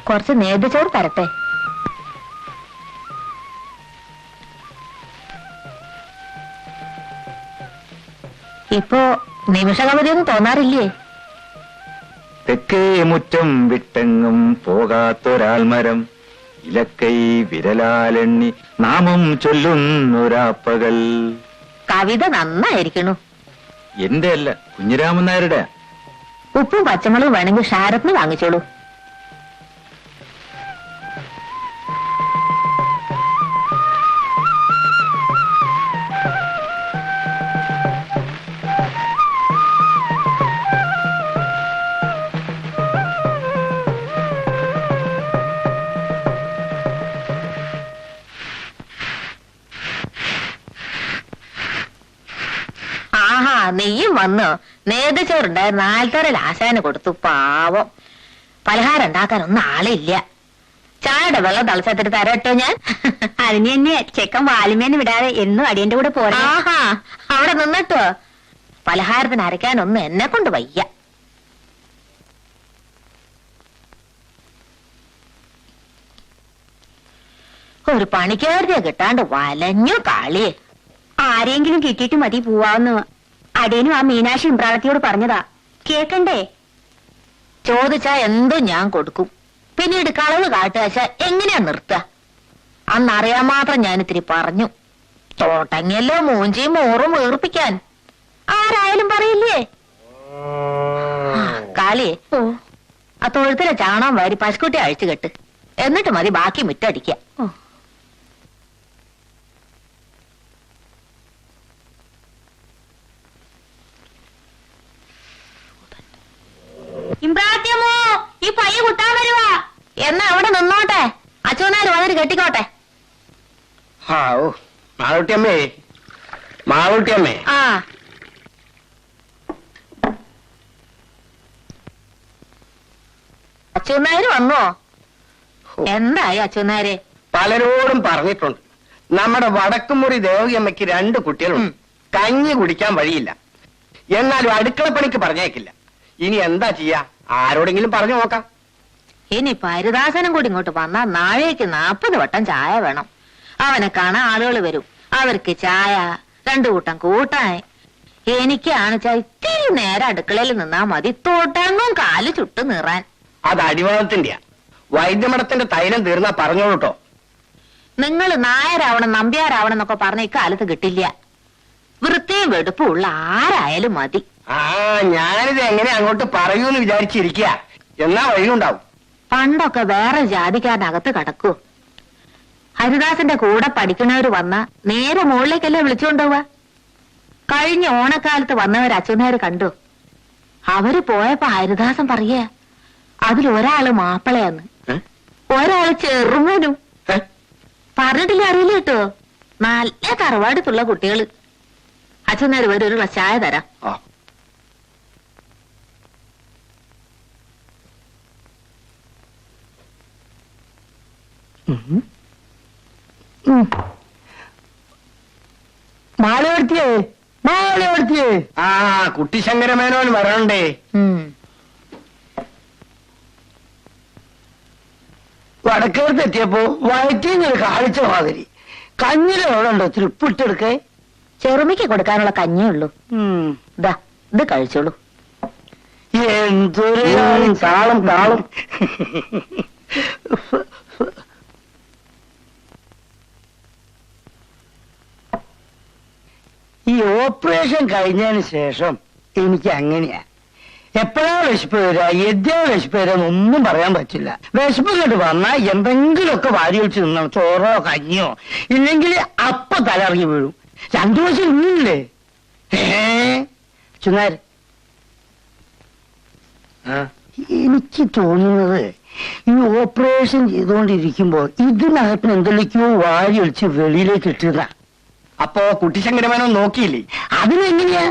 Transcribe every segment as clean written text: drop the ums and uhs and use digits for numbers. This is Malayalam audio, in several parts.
കുറച്ച് നേദ്യച്ചോറ് തരട്ടെ. ഇപ്പോ നിമിഷകവതിയൊന്നും തോന്നാറില്ലേ? തെക്കേ മുറ്റം വിട്ടെങ്ങും പോകാത്തൊരാൽമരം ഇലക്കൈ വിരലാലെണ്ണി നാമം ചൊല്ലുന്നൊരാപ്പകൽ. കവിത നന്നായിരിക്കണു. എന്റെ അല്ല, കുഞ്ഞിരാമൻ നായരുടെ. ഉപ്പും പച്ചമുളകും വേണമെങ്കിൽ ഷാരത്തിന് വാങ്ങിച്ചോളൂ. ആഹാ, നെയ്യും വന്നു. നേതച്ചോറുണ്ടായിരുന്നു. ആൽത്തറയിൽ ആശാന് കൊടുത്തു. പാവം. പലഹാരം ഉണ്ടാക്കാനൊന്നും ആളില്ല. ചായയുടെ വെള്ളം തളച്ചത്തിട്ട് തരട്ടോ ഞാൻ. അതിന് തന്നെ ചെക്കൻ വാലിമേന്ന് വിടാതെ എന്നും അടിയന്റെ കൂടെ പോരാ. ആഹാ, അവിടെ നിന്നിട്ടോ. പലഹാരത്തിന് അരയ്ക്കാനൊന്നും എന്നെ കൊണ്ട് വയ്യ. ഒരു പണിക്കാരുടെ കിട്ടാണ്ട് വലഞ്ഞു കാളിയെ. ആരെങ്കിലും കിട്ടിയിട്ട് മതി പോവാന്ന് അടിയനും ആ മീനാക്ഷി ഇമ്പ്രാളത്തിയോട് പറഞ്ഞതാ. കേക്കണ്ടേ? ചോദിച്ചാ എന്തും ഞാൻ കൊടുക്കും. പിന്നീട് കളവ് കാട്ടുകാശ എങ്ങനെയാ നിർത്തുക? അന്നറിയാൻ മാത്രം ഞാൻ ഇത്തിരി പറഞ്ഞു. തോട്ടങ്ങല്ലോ മൂഞ്ചിയും മോറും വീർപ്പിക്കാൻ ആരായാലും പറയില്ലേ? കാളിയെ, ആ തൊഴുത്തിലെ ചാണകം വാരി പശുക്കുട്ടി അഴിച്ചു കെട്ട്. എന്നിട്ട് മതി ബാക്കി മുറ്റടിക്ക. ഇമ്പ്രാളത്തിയമ്മോ, ഈ പയ്യ കുത്താൻ വരുവാ. എന്നാ അവിടെ നിന്നോട്ടെ. അച്ഛനാര് വന്നിട്ട് കെട്ടിക്കോട്ടെ. മാളൂട്ടിയമ്മേ, മാളൂട്ടിയമ്മേ. ആ, അച്ഛനാര് വന്നോ? എന്തായി അച്ഛനാരെ? പലരോടും പറഞ്ഞിട്ടുണ്ട്. നമ്മുടെ വടക്കുമുറി ദേവിയമ്മയ്ക്ക് 2 കുട്ടികളുണ്ട്. കഞ്ഞി കുടിക്കാൻ വഴിയില്ല. എന്നാലും അടുക്കളപ്പണിക്ക് പറഞ്ഞേക്കില്ല. ഇനി എന്താ ചെയ്യാ? ആരോടെങ്കിലും പറഞ്ഞു നോക്കാം. ഇനി പരിദാസനം കൂടി ഇങ്ങോട്ട് വന്നാ നാഴേക്ക് 40 വട്ടം ചായ വേണം. അവനെ കാണാൻ ആളുകൾ വരും. അവർക്ക് ചായ, 2 കൂട്ടം കൂട്ടാൻ. എനിക്കാണ് ഇത്തിരി നേരം അടുക്കളയിൽ നിന്നാ മതി. തോട്ടങ്ങും കാല് ചുട്ടു നീറാൻ. അത് അടിവാദത്തിന്റെയാ. വൈദ്യമഠത്തിന്റെ തൈലം തീർന്നാ പറഞ്ഞോളൂട്ടോ. നിങ്ങൾ നായരാവണം നമ്പ്യാരാവണം എന്നൊക്കെ പറഞ്ഞ ഇക്കാലത്ത് കിട്ടില്ല. വൃത്തിയും വെടുപ്പും ഉള്ള ആരായാലും മതി. ഞാനിത് എങ്ങനെ അങ്ങോട്ട് പറയൂന്ന് വിചാരിച്ചിരിക്കുക. എന്നാ വഴിയുണ്ടാവും. പണ്ടൊക്കെ വേറെ ജാതിക്കാരനകത്ത് കടക്കൂ. ഹരിദാസന്റെ കൂടെ പഠിക്കണവര് വന്ന നേരെ മുകളിലേക്കല്ലേ വിളിച്ചുകൊണ്ടുപോവാ. കഴിഞ്ഞ ഓണക്കാലത്ത് വന്നവർ അച്ഛനാര് കണ്ടു. അവര് പോയപ്പോ ഹരിദാസൻ പറയേ അതിലൊരാള് മാപ്പിളയാന്ന്, ഒരാള് ചെറുമോനും. പറഞ്ഞിട്ടില്ല, അറിയില്ല കേട്ടോ. നല്ല തറവാടത്തുള്ള കുട്ടികള്. അച്ഛനാര് വരെ ഒരു ഗ്ലാസ് ചായ തരാം. മാലവർത്തിയേ, മാലവർത്തിയേ. ആ കുട്ടിശങ്കരമേനോൻ വരണ്ടേ. വടക്കേർത്ത് എത്തിയപ്പോ വയറ്റിന്നൊരു കാഴ്ച മാതിരി. കഞ്ഞിൽ എവിടെ ഉണ്ടോ തൃപ്പിട്ടെടുക്കേ? ചെറുമിക്ക് കൊടുക്കാനുള്ള കഞ്ഞേ ഉള്ളൂ. ഇതാ ഇത് കഴിച്ചോളൂ. എന്തൊരു താളം താളം. ഈ ഓപ്പറേഷൻ കഴിഞ്ഞതിന് ശേഷം എനിക്ക് അങ്ങനെയാ. എപ്പോഴാ വിശപ്പ് വരാ, എദ്യാ വിശപ്പ് വരാന്നൊന്നും പറയാൻ പറ്റില്ല. വിശപ്പ് കേട്ട് വന്നാൽ എന്തെങ്കിലുമൊക്കെ വാരി വെച്ച് നിന്നണം, ചോറോ കഞ്ഞിയോ. ഇല്ലെങ്കിൽ അപ്പ തലറിഞ്ഞു വീഴും. 2 ദിവസം ഇല്ലേ ചുനാര്. എനിക്ക് തോന്നുന്നത് ഈ ഓപ്പറേഷൻ ചെയ്തുകൊണ്ടിരിക്കുമ്പോ ഇതിനകത്തിന് എന്തെങ്കിലോ വാരി ഒളിച്ച് വെളിയിലേക്ക് ഇട്ടുക. അപ്പോ കുട്ടിശങ്കരമേനോ നോക്കിയില്ലേ? അതിനെങ്ങനെയാ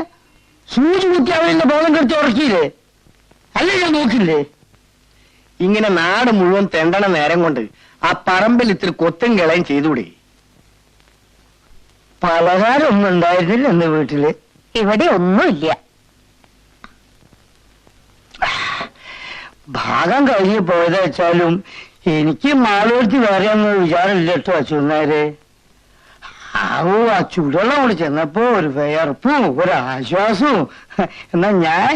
സൂചി കുത്തി അവരെന്റെ ബോധം കെടുത്ത് ഉറക്കിയില്ലേ? അല്ലേ ഞാൻ നോക്കില്ലേ? ഇങ്ങനെ നാട് മുഴുവൻ തെണ്ടണ നേരം കൊണ്ട് ആ പറമ്പിൽ ഇത്തിരി കൊത്തും കിളയും ചെയ്തൂടെ? പലഹാരം ഒന്നും ഉണ്ടായിരുന്നില്ല എന്റെ വീട്ടില്. ഇവിടെ ഒന്നുമില്ല. ഭാഗം കഴിഞ്ഞ് പോയതാ വെച്ചാലും എനിക്ക് മാളൂർത്തി വേറെ ഒന്നും വിചാരമില്ല കേട്ടോ അച്ഛനാരെ. ആ ചൂടുവെള്ളം കൂടി ചെന്നപ്പോ ഒരു വിയർപ്പും ഒരു ആശ്വാസവും. എന്നാ ഞാൻ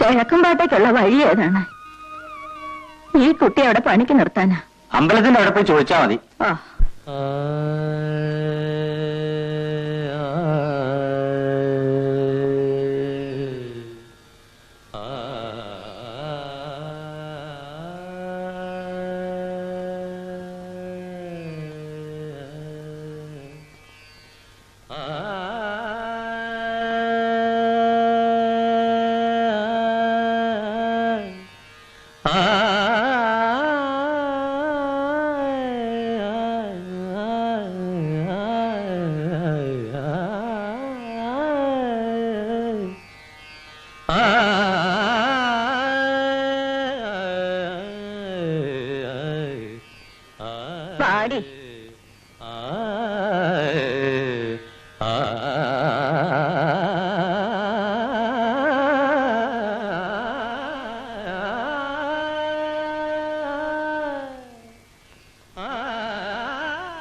കിഴക്കുംപാട്ടേക്കുള്ള വഴി ഏതാണ്? ഈ കുട്ടി അവിടെ പണിക്ക് നിർത്താനാ? അമ്പലത്തിന്റെ അവിടെ പോയി ചോദിച്ചാ മതി.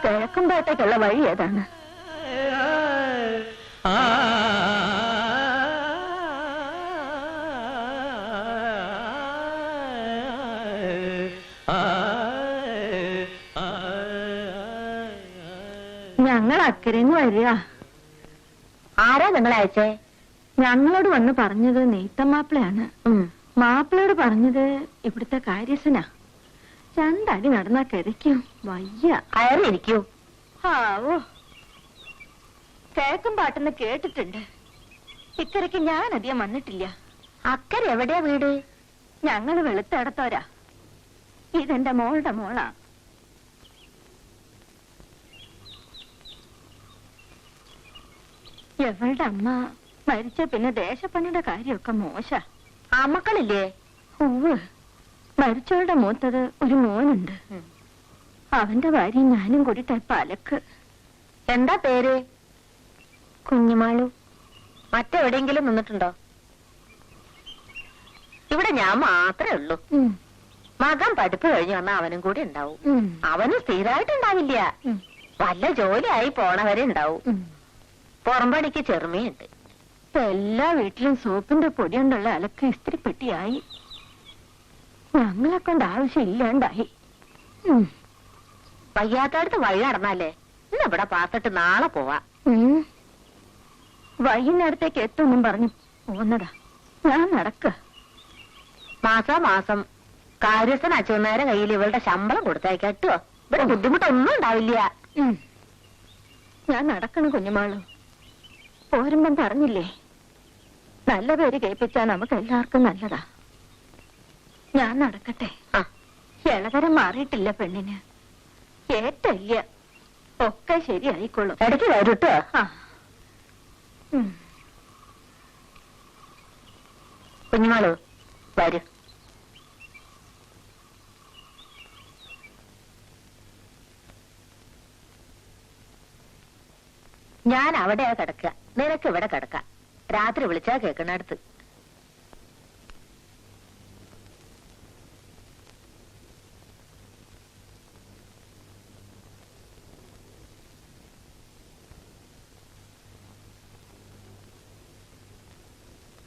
കിഴക്കുംപാട്ടേക്കുള്ള വഴി ഏതാണ്? ഞങ്ങൾ അക്കരന്ന് വരിക. ആരാ നിങ്ങളെ അയച്ചേ? ഞങ്ങളോട് വന്ന് പറഞ്ഞത് നെയ്ത്തമാപ്പിളയാണ്. മാപ്പിളയോട് പറഞ്ഞത് ഇവിടുത്തെ കാര്യസ്ഥനാ. 2 അടി നടന്നാ കിതയ്ക്കും, വയ്യ. അയറിയിരിക്കൂ. ആവോ, കേക്കും പാട്ടെന്ന് കേട്ടിട്ടുണ്ട്. ഇക്കരയ്ക്ക് ഞാൻ അധികം വന്നിട്ടില്ല. അക്കരെ എവിടെയാ വീട്? ഞങ്ങള് വെളുത്തെടത്തോരാ. ഇതെന്റെ മോളുടെ മോളാ. എവളുടെ അമ്മ മരിച്ച പിന്നെ ദേശപ്പണിയുടെ കാര്യമൊക്കെ മോശ. മക്കളില്ലേ? ഉവ്വ്, മരിച്ചവളുടെ മൂത്തത് ഒരു മോനുണ്ട്. അവന്റെ ഭാര്യയും ഞാനും കൂടിയിട്ട് പലക്ക്. എന്താ പേര്? കുഞ്ഞുമാളു മറ്റെവിടെയെങ്കിലും നിന്നിട്ടുണ്ടോ? ഇവിടെ ഞാൻ മാത്രമേ ഉള്ളൂ. മകൻ പഠിപ്പ് കഴിഞ്ഞ് വന്നാ അവനും കൂടി ഉണ്ടാവും. അവനും സ്ഥിരമായിട്ടുണ്ടാവില്ല, വല്ല ജോലിയായി പോണവരെ ഉണ്ടാവും. പുറംപണിക്ക് ചെറുമയുണ്ട്. എല്ലാ വീട്ടിലും സോപ്പിന്റെ പൊടി കൊണ്ടുള്ള അലക്ക് ഇസ്തിരിപ്പെട്ടിയായി. ഞങ്ങളെ കൊണ്ട് ആവശ്യമില്ലാണ്ടായി. വയ്യാത്തടുത്ത് വഴി നടന്നാലേ ഇന്ന് ഇവിടെ പാത്തിട്ട് നാളെ പോവാ. വൈകുന്നേരത്തേക്ക് എത്തുമെന്നും പറഞ്ഞു പോന്നതാ. ഞാൻ നടക്ക. മാസം കാര്യസ്ഥൻ അച്ഛനേരെ കയ്യിൽ ഇവളുടെ ശമ്പളം കൊടുത്തേക്കട്ടോ. ഇവിടെ ബുദ്ധിമുട്ടൊന്നും ഉണ്ടാവില്ല. ഞാൻ നടക്കണ കുഞ്ഞുമാളു. പോരുമ്പം പറഞ്ഞില്ലേ, നല്ല പേര് കേൾപ്പിച്ചാ നമുക്ക് എല്ലാവർക്കും നല്ലതാ. ഞാൻ നടക്കട്ടെ. ഇളകരം മാറിയിട്ടില്ല പെണ്ണിന്. ഏറ്റല്ല ഒക്കെ ശരിയായിക്കോളും. ഇടയ്ക്ക് വരൂട്ടോ. കുഞ്ഞുമാളു വരൂ. ഞാൻ അവിടെയാ കിടക്കുക, നിനക്ക് ഇവിടെ കിടക്കാം. രാത്രി വിളിച്ചാ കേൾക്കണടുത്ത്.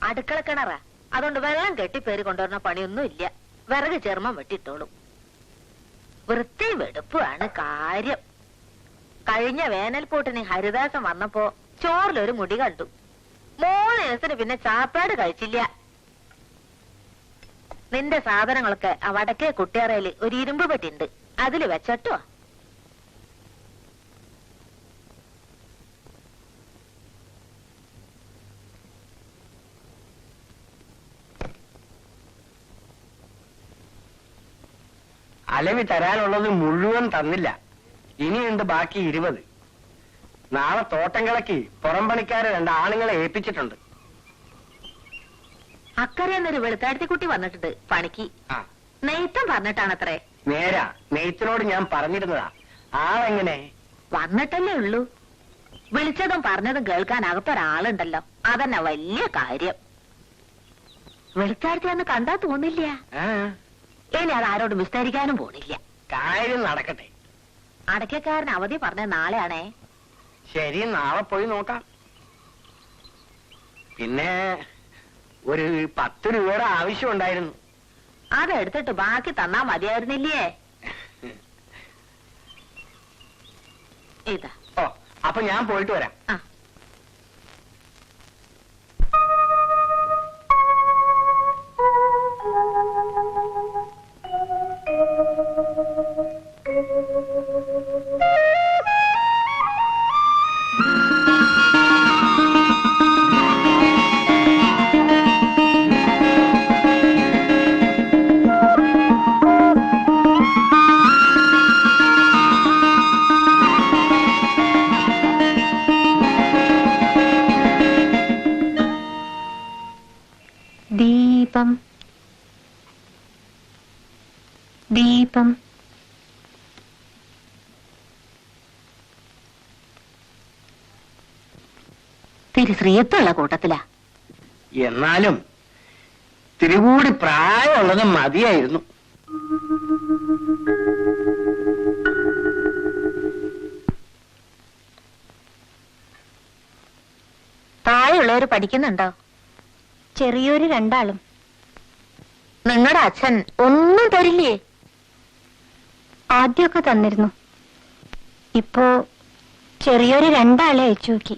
അടുക്കള കിണറാ, അതുകൊണ്ട് വെള്ളം കെട്ടിപ്പേര് കൊണ്ടുവരുന്ന പണിയൊന്നും ഇല്ല. വിറക് ചെറുമം വെട്ടിട്ടോളും. വൃത്തി വെടുപ്പാണ് കാര്യം. കഴിഞ്ഞ വേനൽപൂട്ടിന് ഹരിദാസൻ വന്നപ്പോ ചോറിലൊരു മുടി കണ്ടു. 3 ദിവസത്തിന് പിന്നെ ചാപ്പാട് കഴിച്ചില്ല. നിന്റെ സാധനങ്ങളൊക്കെ ആ വടക്കേ കുട്ടിയറയില് ഒരു ഇരുമ്പ് പെട്ടിണ്ട്, അതില് വെച്ചട്ടോ. അലവി തരാനുള്ളത് മുഴുവൻ തന്നില്ല. ഇനിയുണ്ട് ബാക്കി 20. നാളെ തോട്ടം കിളക്കി പുറംപണിക്കാരെ 2 ആണുങ്ങളെ ഏൽപ്പിച്ചിട്ടുണ്ട്. അക്കരയെന്നൊരു വെളുത്താഴ്ത്തിക്കുട്ടി വന്നിട്ടുണ്ട് പണിക്ക്. നെയ്ത്തം പറഞ്ഞിട്ടാണത്രേ. നേരാ, നെയ്ത്തിനോട് ഞാൻ പറഞ്ഞിരുന്നതാ. ആളെങ്ങനെ? വന്നിട്ടല്ലേ ഉള്ളൂ. വിളിച്ചതും പറഞ്ഞതും കേൾക്കാൻ അകത്തൊരാളുണ്ടല്ലോ, അതന്നെ വലിയ കാര്യം. വെളുത്താഴ്ത്തിയാന്ന് കണ്ടാ തോന്നില്ല. ഇനി അത് ആരോടും വിസ്തരിക്കാനും പോണില്ല. കാര്യം നടക്കട്ടെ. അടയ്ക്കക്കാരൻ അവധി പറഞ്ഞ നാളെയാണേ. ശരി, നാളെ പോയി നോക്കാം. പിന്നെ ഒരു 10 രൂപയുടെ ആവശ്യം ഉണ്ടായിരുന്നു. അതെടുത്തിട്ട് ബാക്കി തന്നാ മതിയായിരുന്നില്ലേ? ഇതാ. ഓ, അപ്പൊ ഞാൻ പോയിട്ട് വരാം. ആ. ദീപം ദീപം തിരുശ്രീയത്തുള്ള കൂട്ടത്തിലാ. എന്നാലും തിരുകൂടി പ്രായമുള്ളത് മതിയായിരുന്നു. താഴെയുള്ളവര് പഠിക്കുന്നുണ്ടോ? ചെറിയൊരു 2 ആളും. നിങ്ങളുടെ അച്ഛൻ ഒന്നും തരില്ലേ? ആദ്യമൊക്കെ തന്നിരുന്നു. ഇപ്പോ ചെറിയൊരു 2 ആളെ അയച്ചു നോക്കി,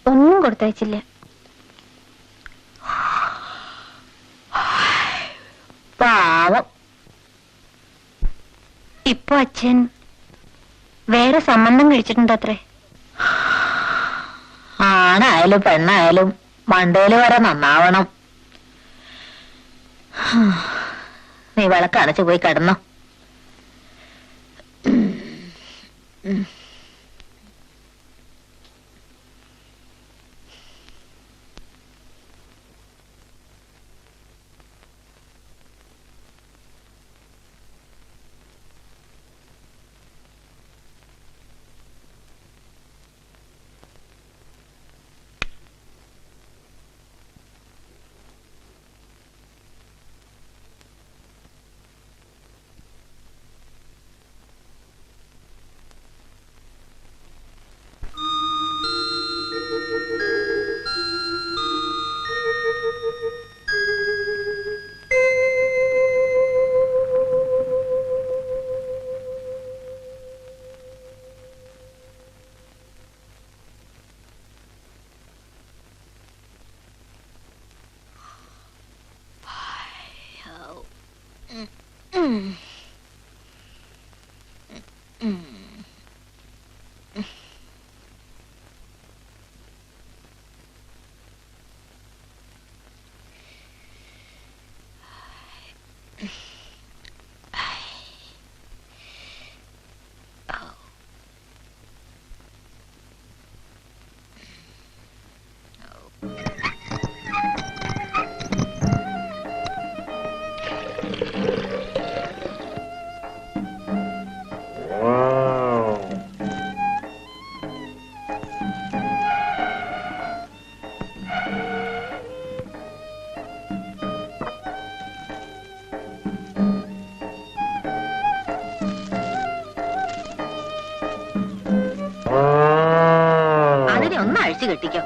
ഒന്നും കൊടുത്തയച്ചില്ല. പാവം. ഇപ്പൊ അച്ഛൻ വേറെ സംബന്ധം കഴിച്ചിട്ടുണ്ടത്രേ. ആണായാലും പെണ്ണായാലും മണ്ടേല് വരെ നന്നാവണം. നീ വിളക്കടച്ചു പോയി കിടന്നോ. ഒന്ന് അഴിച്ചു കെട്ടിക്കോ.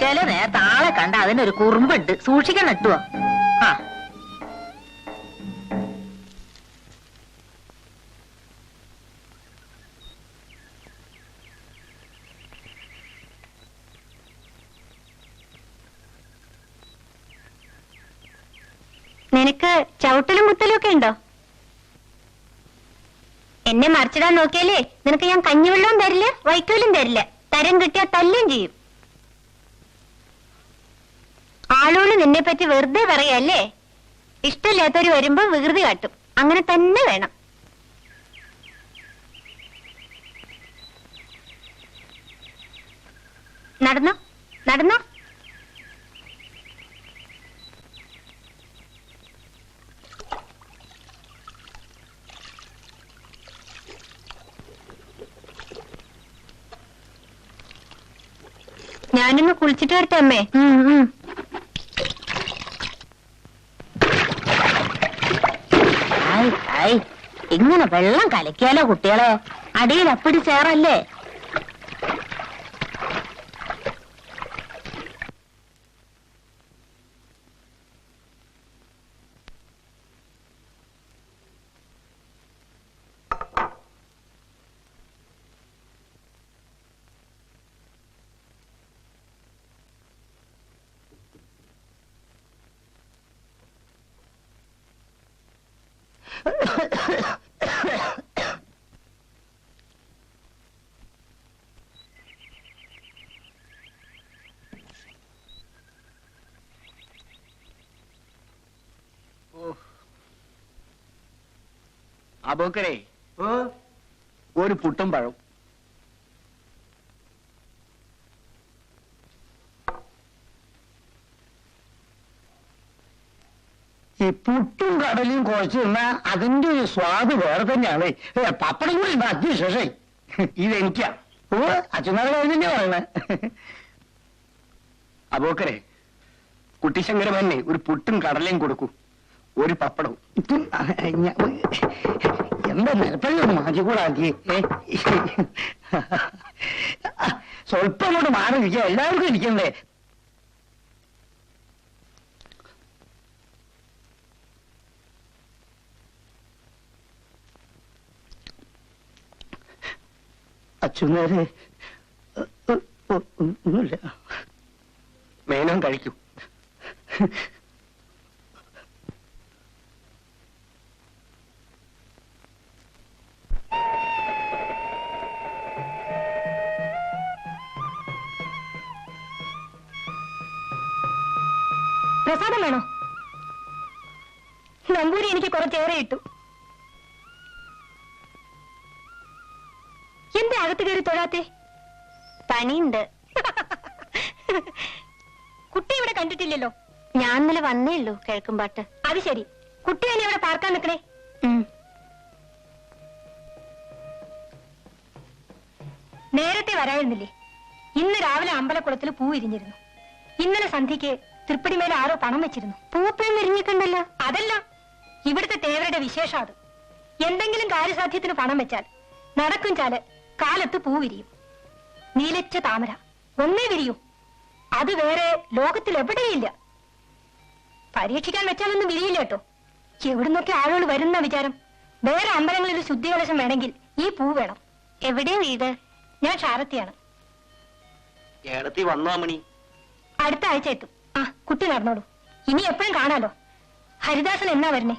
ചില നേരത്തെ ആളെ കണ്ട അതിനൊരു കുറുമ്പുണ്ട്, സൂക്ഷിക്കാൻ നട്ടുവോ? ആ നിനക്ക് ചവിട്ടലും മുത്തലും ഒക്കെ ഉണ്ടോ? എന്നെ മറിച്ചിടാൻ നോക്കിയാലേ നിനക്ക് ഞാൻ കഞ്ഞിവെള്ളവും തരില്ല, വൈക്കോലും തരില്ല. തരം കിട്ടിയാ തല്ലും ചെയ്യും. ആളുകൾ നിന്നെ പറ്റി വെറുതെ പറയല്ലേ. ഇഷ്ടമില്ലാത്തവര് വരുമ്പോ വികൃതി കാട്ടും. അങ്ങനെ തന്നെ വേണം. നടന്നോ നടന്നോ. ഞാനൊന്ന് കുളിച്ചിട്ട് വരട്ടെ അമ്മേ. ഇങ്ങനെ വെള്ളം കലക്കിയാലോ കുട്ടികളെ, അടിയിൽ അപ്പടി ചേറല്ലേ. അബൂക്കരേ, ഒരു പുട്ടും പഴം. ഈ പുട്ടും കടലും കുഴച്ച് തിന്നാ അതിന്റെ ഒരു സ്വാദ് വേറെ തന്നെയാണ്. പപ്പടം കൂടി ഉണ്ട് അതിശേഷേ. ഇതെനിക്കാ. അച്ഛനാളെ തന്നെ പറയണേ. അബൂക്കരേ, കുട്ടിശങ്കരമന്നെ ഒരു പുട്ടും കടലയും കൊടുക്കൂ, ഒരു പപ്പടവും. എന്താ നിലപ്പഴി മാറ്റിക്കൂടാക്കി. സ്വല്പം അങ്ങോട്ട് മാറിയിരിക്കുക, എല്ലാവർക്കും ഇരിക്കണ്ടേ. അച്ഛനേരെ ഒന്നുമില്ല. മേനോൻ കഴിക്കൂ. പ്രസാദം വേണോ? നമ്പൂരി എനിക്ക് കുറച്ചേറെ ഇട്ടു. എന്താ അകത്ത് കയറി തൊഴാത്തെ? പണിയുണ്ട്. കുട്ടി ഇവിടെ കണ്ടിട്ടില്ലല്ലോ. ഞാൻ ഇന്നലെ വന്നേ ഉള്ളൂ കിഴക്കുംപാട്ട്. അത് ശരി. കുട്ടി തന്നെ ഇവിടെ പാർക്കാൻ നിൽക്കണേ. നേരത്തെ വരായിരുന്നില്ലേ? ഇന്ന് രാവിലെ അമ്പലക്കുളത്തിൽ പൂ വിരിഞ്ഞിരുന്നു. ഇന്നലെ സന്ധ്യക്ക് തൃപ്പടിമേലെ ആരോ പണം വെച്ചിരുന്നു. പൂപ്പയും വിരിഞ്ഞിട്ടുണ്ടല്ലോ. അതല്ല, ഇവിടുത്തെ തേവരുടെ വിശേഷം അത്. എന്തെങ്കിലും കാര്യസാധ്യത്തിന് പണം വെച്ചാൽ നടക്കും ചാല് കാലത്ത് പൂ വിരിയും. നീലച്ച താമര ഒന്നേ വിരിയൂ. അത് വേറെ ലോകത്തിൽ എവിടെയില്ല. പരീക്ഷിക്കാൻ വെച്ചാലൊന്നും വിരിയില്ല കേട്ടോ. എവിടുന്നൊക്കെ ആളുകൾ വരുന്ന വിചാരം. വേറെ അമ്പലങ്ങളിൽ ശുദ്ധികലശം വേണമെങ്കിൽ ഈ പൂ വേണം. എവിടെയാ വീട്? ഞാൻ ഷാരത്തിയാണ്. ഏടത്തി വന്നോ മണി? അടുത്ത ആഴ്ച എത്തും. ആ കുട്ടി നടന്നോളൂ. ഇനി എപ്പോഴും കാണാലോ. ഹരിദാസൻ എന്നാ വരണേ?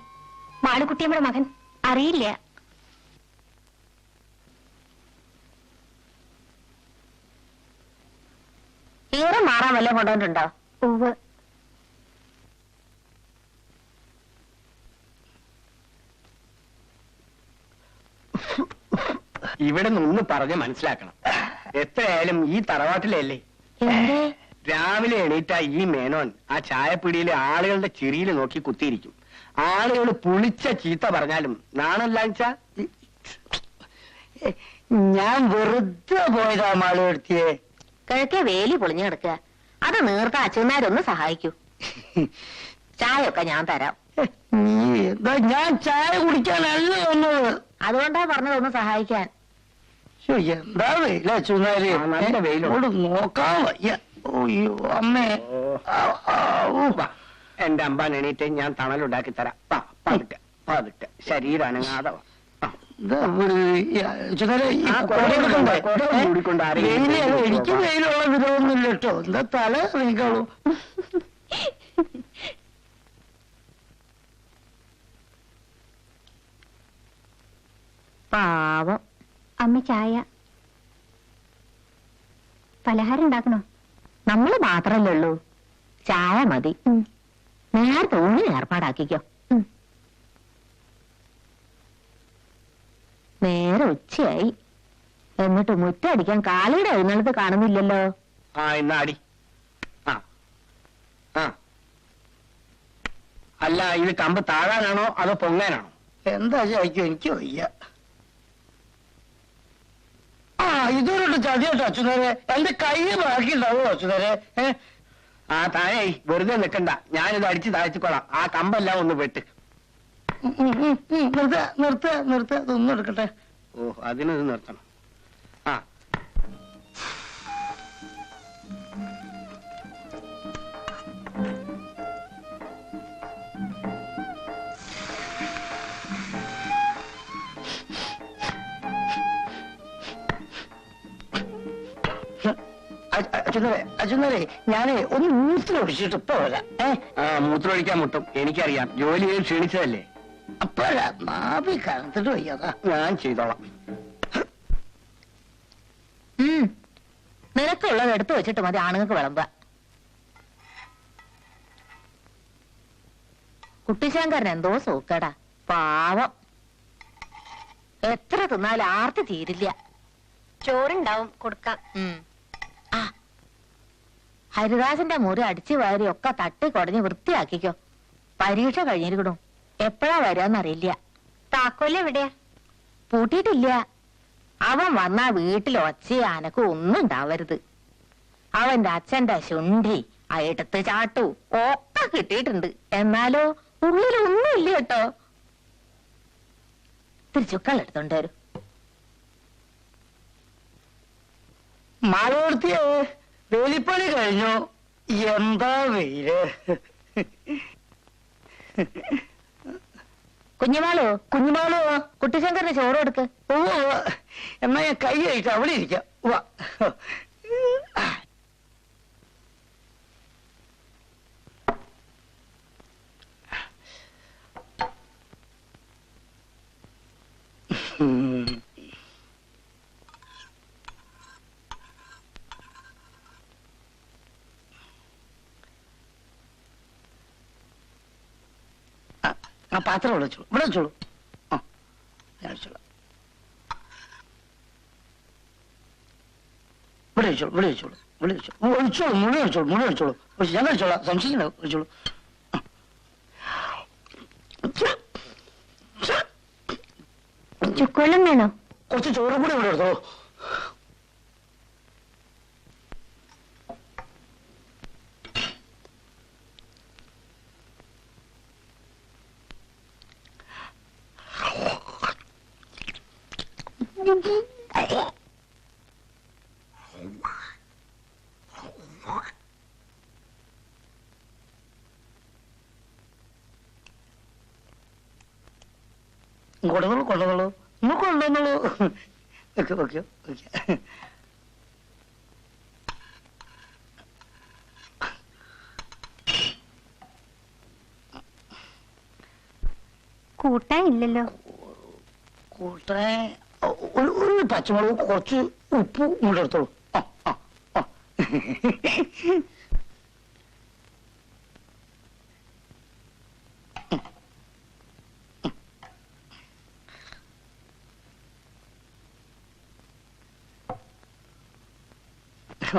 മാളുകുട്ടിയമ്മയുടെ മകൻ. അറിയില്ല. ഈറം മാറാൻ വല്ലതും കൊണ്ടുവന്നിട്ടുണ്ടോ? ഉവ്. ഇവിടെ നിന്ന് പറഞ്ഞ് മനസ്സിലാക്കണം. എത്രയായാലും ഈ തറവാട്ടിലല്ലേ. എന്തേ? രാവിലെ എണീറ്റ ഈ മേനോൻ ആ ചായപ്പിടിയിലെ ആളുകളുടെ ചിരിയിൽ നോക്കി കുത്തിയിരിക്കും. ആളുകൾ പുളിച്ച ചീത്ത പറഞ്ഞാലും നാണല്ലാച്ച ഞാൻ വെറുതെ പോയതാ മാളെടുത്തിയെ. കിഴക്കേ വേലി പൊളിഞ്ഞു കിടക്കുക. അത് നീർത്ത അച്ഛന്മാരൊന്ന് സഹായിക്കൂ. ചായയൊക്കെ ഞാൻ തരാം. ഞാൻ ചായ കുടിക്കാനല്ല വന്നത്. അതുകൊണ്ടാ പറഞ്ഞതൊന്ന് സഹായിക്കാൻ. എന്താ വെയില അച്ഛനാര്. നല്ല വെയിലോട് നോക്കാൻ വയ്യ. ഓയ്യോ അമ്മേ. എന്റെ അമ്പാൻ എണീറ്റ് ഞാൻ തണലുണ്ടാക്കി തരാം. പതുക്കെ പതുക്കെ ശരീരം അനങ്ങാതെ വാ. എനിക്ക് വെയിലുള്ള വിധമൊന്നുമില്ല കേട്ടോ. എന്താ തല നീക്കാളൂ. പാവം. അമ്മ ചായ. പലഹാരം ഉണ്ടാക്കണോ? നമ്മള് മാത്രല്ലേ ഉള്ളൂ. ചായ മതി. നേരത്തെ ഊണി ഏർപ്പാടാക്കിക്കോ. നേരെ ഉച്ചയായി. എന്നിട്ട് മുറ്റടിക്കാൻ കാലിയുടെ എഴുന്നള്ളത്ത് കാണുന്നില്ലല്ലോ. ആ ഇന്നാടി. ആ ആ അല്ല, ഇത് കമ്പ് താഴാനാണോ അതോ പൊങ്ങാനാണോ? എന്താ ചോദിക്കും, എനിക്ക് വയ്യ. ആ ഇതൊരു ചതിയോട്ടോ അച്ഛനരെ. എന്റെ കൈ ബാക്കിണ്ടാവോ അച്ഛനരെ? ആ താഴെ വെറുതെ നിൽക്കണ്ട, ഞാനിത് അടിച്ച് താഴ്ത്തിക്കൊള്ളാം. ആ കമ്പെല്ലാം ഒന്ന് വെട്ട്. നിർത്ത ഇതൊന്നും എടുക്കട്ടെ. ഓ അതിനത് നിർത്തണം. ആ അച്ഛനരെ ഞാനേ ഒന്ന് മൂത്രമൊഴിച്ചിട്ട് ഇപ്പൊ വരാം. മൂത്രമൊഴിക്കാൻ മുട്ടും, എനിക്കറിയാം. ജോലി ചെയ്ത് ക്ഷീണിച്ചതല്ലേ. അപ്പോഴാ നാഭി കനത്തിട്ട് വയ്യാതാ. ഞാൻ ചെയ്തോളാം. നിനക്കുള്ളത് എടുത്തു വെച്ചിട്ട് മതി ആണുങ്ങൾക്ക് വിളമ്പ. കുട്ടിശങ്കരൻ എന്തോ സൂക്കടാ. പാവം. എത്ര തിന്നാലും ആർത്തി തീരില്ല. ചോറുണ്ടാവും, കൊടുക്കാം. ആ ഹരിദാസന്റെ മുറി അടിച്ചു വാരി ഒക്കെ തട്ടി കുടഞ്ഞ് വൃത്തിയാക്കിക്കോ. പരീക്ഷ കഴിഞ്ഞിരിക്കണു. എപ്പോഴാ വരാന്നറിയില്ല. താക്കോല് എവിടെയാ? പൂട്ടിയിട്ടില്ല. അവൻ വന്നാ വീട്ടിൽ ഒച്ചയും അനക്കും ഒന്നും ഉണ്ടാവരുത്. അവന്റെ അച്ഛന്റെ ശുണ്ഠി എടുത്ത് ചാട്ടു ഒക്കെ കിട്ടിയിട്ടുണ്ട്. എന്നാലോ ഉള്ളിലൊന്നും ഇല്ല കേട്ടോ. തിരിച്ചുക്കൾ എടുത്തോണ്ട് വരും. മാളവർത്തിയെ വേലിപ്പണി കഴിഞ്ഞു. എന്താ വെയില്. കുഞ്ഞുമാളോ കുഞ്ഞുമാളോ കുട്ടിശങ്കറിന് ചോറ് കൊടുക്ക്. ഓ എന്നാ ഞാൻ കൈ കഴിച്ചു അവിടെ ഇരിക്കാം. വാ. ആ പാത്രം ഇവിടെ വെച്ചോളൂ, ഇവിടെ വെച്ചോളൂ. ആ ഞാൻ വെച്ചോളാം. ഇവിടെ വെച്ചോളൂ, ഇവിടെ വെച്ചോളൂ, ഇവിടെ വെച്ചോളൂ. ഒഴിച്ചോളൂ, മുഴുവൻ വെച്ചോളൂ, മുഴുവൻ വെച്ചോളൂ. ഞാൻ കഴിച്ചോളാം, സംശയിക്കണ്ട. വെച്ചോളൂ. ചുക്കുവെള്ളം വേണോ? കുറച്ച് ചോറും കൂടി ഇവിടെ എടുത്തോളൂ. കൊണ്ടുവന്നോളൂ, കൊണ്ടുവന്നോളൂ, നമുക്ക് കൊണ്ടുവന്നോളൂ. Okay okay okay. കൂട്ടാൻ ഇല്ലല്ലോ. കൂട്ടാൻ ഒരു പച്ചമുളക്, കുറച്ച് ഉപ്പ് കൂടെ എടുത്തോളൂ.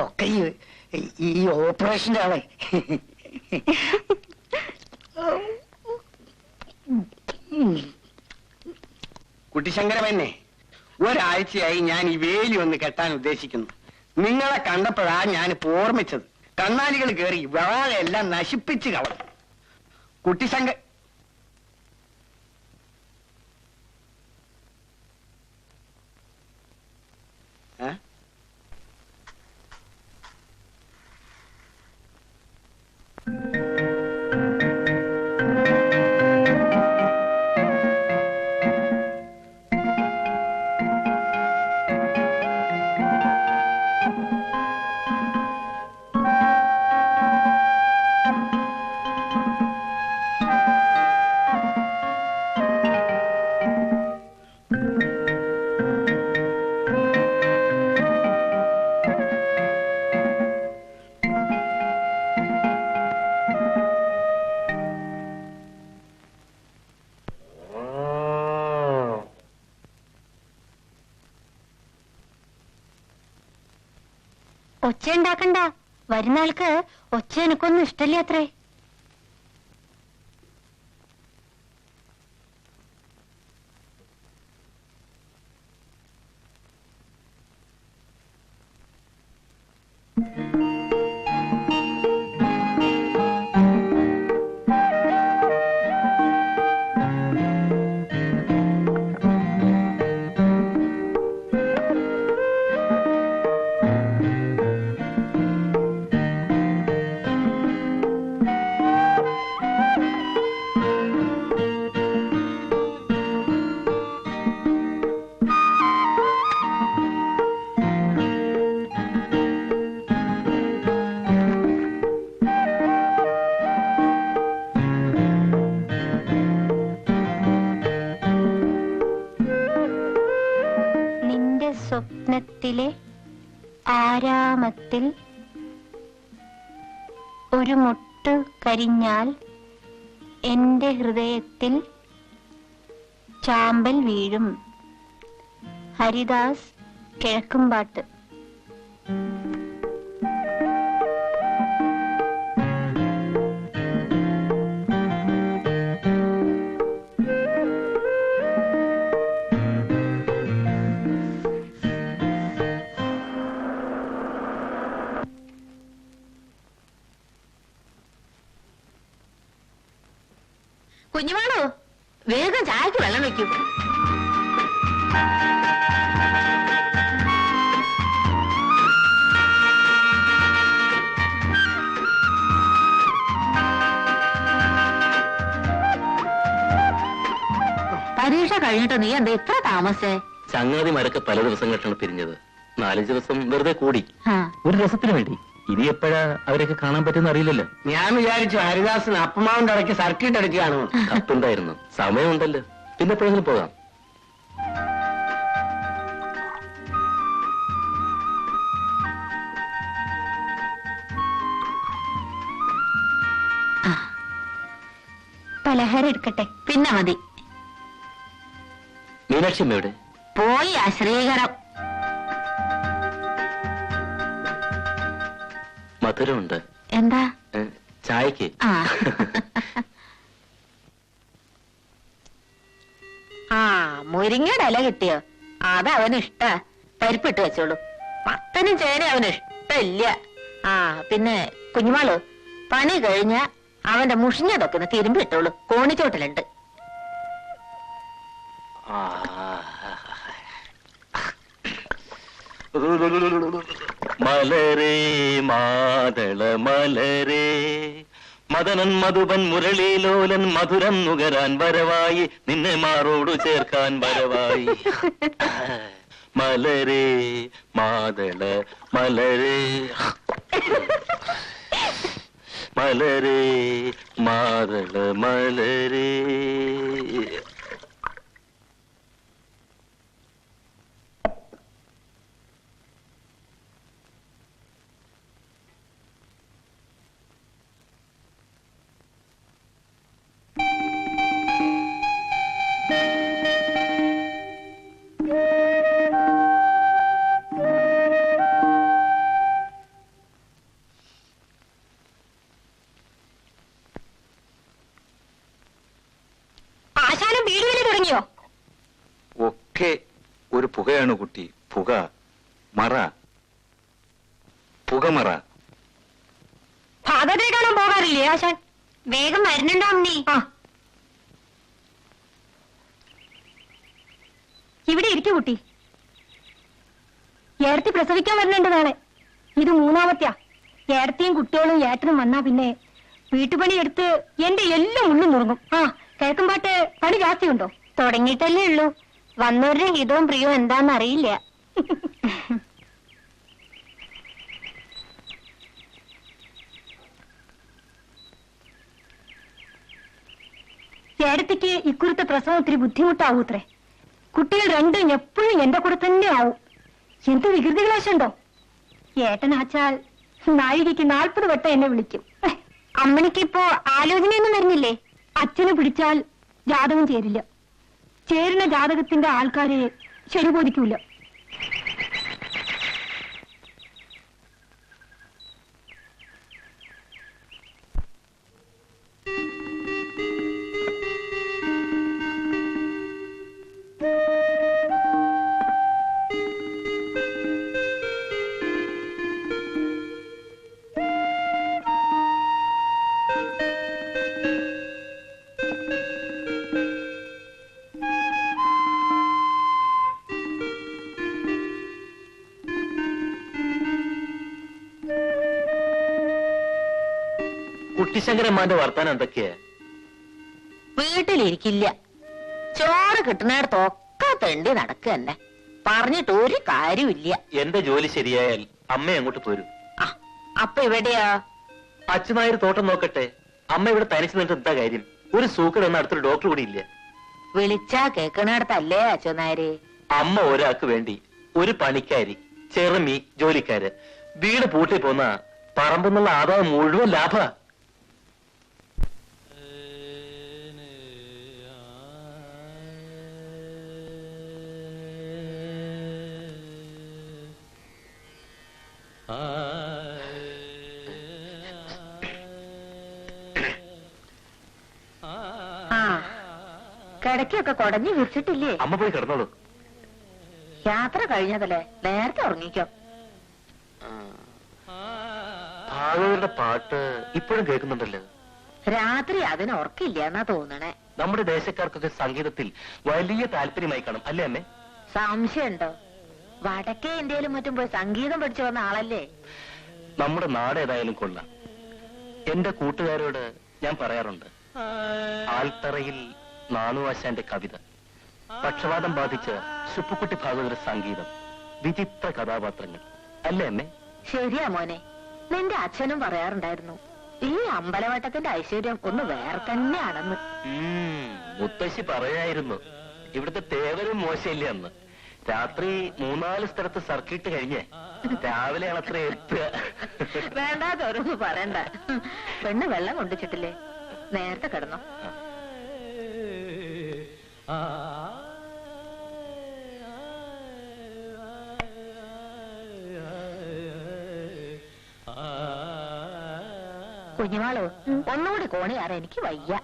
ഒക്കെ ഈ ഓപ്പറേഷന്റെ ആളെ. കുട്ടിശങ്കരമന്നെ, ഒരാഴ്ചയായി ഞാൻ ഈ വേലി ഒന്ന് കെട്ടാൻ ഉദ്ദേശിക്കുന്നു. നിങ്ങളെ കണ്ടപ്പോഴാ ഞാൻ ഓർമ്മിച്ചത്. കണ്ണാലികൾ കയറി വാഴയെല്ലാം നശിപ്പിച്ച് കളഞ്ഞു. കുട്ടിശങ്ക ഒച്ച ഉണ്ടാക്കണ്ട. വരുന്ന ആൾക്ക് ഒച്ച എനിക്കൊന്നും ഇഷ്ടല്ലേ അത്രേ. സ്വപ്നത്തിലെ ആരാമത്തിൽ ഒരു മുട്ട് കരിഞ്ഞാൽ എന്റെ ഹൃദയത്തിൽ ചാമ്പൽ വീഴും. ഹരിദാസ്, കിഴക്കുംപാട്ട്. കുഞ്ഞുമാണോ, വേഗം ചായക്ക് വെള്ളം വെക്കൂ. പരീക്ഷ കഴിഞ്ഞിട്ട് നീ എന്താ ഇത്ര താമസേ? ചങ്ങാതിമാരൊക്കെ പല ദിവസങ്ങളിലാണ് പിരിഞ്ഞത്. 4-5 ദിവസം വെറുതെ കൂടി, ഒരു രസത്തിന് വേണ്ടി. ഇനി എപ്പോഴാ അവരൊക്കെ കാണാൻ പറ്റുന്ന അറിയില്ലല്ലോ. ഞാൻ വിചാരിച്ചു ഹരിദാസിന് അപ്പമാവിന്റെ ഇടയ്ക്ക് സർക്കിട്ട് അടിക്കുകയാണോ. കത്തുണ്ടായിരുന്നു, സമയമുണ്ടല്ലോ, പിന്നെ എപ്പോഴെങ്കിലും പോകാം. പലഹാരം എടുക്കട്ടെ? പിന്നെ മതി. മീനാക്ഷി അമ്മയുടെ പോയി ശ്രീകരം. മധുരമുണ്ട്. എന്താ? ചായക്ക്. മുരിങ്ങയുടെ ഇല കിട്ടിയോ? അതവന് ഇഷ്ട. പരിപ്പിട്ട് വെച്ചോളൂ. മത്തനും ചേന അവന് ഇഷ്ടമില്ല. പിന്നെ കുഞ്ഞുമാള്, പണി കഴിഞ്ഞ അവന്റെ മുഷിഞ്ഞതൊക്കെ ഒന്ന് തിരുമ്പിട്ടോളൂ. കോണിച്ചോട്ടിലുണ്ട്. മലരേ മാതള മലരേ, മദനൻ മധുപൻ മുരളീലോലൻ മധുരം നുകരാൻ വരവായി, നിന്നെ മാറോടു ചേർക്കാൻ വരവായി. മലരേ മാതള മലരേ, മലരേ മാതള മലരേ. ആശാനും വീട് വിളി തുടങ്ങിയോ? ഒക്കെ ഒരു പുകയാണ് കുട്ടി. പുക മറ, പുകമറ. ഭാഗത്തെ കാണാൻ പോകാറില്ലേ ആശാൻ? വേഗം വരുന്നുണ്ടോ അമ്മി? ആ, ഇവിടെ ഇരിക്കു കുട്ടി. ഏടത്തി പ്രസവിക്കാൻ വരുന്നുണ്ട് നാളെ. ഇത് മൂന്നാമത്തെയാ. ഏടത്തിയും കുട്ടികളും ഏട്ടനും വന്നാ പിന്നെ വീട്ടുപണി എടുത്ത് എന്റെ എല്ലാം ഉള്ളും നുറുങ്ങും. ആ, കേൾക്കുമ്പാട്ട് പണി ജാസ്തിയുണ്ടോ? തുടങ്ങിയിട്ടല്ലേ ഉള്ളൂ. വന്നവരുടെ ഹിതവും പ്രിയവും എന്താന്ന് അറിയില്ല. ഏടത്തിക്ക് ഇക്കുറത്തെ പ്രസവം ഒത്തിരി ബുദ്ധിമുട്ടാവൂത്രേ. കുട്ടികൾ രണ്ടും എപ്പോഴും എന്റെ കൂടെ തന്നെ ആവും. എന്ത് വികൃതി ക്ലേശുണ്ടോ? ഏട്ടനാച്ചാൽ നാഴികയ്ക്ക് 40 വട്ടം എന്നെ വിളിക്കും. അമ്മണിക്കിപ്പോ ആലോചനയൊന്നും വരുന്നില്ലേ? അച്ഛനെ പിടിച്ചാൽ ജാതകം ചേരില്ല. ചേരുന്ന ജാതകത്തിന്റെ ആൾക്കാരെ ശരി ബോധിക്കൂല. കുട്ടിശങ്കരന്മാന്റെ വർത്താനം എന്തൊക്കെയാ? വീട്ടിലിരിക്കില്ല. ചോറ് കിട്ടുന്നിടത്തൊക്കെ തെണ്ടി നടക്കുക തന്നെ. പറഞ്ഞിട്ട് ഒരു കാര്യമില്ല. എന്റെ ജോലി ശരിയായാൽ അമ്മ അങ്ങോട്ട് പോരും. ആ, അപ്പൊ ഇവിടെയാ? അച്ഛനായൊരു തോട്ടം നോക്കട്ടെ. അമ്മ ഇവിടെ തനിച്ച് നിന്നിട്ട് എന്താ കാര്യം? ഒരു സൂക്കർ എന്ന അടുത്തൊരു ഡോക്ടർ കൂടി ഇല്ല. വിളിച്ചാ കേക്കണടത്തല്ലേ അച്ഛനാര്? അമ്മ ഒരാൾക്ക് വേണ്ടി ഒരു പണിക്കാരി, ചെറുമി, ജോലിക്കാര്. വീട് പൂട്ടി പോന്ന പറമ്പെന്നുള്ള ആദായം മുഴുവൻ ലാഭ. കിടക്കൊക്കെ കുടഞ്ഞു വിരിച്ചിട്ടില്ലേ? അമ്മ പോയി കിടന്നോളൂ. യാത്ര കഴിഞ്ഞതല്ലേ, നേരത്തെ ഉറങ്ങിക്കോ. ഭാഗവതരുടെ പാട്ട് ഇപ്പോഴും കേൾക്കുന്നുണ്ടല്ലോ. രാത്രി അതിന് ഉറക്കില്ല എന്നാ തോന്നണേ. നമ്മുടെ ദേശക്കാർക്കൊക്കെ സംഗീതത്തിൽ വലിയ താല്പര്യമായി കാണും അല്ലേ അമ്മേ? സംശയമുണ്ടോ? വടക്കേ ഇന്ത്യയിലും മറ്റും പോയി സംഗീതം പഠിച്ചു വന്ന ആളല്ലേ? നമ്മുടെ നാട് ഏതായാലും കൊള്ളാം. എന്റെ കൂട്ടുകാരോട് ഞാൻ പറയാറുണ്ട്, ആൽത്തറയിൽ നാണുവാശാന്റെ കവിത, പക്ഷപാതം ബാധിച്ച സുപ്പുക്കുട്ടി ഭാഗവതരുടെ സംഗീതം, വിചിത്ര കഥാപാത്രങ്ങൾ അല്ലേ അമ്മേ? ശരിയാ മോനെ, നിന്റെ അച്ഛനും പറയാറുണ്ടായിരുന്നു ഈ അമ്പലവട്ടത്തിന്റെ ഐശ്വര്യം ഒന്ന് വേറെ തന്നെയാണെന്ന്. മുത്തശ്ശി പറയായിരുന്നു. ഇവിടുത്തെ തേവരും മോശമില്ല അന്ന്. രാത്രി 3-4 സ്ഥലത്ത് സർക്കിട്ട് കഴിഞ്ഞ് രാവിലെയാണ് അത്ര എത്തുക. വേണ്ടാത്തോരൊന്നും പറയണ്ട. പെണ്ണ് വെള്ളം കൊണ്ടുവച്ചിട്ടില്ലേ? നേരത്തെ കിടന്നോ. കുഞ്ഞുമാളോ, ഒന്നുകൂടി കോണിയാറ, എനിക്ക് വയ്യ.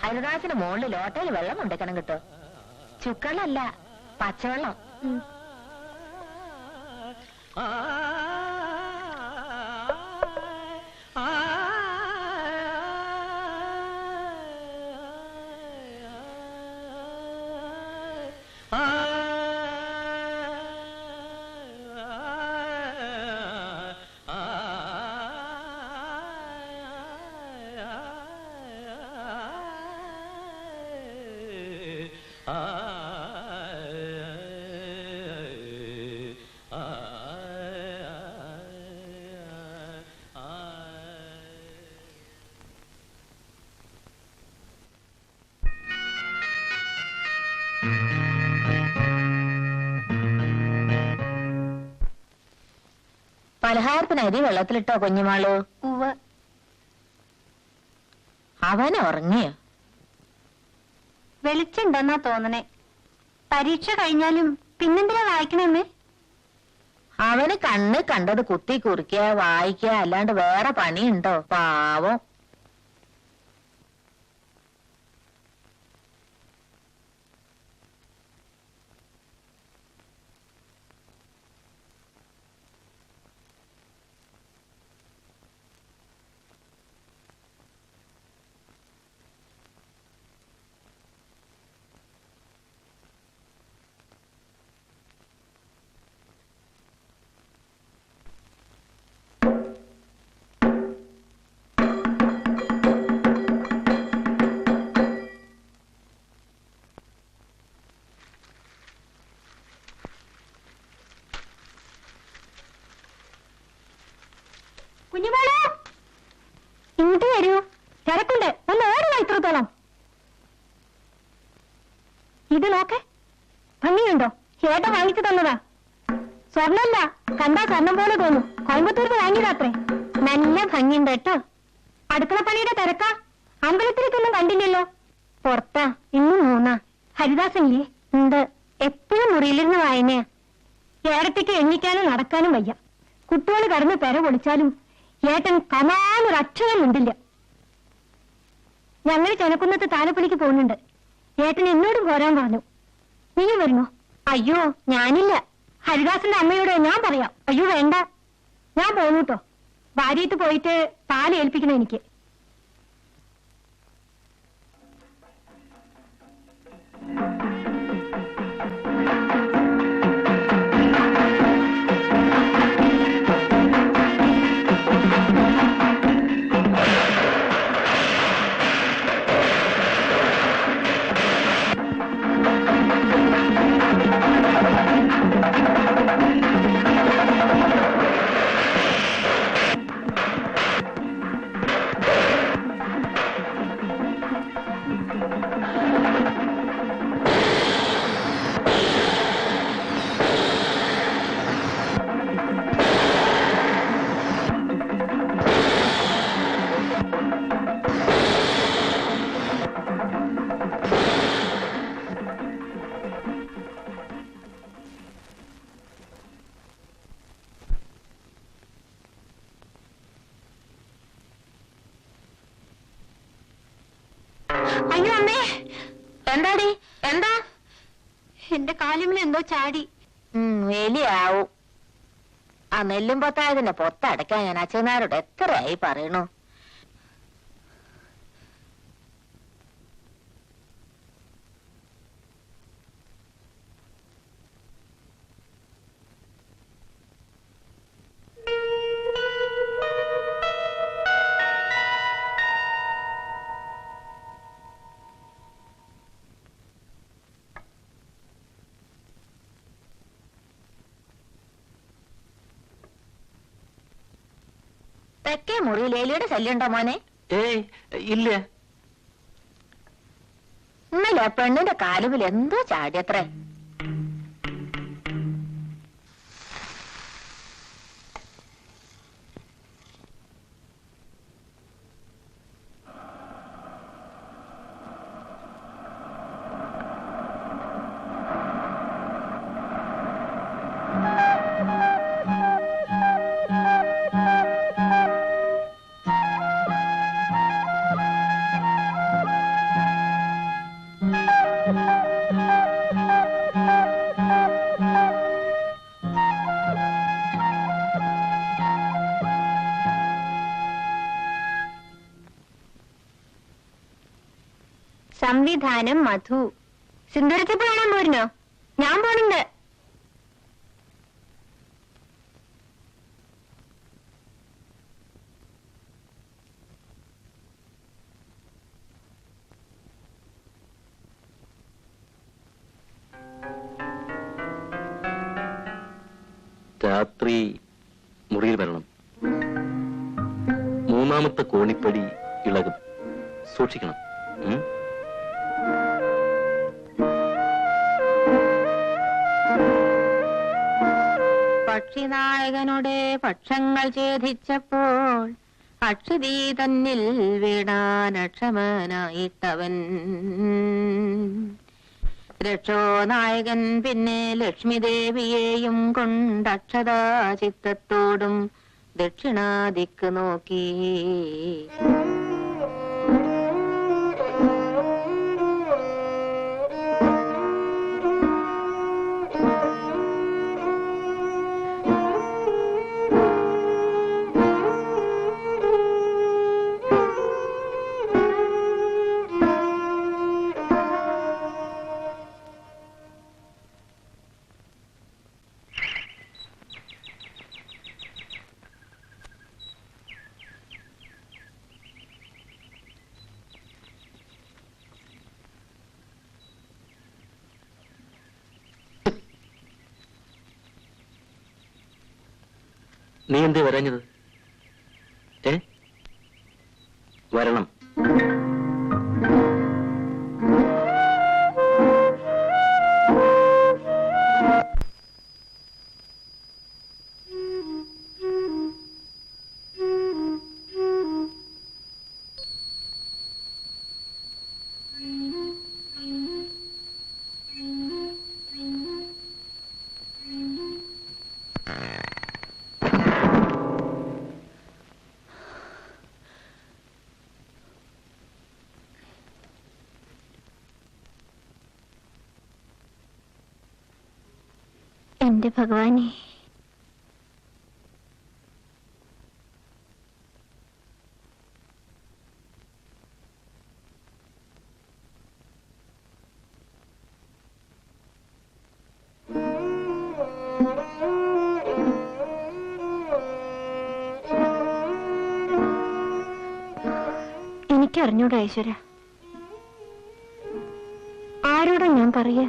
ഹരിദാസിന് മുകളിൽ ലോട്ടയിൽ വെള്ളം കൊണ്ടുവയ്ക്കണം കേട്ടോ. ചുക്കളല്ല, പച്ചവെള്ളം. പലഹാരത്തിന് അരി വെള്ളത്തിലിട്ടോ കുഞ്ഞുമാളു? ഉവ്വ്. അവൻ ഉറങ്ങിയോ? വെളിച്ചുണ്ടെന്നാ തോന്നണേ. പരീക്ഷ കഴിഞ്ഞാലും പിന്നെന്തിനാ വായിക്കണേ? അവന് കണ്ണ് കണ്ടത് കുത്തി കുറിക്കുക വായിക്കുക അല്ലാണ്ട് വേറെ പണിയുണ്ടോ? പാവം. കുഞ്ഞുമോളെ ഇങ്ങോട്ട് വരൂ, തിരക്കുണ്ട്, ഒന്ന് ഓടുക ഇത്രത്തോളം. ഇത് നോക്കെ, ഭംഗിയുണ്ടോ? ഏട്ടൻ വാങ്ങിച്ചു തന്നതാ. സ്വർണ്ണല്ല, കണ്ടാ സ്വർണം പോലെ തോന്നും. കോയമ്പത്തൂരിന് വാങ്ങിയതാത്രേ. നല്ല ഭംഗിയുണ്ട് കേട്ടോ. അടുക്കളപ്പണിയുടെ തിരക്കാ. അമ്പലത്തിലേക്കൊന്നും കണ്ടില്ലല്ലോ. പുറത്താ, ഇന്നും 3. ഹരിദാസനില്ലേ? ഉണ്ട്. എപ്പോഴും മുറിയിലിരുന്ന് വായനയാ. ഏടത്തേക്ക് എണ്ണിക്കാനും നടക്കാനും വയ്യ. കുട്ടികൾ കടന്ന് പെര പൊളിച്ചാലും ഏട്ടൻ കമാനൊരക്ഷരം ഉണ്ടില്ല. ഞങ്ങൾ ചെനക്കുന്നത്ത് താലപ്പൊലിക്ക് പോകുന്നുണ്ട്. ഏട്ടൻ എന്നോടും പോരാൻ പറഞ്ഞു. നീയും വരുന്നോ? അയ്യോ, ഞാനില്ല. ഹരിദാസന്റെ അമ്മയോട് ഞാൻ പറയാം. അയ്യോ വേണ്ട, ഞാൻ പോന്നു കേട്ടോ. ഭാര്യത്ത് പോയിട്ട് താലി ഏൽപ്പിക്കണം എനിക്ക്. അയ്യോ അമ്മേ, എന്താടി? എന്താ? എന്റെ കാലിമിൽ എന്തോ ചാടി. വലിയാവും. ആ നെല്ലും പൊത്തായതിന്റെ പൊത്തടയ്ക്കാൻ ഞാൻ അച്ഛനാരോട് എത്രയായി പറയണു. തെക്കേ മുറിയിൽ എലിയുടെ ശല്യമുണ്ടോ മോനെ? ഏയ് ഇല്ല. ഇന്നലെ പെണ്ണിന്റെ കാലുമിൽ എന്തോ ചാടിയത്രേ. സംവിധാനം മധു. സിന്ദൂരത്തിൽ കാണാൻ പോരുന്നോ? ഞാൻ പോണുണ്ട്. രാത്രി മുറിയിൽ വരണം. 3ാമത്തെ കോണിപ്പടി ഇളകും, സൂക്ഷിക്കണം. പക്ഷിനായകനുടെ പക്ഷങ്ങൾ ഛേദിച്ചപ്പോൾ അക്ഷതി തന്നിൽ വീണാനക്ഷമനായിട്ടവൻ രക്ഷോനായകൻ പിന്നെ ലക്ഷ്മിദേവിയെയും കൊണ്ടക്ഷതാ ചിത്തത്തോടും ദക്ഷിണാദിക്ക് നോക്കി. നീ എന്തേ വരഞ്ഞത്? വരണം. എന്റെ ഭഗവാനെ, എനിക്കറിഞ്ഞൂടാ ഈശ്വര, ആരോടാ ഞാൻ പറയാ?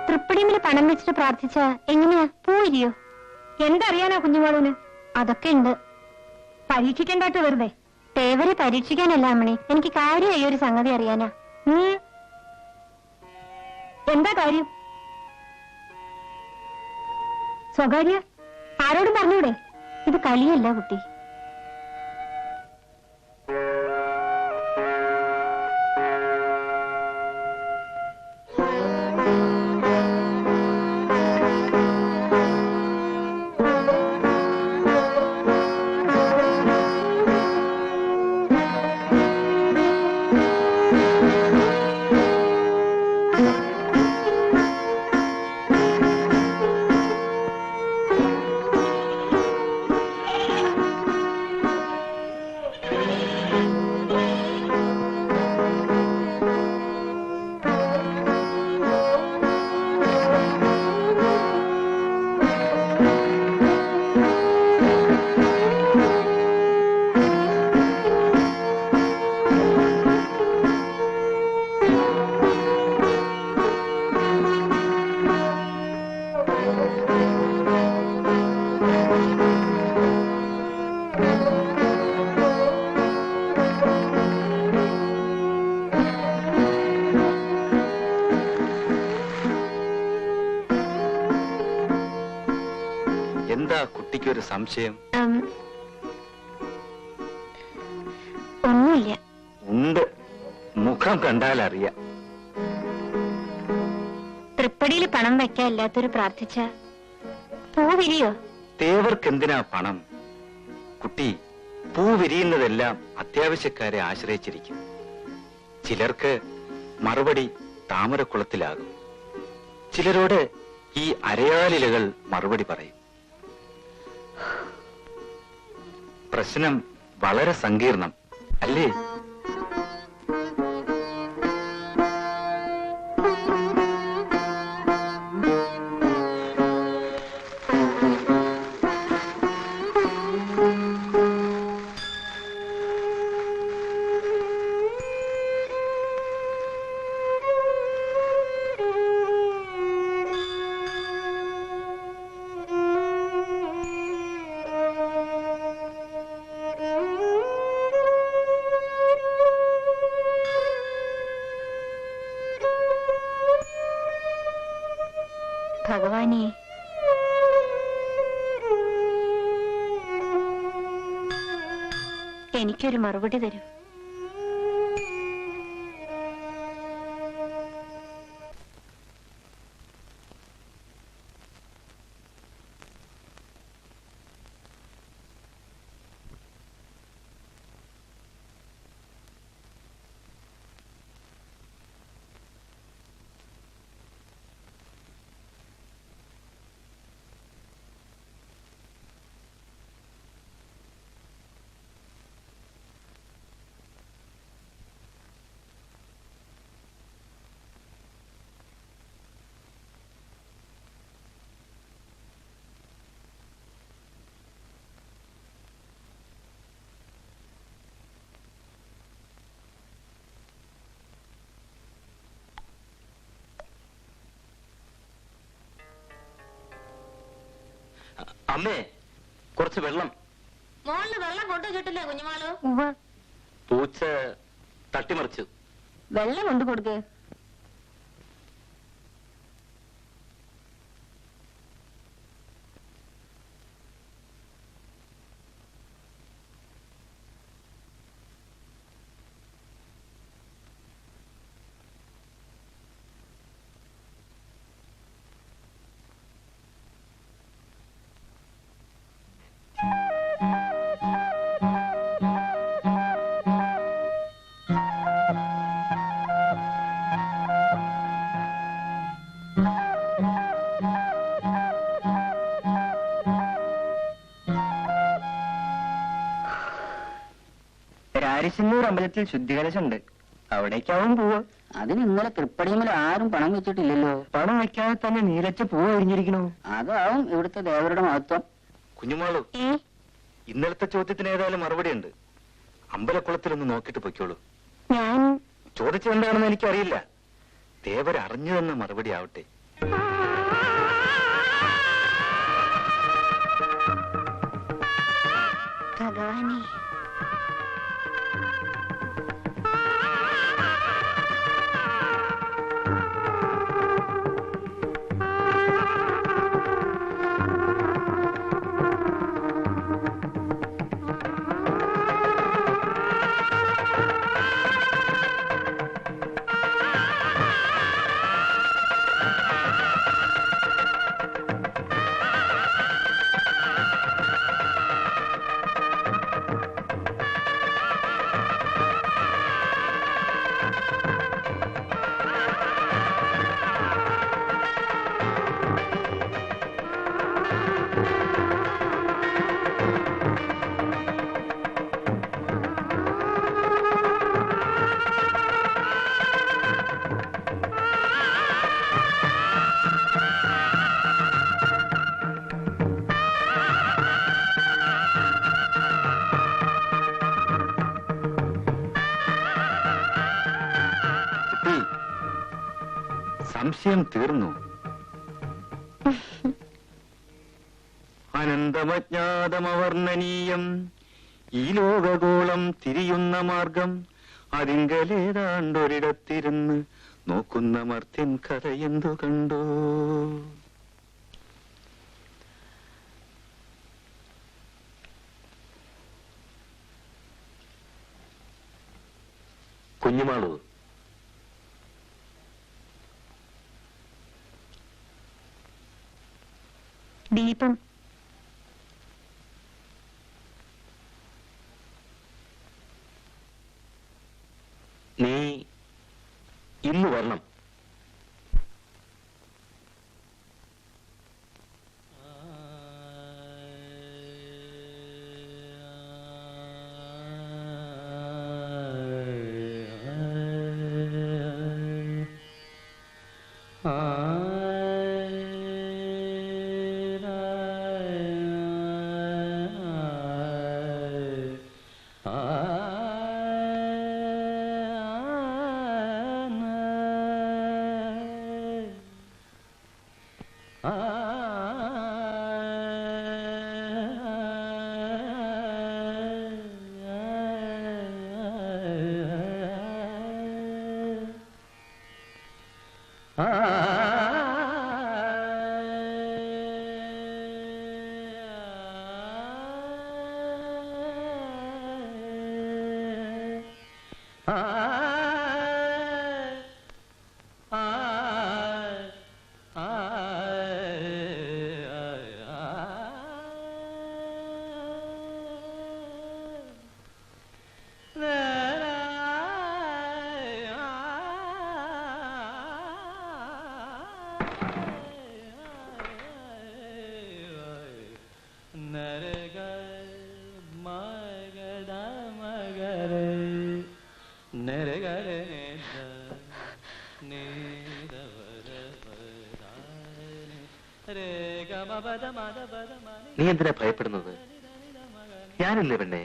തൃപ്പടിമില് പണം വെച്ചിട്ട് പ്രാർത്ഥിച്ച എങ്ങനെയാ? പോയില്ലയോ? എന്തറിയാനാ കുഞ്ഞുമോളൂന്? അതൊക്കെ ഉണ്ട്. പരീക്ഷിക്കണ്ടാട്ട് വെറുതെ. തേവരെ പരീക്ഷിക്കാനല്ല അമ്മണി, എനിക്ക് കാര്യമായി ഒരു സംഗതി അറിയാനാ. എന്താ കാര്യം? സ്വകാര്യ ആരോടും പറഞ്ഞൂടെ? ഇത് കളിയല്ല കുട്ടി. എന്താ കുട്ടിക്കൊരു സംശയം? ഒന്നുമില്ല. ഉണ്ട്, മുഖം കണ്ടാൽ അറിയാം. തൃപ്പടിയിൽ പണം വെക്കാല്ലാത്തൊരു പ്രാർത്ഥിച്ച പൂ വിരിയോ? തേവർക്ക് എന്തിനാ പണം? കുട്ടി, പൂ വിരിയുന്നതെല്ലാം അത്യാവശ്യക്കാരെ ആശ്രയിച്ചിരിക്കും. ചിലർക്ക് മറുപടി താമരക്കുളത്തിലാകും. ചിലരോട് ഈ അരയാലിലകൾ മറുപടി പറയും. പ്രശ്നം വളരെ സങ്കീർണം അല്ലേ? ഭഗവാനെ, എനിക്കൊരു മറുപടി തരൂ. അമ്മേ, കുറച്ച് വെള്ളം. മോളില് വെള്ളം കൊണ്ടുവച്ചിട്ടില്ലേ കുഞ്ഞുമാളു? പൂച്ച തട്ടിമറിച്ചു. വെള്ളം കൊണ്ടു കൊടുക്കേ. രാരിശന്നൂർ അമ്പലത്തിൽ ശുദ്ധികലശുണ്ട്, അവിടേക്കാവും പോവ്. അതിന് ഇന്നലെ തൃപ്പടിമേൽ ആരും പണം വെച്ചിട്ടില്ലല്ലോ. പണം വെക്കാതെ തന്നെ നീരച്ച പൂവ് ഒഴിഞ്ഞിരിക്കണോ? അതാവും ഇവിടുത്തെ ദേവരുടെ മഹത്വം. കുഞ്ഞുമാളു, ഇന്നലത്തെ ചോദ്യത്തിന് ഏതായാലും മറുപടി ഉണ്ട്. അമ്പലക്കുളത്തിലൊന്ന് നോക്കിട്ട് പൊയ്ക്കോളൂ. ഞാൻ ചോദിച്ചെന്താണെന്ന് എനിക്കറിയില്ല. ദേവരറിഞ്ഞു തന്ന മറുപടി ആവട്ടെ. ഭഗവാനെ, സംശയം തീർന്നു. അനന്തമജ്ഞാതമവർണ്ണനീയം ഈ ലോകഗോളം തിരിയുന്ന മാർഗം അതിങ്കലേതാണ്ടൊരിടത്തിരുന്ന് നോക്കുന്ന മർത്യൻ കഥ എന്തു കണ്ടു. കുഞ്ഞുമാളു, ദീപം. നീ ഇന്ന് വരണം. നീ എന്തിനാ ഭയപ്പെടുന്നത്? ഞാനില്ലേ പെണ്ണെ,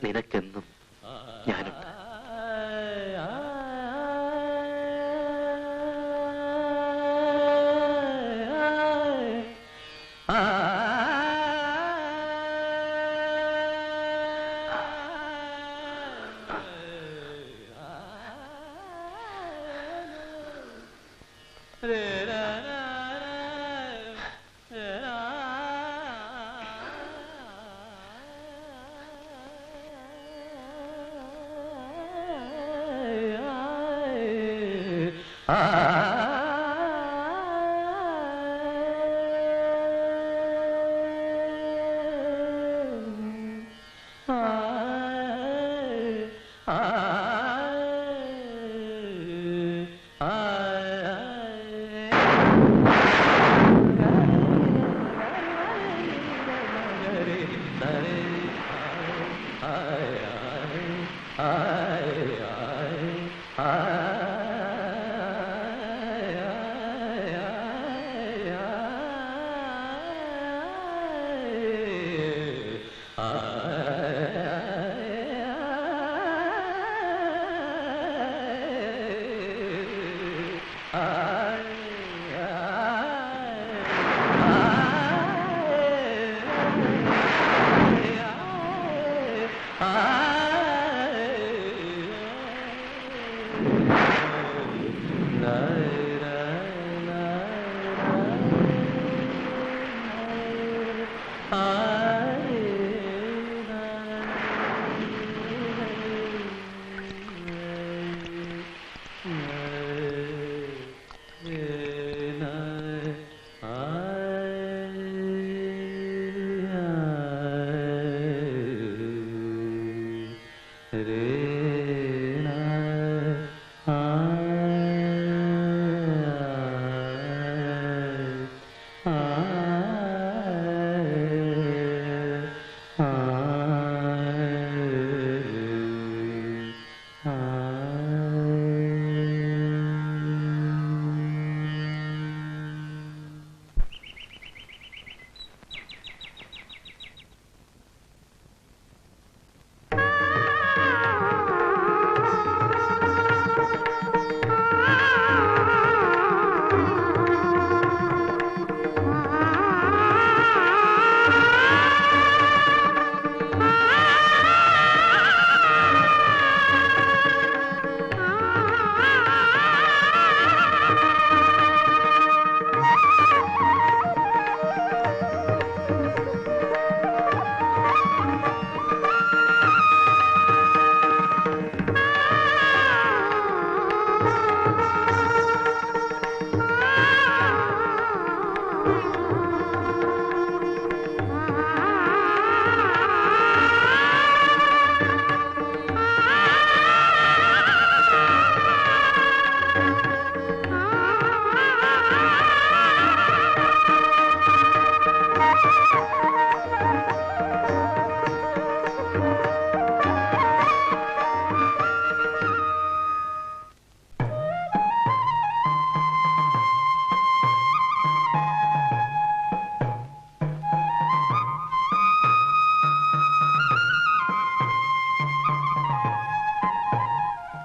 നിനക്കെന്നും ഞാനുണ്ട്.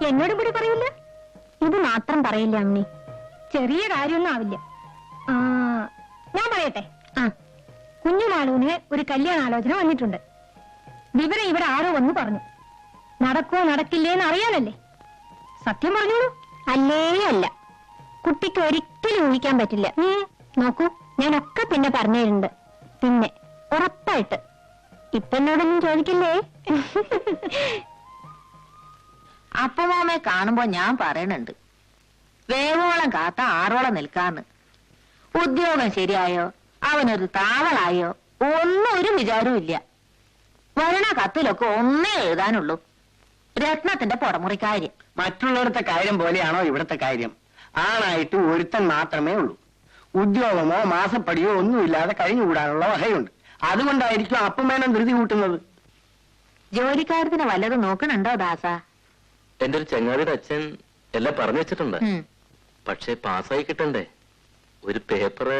എന്നോടും കൂടി പറയില്ല? ഇത് മാത്രം പറയില്ല അമ്മി, ചെറിയ കാര്യമൊന്നും ആവില്ല. ഞാൻ പറയട്ടെ, കുഞ്ഞുമാളൂന് ഒരു കല്യാണാലോചന വന്നിട്ടുണ്ട്. വിവരം ഇവിടെ ആരോ വന്നു പറഞ്ഞു. നടക്കുമോ നടക്കില്ലേന്ന് അറിയാനല്ലേ? സത്യം പറഞ്ഞോളൂ. അല്ലേ അല്ല, കുട്ടിക്ക് ഒരിക്കലും ഊഹിക്കാൻ പറ്റില്ല. നോക്കൂ, ഞാനൊക്കെ പിന്നെ പറഞ്ഞിട്ടുണ്ട്. പിന്നെ ഉറപ്പായിട്ട് ഇപ്പൊ എന്നോടൊന്നും ചോദിക്കില്ലേ? അപ്പമാമയെ കാണുമ്പോ ഞാൻ പറയണുണ്ട്, വേവോളം കാത്ത ആറോളം നിൽക്കാന്ന്. ഉദ്യോഗം ശരിയായോ, അവനൊരു താവളായോ ഒന്നും ഒരു വിചാരവും ഇല്ല. വരണ കത്തിലൊക്കെ ഒന്നേ എഴുതാനുള്ളൂ, രത്നത്തിന്റെ പുറമുറിക്കാര്യം. മറ്റുള്ളിടത്തെ കാര്യം പോലെയാണോ ഇവിടുത്തെ കാര്യം? ആണായിട്ട് ഒരുത്തൻ മാത്രമേ ഉള്ളൂ. ഉദ്യോഗമോ മാസപ്പടിയോ ഒന്നുമില്ലാതെ കഴിഞ്ഞുകൂടാനുള്ള വകയുണ്ട്. അതുകൊണ്ടായിരിക്കും അപ്പമേനം ധൃതി കൂട്ടുന്നത്. ജോലിക്കാരത്തിന് വല്ലതും നോക്കണുണ്ടോ ദാസ? എന്റെ ഒരു ചങ്ങാതിയുടെ അച്ഛൻ എല്ലാം പറഞ്ഞു വെച്ചിട്ടുണ്ട്. ഉം. പക്ഷെ പാസ്സായി കിട്ടണ്ടേ? ഒരു പേപ്പറ്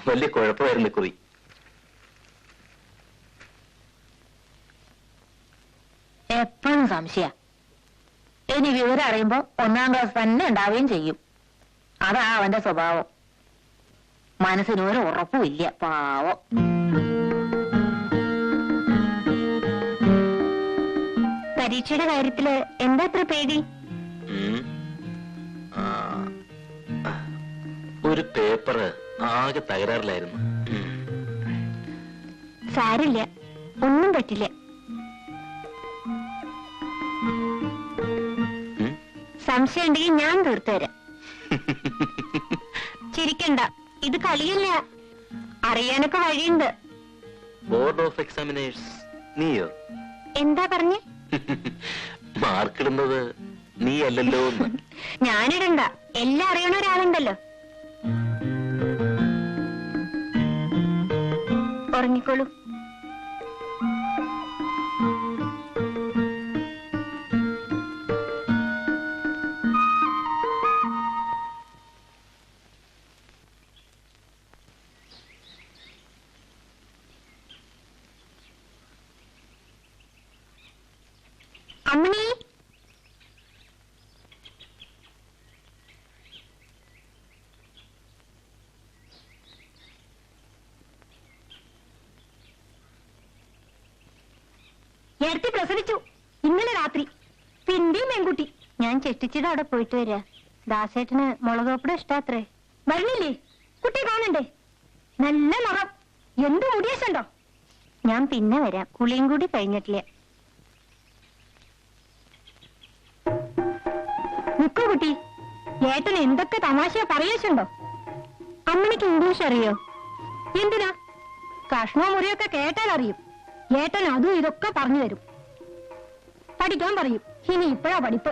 വലിയ കുഴപ്പമായിരുന്നു കുറി. എപ്പോഴും സംശയ. ഇനി വിവരം അറിയുമ്പോ 1ാം ക്ലാസ് തന്നെ ഉണ്ടാവുകയും ചെയ്യും. അതാ അവന്റെ സ്വഭാവം. മനസ്സിനൊരു ഉറപ്പുമില്ല, പാവം. പരീക്ഷയുടെ കാര്യത്തില് എന്താ അത്ര പേടി? ഉം. ആ, ഒരു പേപ്പറ് ആകെ തകരാറിലായിരുന്നു. സാരില്ല, ഒന്നും പറ്റില്ല. സംശയം ഉണ്ടെങ്കിൽ ഞാൻ തീർത്തു തരാം. ചിരിക്കണ്ട, ഇത് കളിയല്ല, അറിയാനൊക്കെ വഴിയുണ്ട്. ബോർഡ് ഓഫ് എക്സാമിനേഴ്സ് നീയോ? എന്താ പറഞ്ഞേ? മാർക്കിടുന്നത് നീ അല്ലല്ലോ. ഞാനിടണ്ട, എല്ലാം അറിയണ ഒരാളുണ്ടല്ലോ. ഉറങ്ങിക്കോളൂ. അമ്മണി, നേരത്തെ പ്രസവിച്ചു ഇന്നലെ രാത്രി. പിന്നെയും പെൺകുട്ടി. ഞാൻ ചെട്ടിച്ചിടെ അവിടെ പോയിട്ട് വരാ. ദാസേട്ടന് മുളകോപ്പട ഇഷ്ടാത്രേ. വരണില്ലേ? കുട്ടി കാണണ്ടേ? നല്ല നിറം, എന്ത് മുടിയസുണ്ടോ? ഞാൻ പിന്നെ വരാം, കുളിയും കൂടി കഴിഞ്ഞിട്ടില്ല. നിക്കൂ കുട്ടി, ഏട്ടൻ എന്തൊക്കെ തമാശ പറയേച്ചുണ്ടോ? അമ്മണിക്ക് ഇംഗ്ലീഷ് അറിയോ? എന്തിനാ? കഷ്ണോ മുറിയൊക്കെ കേട്ടാൽ അറിയും. ഏട്ടൻ അതും ഇതൊക്കെ പറഞ്ഞു തരും. പഠിക്കാൻ പറയും. ഇനി ഇപ്പോഴാ പഠിപ്പ്.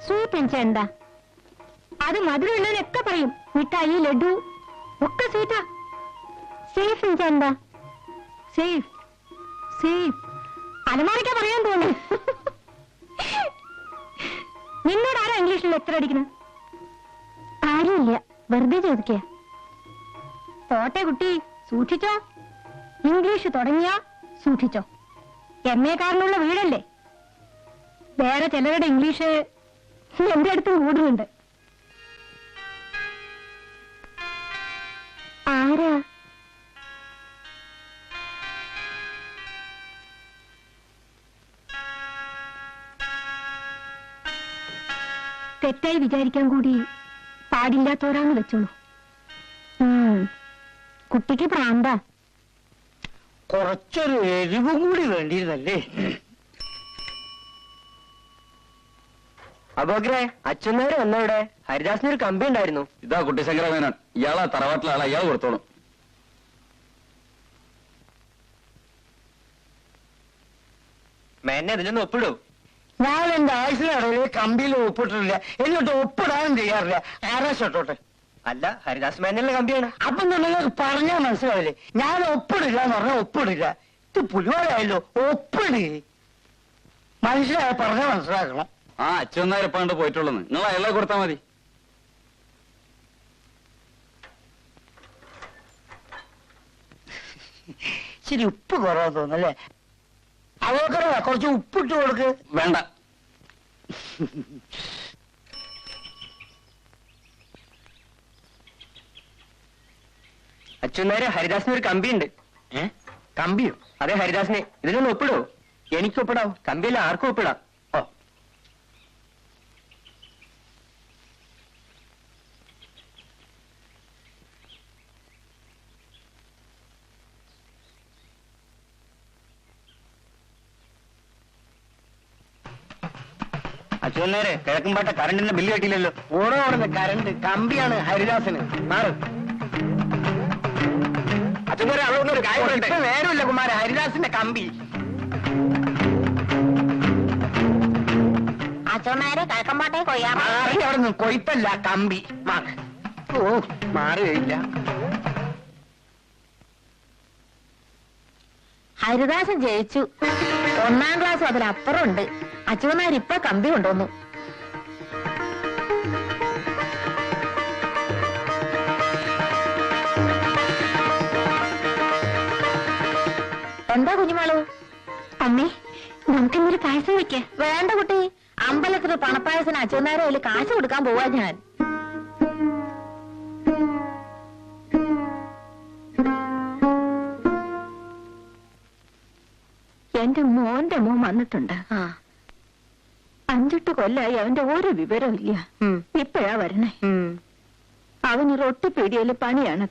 സ്വീറ്റ് എൻച്ച എന്താ? അത് മധുരമുള്ളതിനൊക്കെ പറയും. മിഠായി, ലഡു ഒക്കെ സ്വീറ്റാ. സേഫ് എൻച്ച എന്താ? സേഫ് സേഫ് അലമാരിക്കാ പറയാൻ തോന്നി. നിന്നോട് ആരാ ഇംഗ്ലീഷിൽ ലെക്ചർ അടിക്കണ? ആരുമില്ല, വെറുതെ ചോദിക്ക. പോട്ടെ കുട്ടി, സൂക്ഷിച്ചോ. ഇംഗ്ലീഷ് തുടങ്ങിയാ സൂക്ഷിച്ചോ. MA കാരനുള്ള വീടല്ലേ. വേറെ ചിലരുടെ ഇംഗ്ലീഷ് എന്റെ അടുത്തും കൂടുന്നുണ്ട്. ആരാ? തെറ്റായി വിചാരിക്കാൻ കൂടി പാടില്ലാത്തവരാന്ന് വെച്ചോളൂ. കുട്ടിക്ക് പ്രാന്താ. കുറച്ചൊരു എരിവും കൂടി വേണ്ടിയിരുന്നല്ലേ? അബോഗ്രെ, അച്ഛനേരെ വന്നവിടെ ഹരിദാസിനൊരു കമ്പി ഉണ്ടായിരുന്നു. ഇതാ കുട്ടി ശങ്കരമേനോൻ, ഇയാളാ തറവാട്ടിലെ ആളാ, ഇയാൾ കൊടുത്തോളും. മേനെ ഇതിലൊന്ന് ഒപ്പിടൂ. ഞാൻ എന്റെ ആയുസിനിടയിൽ കമ്പിയിൽ ഒപ്പിട്ടിട്ടില്ല, എന്നിട്ട് ഒപ്പിടാനും ചെയ്യാറില്ല. ആരാ ഷോട്ടോട്ടെ? അല്ല, ഹരിദാസ് മേനല്ലേ കമ്പിയാണ്. അപ്പം നിങ്ങൾക്ക് പറഞ്ഞാൽ മനസ്സിലാവില്ലേ? ഞാൻ ഒപ്പിടില്ല എന്ന് പറഞ്ഞാൽ ഒപ്പിടില്ല. ഇത് പുലിവാലായല്ലോ, ഒപ്പിട്. മനുഷ്യരായ പറഞ്ഞാൽ മനസ്സിലാക്കണം. ആ അച്ഛനാർ എപ്പാണ്ട് പോയിട്ടുള്ളന്ന്, നിങ്ങൾ അയാളെ കൊടുത്താൽ മതി. ശരി, ഉപ്പ് കുറവാ തോന്നല്ലേ? അതൊക്കെ കുറച്ച് ഉപ്പിട്ട് കൊടുക്ക്. വേണ്ട. അച്ഛനേരെ ഹരിദാസിന് ഒരു കമ്പിയുണ്ട്. കമ്പിയോ? അതെ, ഹരിദാസിനെ. ഇതിലൊന്ന് ഒപ്പിടോ? എനിക്ക് ഒപ്പിടാം. കമ്പിയല്ല, ആർക്കും ഒപ്പിടാം. ഓ, അച്ഛനേരെ കിഴക്കുംപാട്ട കറണ്ടിന്റെ ബില്ല് കെട്ടിയില്ലല്ലോ. ഓടോടുന്ന കരണ്ട് കമ്പിയാണ് ഹരിദാസന്. മാറ്. അച്ഛന്മാരെ അവിടെ ഒരു കാര്യം പറയട്ടെ. ഇപ്പൊ നേരമില്ല കുമാര, ഹരിദാസിന്റെ കമ്പി. അച്ഛന്മാരെ കിഴക്കമ്പാട്ടെ കൊയ്യാ. മാറി അവിടെ നിന്ന്, കൊയ്ത്തല്ല കമ്പി. ഓ മാറുകയില്ല. ഹരിദാസൻ ജയിച്ചു. 1ാം ക്ലാസ് അതിലപ്പുറം ഉണ്ട്. അച്ഛന്മാരിപ്പൊ കമ്പി കൊണ്ടുവന്നു. എന്താ കുഞ്ഞുമാളു? അമ്മേ, നമുക്കെന്നൊരു പായസം വെക്ക. വേണ്ട കുട്ടി, അമ്പലത്തിന് പണപ്പായസന് അച്ഛന്മാരെ അതിൽ കാശ് കൊടുക്കാൻ പോവാ ഞാൻ. എന്റെ മോന്റെ മോൻ വന്നിട്ടുണ്ട്. 5-8 കൊല്ലായി അവന്റെ ഒരു വിവരവും ഇല്ല. ഇപ്പോഴാ വരണേ. അവന് റൊട്ടിപ്പീടിയയില് പണിയാണ്.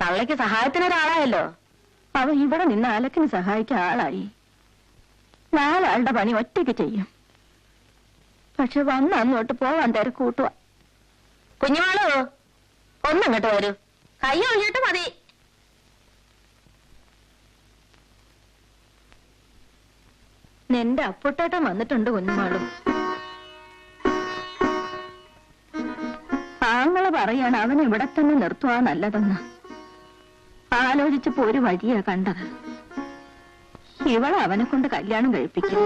തള്ളയ്ക്ക് സഹായത്തിനൊരാളായല്ലോ. അവൻ ഇവിടെ നിന്ന് അലക്കിന് സഹായിക്കാൻ ആളായി. 4 ആളുടെ പണി ഒറ്റയ്ക്ക് ചെയ്യും. പക്ഷെ വന്ന് അങ്ങോട്ട് പോവാൻ തിരക്കൂട്ടുക. കുഞ്ഞുമാളു, ഒന്നിങ്ങോട്ട് വരൂ. കൈ ഒഴിഞ്ഞിട്ട് മതി. നിന്റെ അപ്പുട്ടേട്ടൻ വന്നിട്ടുണ്ട് കുഞ്ഞുമാളും. ആങ്ങള് പറയാണ് അവൻ ഇവിടെ തന്നെ നിർത്തുവാ നല്ലതെന്ന്. ആലോചിച്ചപ്പോ ഒരു വഴിയാ കണ്ടത്. ഇവളെ അവനെ കൊണ്ട് കല്യാണം കഴിപ്പിക്കും.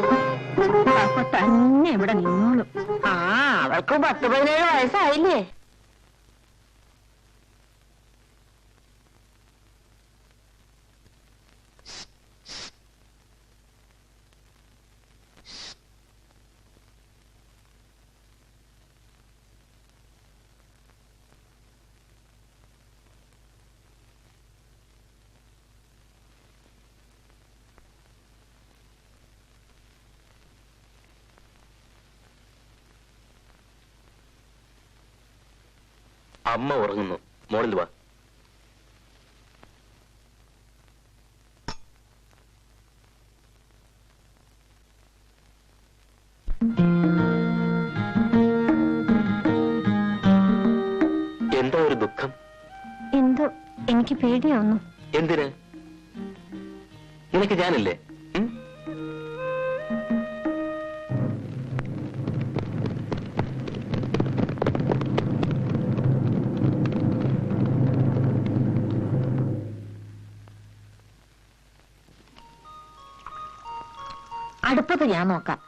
അപ്പൊ തന്നെ ഇവിടെ നിന്നോളും. അവൾക്ക് 10-17 വയസ്സായില്ലേ? അമ്മ ഉറങ്ങുന്നു. മോളിൽ വാ. എന്താ ഒരു ദുഃഖം? എന്തോ എനിക്ക് പേടിയാവുന്നു. എന്തിന്? നിനക്ക് ഞാനില്ലേ? അടുപ്പത്ത് ഞാൻ നോക്കാം.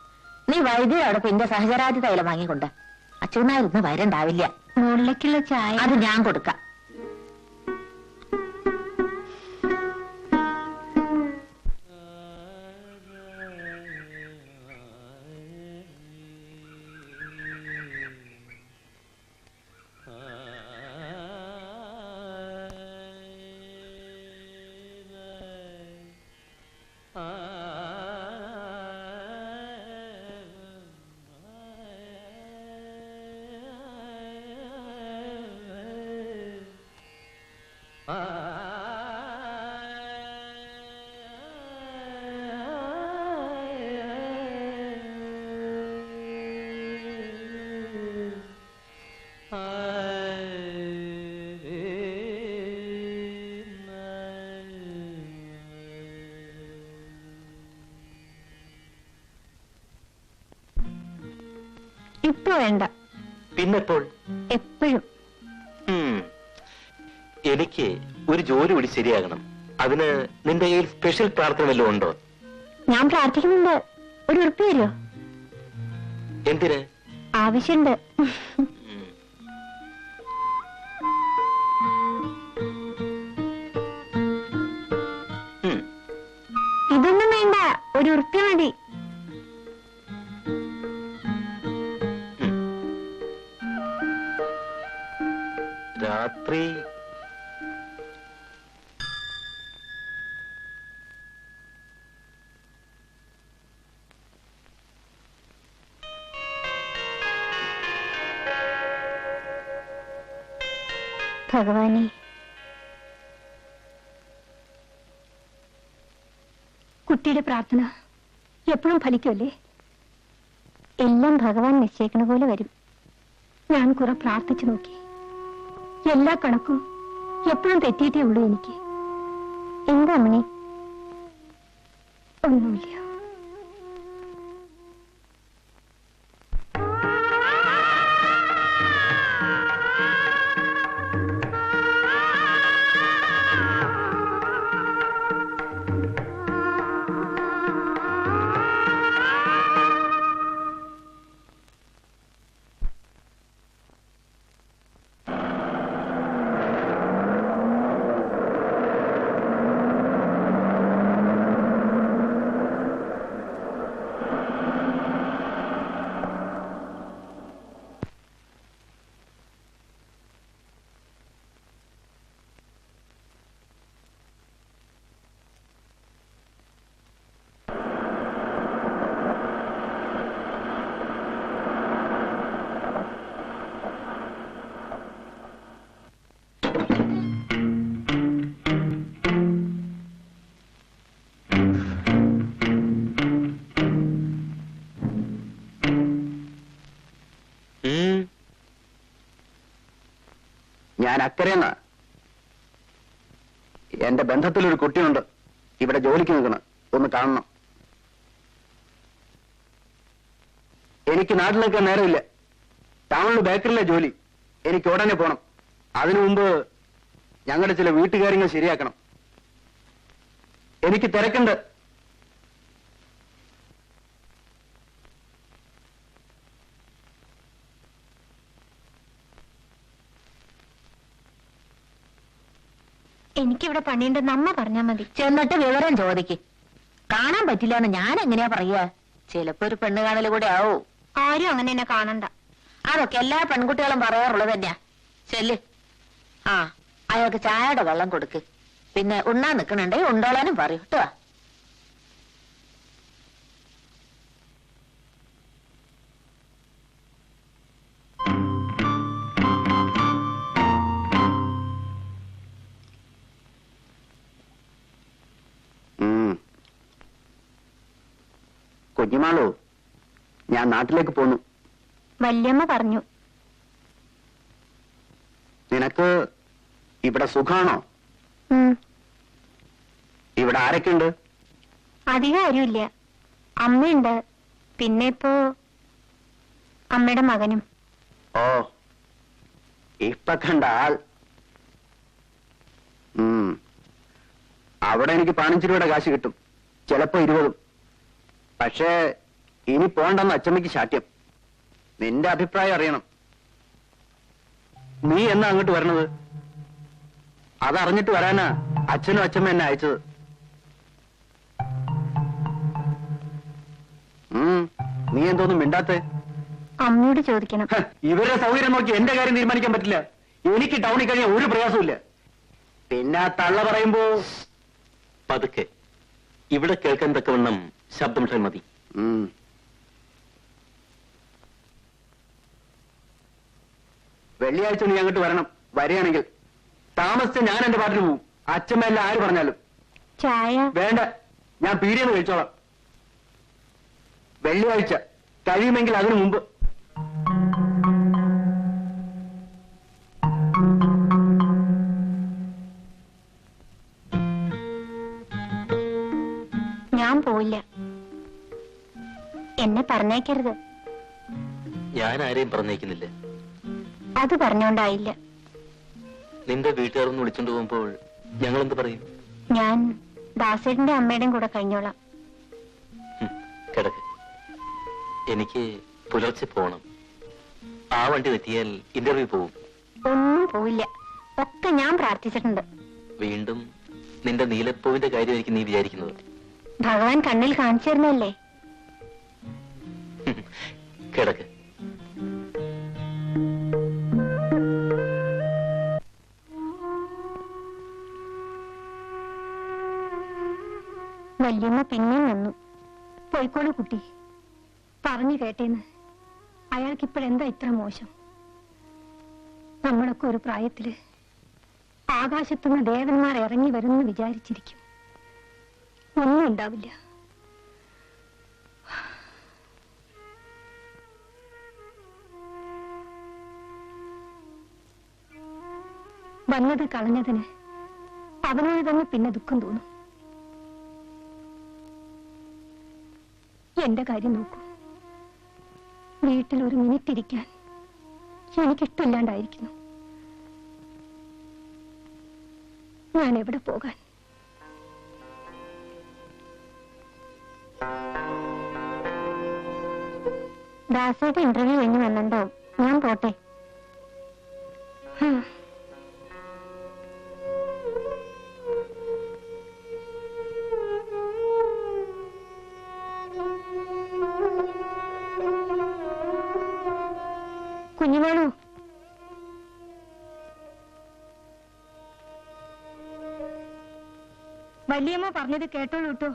നീ വൈദ്യുതി അടുപ്പ് എന്റെ സഹചരാതി തൈലം വാങ്ങിക്കൊണ്ട്. അച്ഛനായിരുന്നു വരണ്ടാവില്ല. മുകളിലേക്കുള്ള ചായ അത് ഞാൻ കൊടുക്കാം. ഇപ്പൊ വേണ്ട. പിന്നെപ്പോൾ? എപ്പോഴും. എനിക്ക് ഒരു ജോലി കൂടി ശരിയാകണം. അതിന് നിന്റെ കയ്യിൽ സ്പെഷ്യൽ പ്രാർത്ഥന വല്ലതും ഉണ്ടോ? ഞാൻ പ്രാർത്ഥിക്കുന്നുണ്ട്. ഒരു ഉറുപ്പ് തരുമോ? എന്തിന്? ആവശ്യമുണ്ട്. ഇതൊന്നും വേണ്ട, ഒരു ഉറുപ്പ് മതി. രാത്രി ഭഗവാനെ, കുട്ടിയുടെ പ്രാർത്ഥന എപ്പോഴും ഫലിക്കുമല്ലേ? എല്ലാം ഭഗവാൻ നിശ്ചയിക്കണ പോലെ വരും. ഞാൻ കുറെ പ്രാർത്ഥിച്ചു നോക്കി. എല്ലാ കണക്കും എപ്പോഴും തെറ്റിയിട്ടേ ഉള്ളൂ എനിക്ക്. എന്താ അമ്മണി? ഒന്നുമില്ല. ഞാൻ അക്കരയെന്ന എന്റെ ബന്ധത്തിലൊരു കുട്ടിയുണ്ട് ഇവിടെ ജോലിക്ക് നിൽക്കണം. ഒന്ന് കാണണം. എനിക്ക് നാട്ടിൽ നിൽക്കാൻ നേരമില്ല. ടൗണിൽ ബേക്കറിലെ ജോലി. എനിക്ക് ഉടനെ പോണം. അതിനു മുമ്പ് ഞങ്ങളുടെ ചില വീട്ടുകാര്യങ്ങൾ ശരിയാക്കണം. എനിക്ക് തിരക്കുണ്ട്. എനിക്കിവിടെ പണിയുണ്ടെന്ന് അമ്മ പറഞ്ഞാ മതി. ചെന്നിട്ട് വിവരം ചോദിക്ക്. കാണാൻ പറ്റില്ല എന്ന് ഞാൻ എങ്ങനെയാ പറയാ? ചിലപ്പോ ഒരു പെണ്ണ് കാണല് കൂടെ ആവൂ. ആരും അങ്ങനെ എന്നെ കാണണ്ട. അതൊക്കെ എല്ലാ പെൺകുട്ടികളും പറയാറുള്ളത് തന്നെയാ. ചെല്ല്. ആ, അയാൾക്ക് ചായയുടെ വെള്ളം കൊടുക്ക്. പിന്നെ ഉണ്ണാൻ നിക്കണുണ്ടേ ഉണ്ടോളാനും പറയൂ കേട്ടോ. കുഞ്ഞുമാളോ, ഞാൻ നാട്ടിലേക്ക് പോന്നു. വല്യമ്മ പറഞ്ഞു. നിനക്ക് ഇവിടെ സുഖാണോ? ഇവിടെ ആരൊക്കെയുണ്ട്? അധികം ആരുമില്ല. അമ്മയുണ്ട്. പിന്നെ ഇപ്പോ അമ്മയുടെ മകനും. ഓ, ഇപ്പൊ കണ്ട ആൾ. അവിടെ എനിക്ക് 15 രൂപയുടെ കാശ് കിട്ടും, ചിലപ്പോ 20. പക്ഷേ ഇനി പോണ്ടെന്ന് അച്ചമ്മയ്ക്ക് ശാഠ്യം. നിന്റെ അഭിപ്രായം അറിയണം. നീ എന്നാ അങ്ങോട്ട് വരണത്? അതറിഞ്ഞിട്ട് വരാനാ അച്ഛനും അച്ഛമ്മ എന്നെ അയച്ചത്. നീ എന്തോന്നും മിണ്ടാത്തേ? അമ്മയോട് ചോദിക്കണം. ഇവരുടെ സൗകര്യം നോക്കി എന്റെ കാര്യം തീരുമാനിക്കാൻ പറ്റില്ല. എനിക്ക് ടൗണിൽ കഴിയാൻ ഒരു പ്രയാസമില്ല. പിന്നെ ആ തള്ള പറയുമ്പോ പതുക്കെ ഇവിടെ കേൾക്കാൻ തക്കവണ്ണം ശബ്ദം മതി. വെള്ളിയാഴ്ച നീ അങ്ങോട്ട് വരണം. വരികയാണെങ്കിൽ താമസിച്ച് ഞാൻ എന്റെ പാട്ടിന് പോവും. അച്ഛമ്മ എല്ലാം ആര് പറഞ്ഞാലും. ചായ വേണ്ട, ഞാൻ പീടിയെന്ന് കഴിച്ചോളാം. വെള്ളിയാഴ്ച കഴിയുമെങ്കിൽ അതിനു മുമ്പ്. ഞാൻ പോയില്ല. എന്നെ പറഞ്ഞേക്കരുത്. ഞാൻ ആരെയും പറഞ്ഞേക്കുന്നില്ല. അത് പറഞ്ഞോണ്ടായില്ല. നിന്റെ വീട്ടുകാരൊന്ന് വിളിച്ചോണ്ട് പോകുമ്പോൾ ഞങ്ങൾ എന്ത് പറയും? ഞാൻ ദാസേട്ടന്റെ അമ്മയുടെയും കൂടെ കഴിഞ്ഞോളാം. കിടക്ക്. എനിക്ക് പുലർച്ചെ പോണം. ആ വണ്ടി തെറ്റിയാൽ ഇന്റർവ്യൂ പോവും. ഒന്നും പോയില്ല. ഒക്കെ ഞാൻ പ്രാർത്ഥിച്ചിട്ടുണ്ട്. വീണ്ടും നിന്റെ നീലപ്പൂവിന്റെ കാര്യമായിരിക്കും നീ വിചാരിക്കുന്നത്. ഭഗവാൻ കണ്ണിൽ കാണിച്ചു തരുന്നല്ലേ. കിടക്ക്. വല്യമ്മ പിന്നെയും വന്നു. പോയിക്കോളൂ കുട്ടി. പറഞ്ഞു കേട്ടേന്ന്. അയാൾക്കിപ്പോഴെന്താ ഇത്ര മോശം? നമ്മളൊക്കെ ഒരു പ്രായത്തില് ആകാശത്തുനിന്ന് ദേവന്മാർ ഇറങ്ങി വരുമെന്ന് വിചാരിച്ചിരിക്കും. ഒന്നും ഉണ്ടാവില്ല. വന്നത് കളഞ്ഞതിന് അവനോട് തന്നെ പിന്നെ ദുഃഖം തോന്നും. എന്റെ കാര്യം നോക്കൂ. വീട്ടിൽ ഒരു മിനിറ്റ് ഇരിക്കാൻ എനിക്കിഷ്ടമില്ലാണ്ടായിരിക്കുന്നു. ഞാൻ എവിടെ പോകാൻ? ദാസയുടെ ഇന്റർവ്യൂ കഴിഞ്ഞ് വന്നിട്ടുണ്ടാവും. ഞാൻ പോട്ടെ. കുഞ്ഞുമോളൂ, വല്യമ്മ പറഞ്ഞത് കേട്ടോളൂ കേട്ടോ.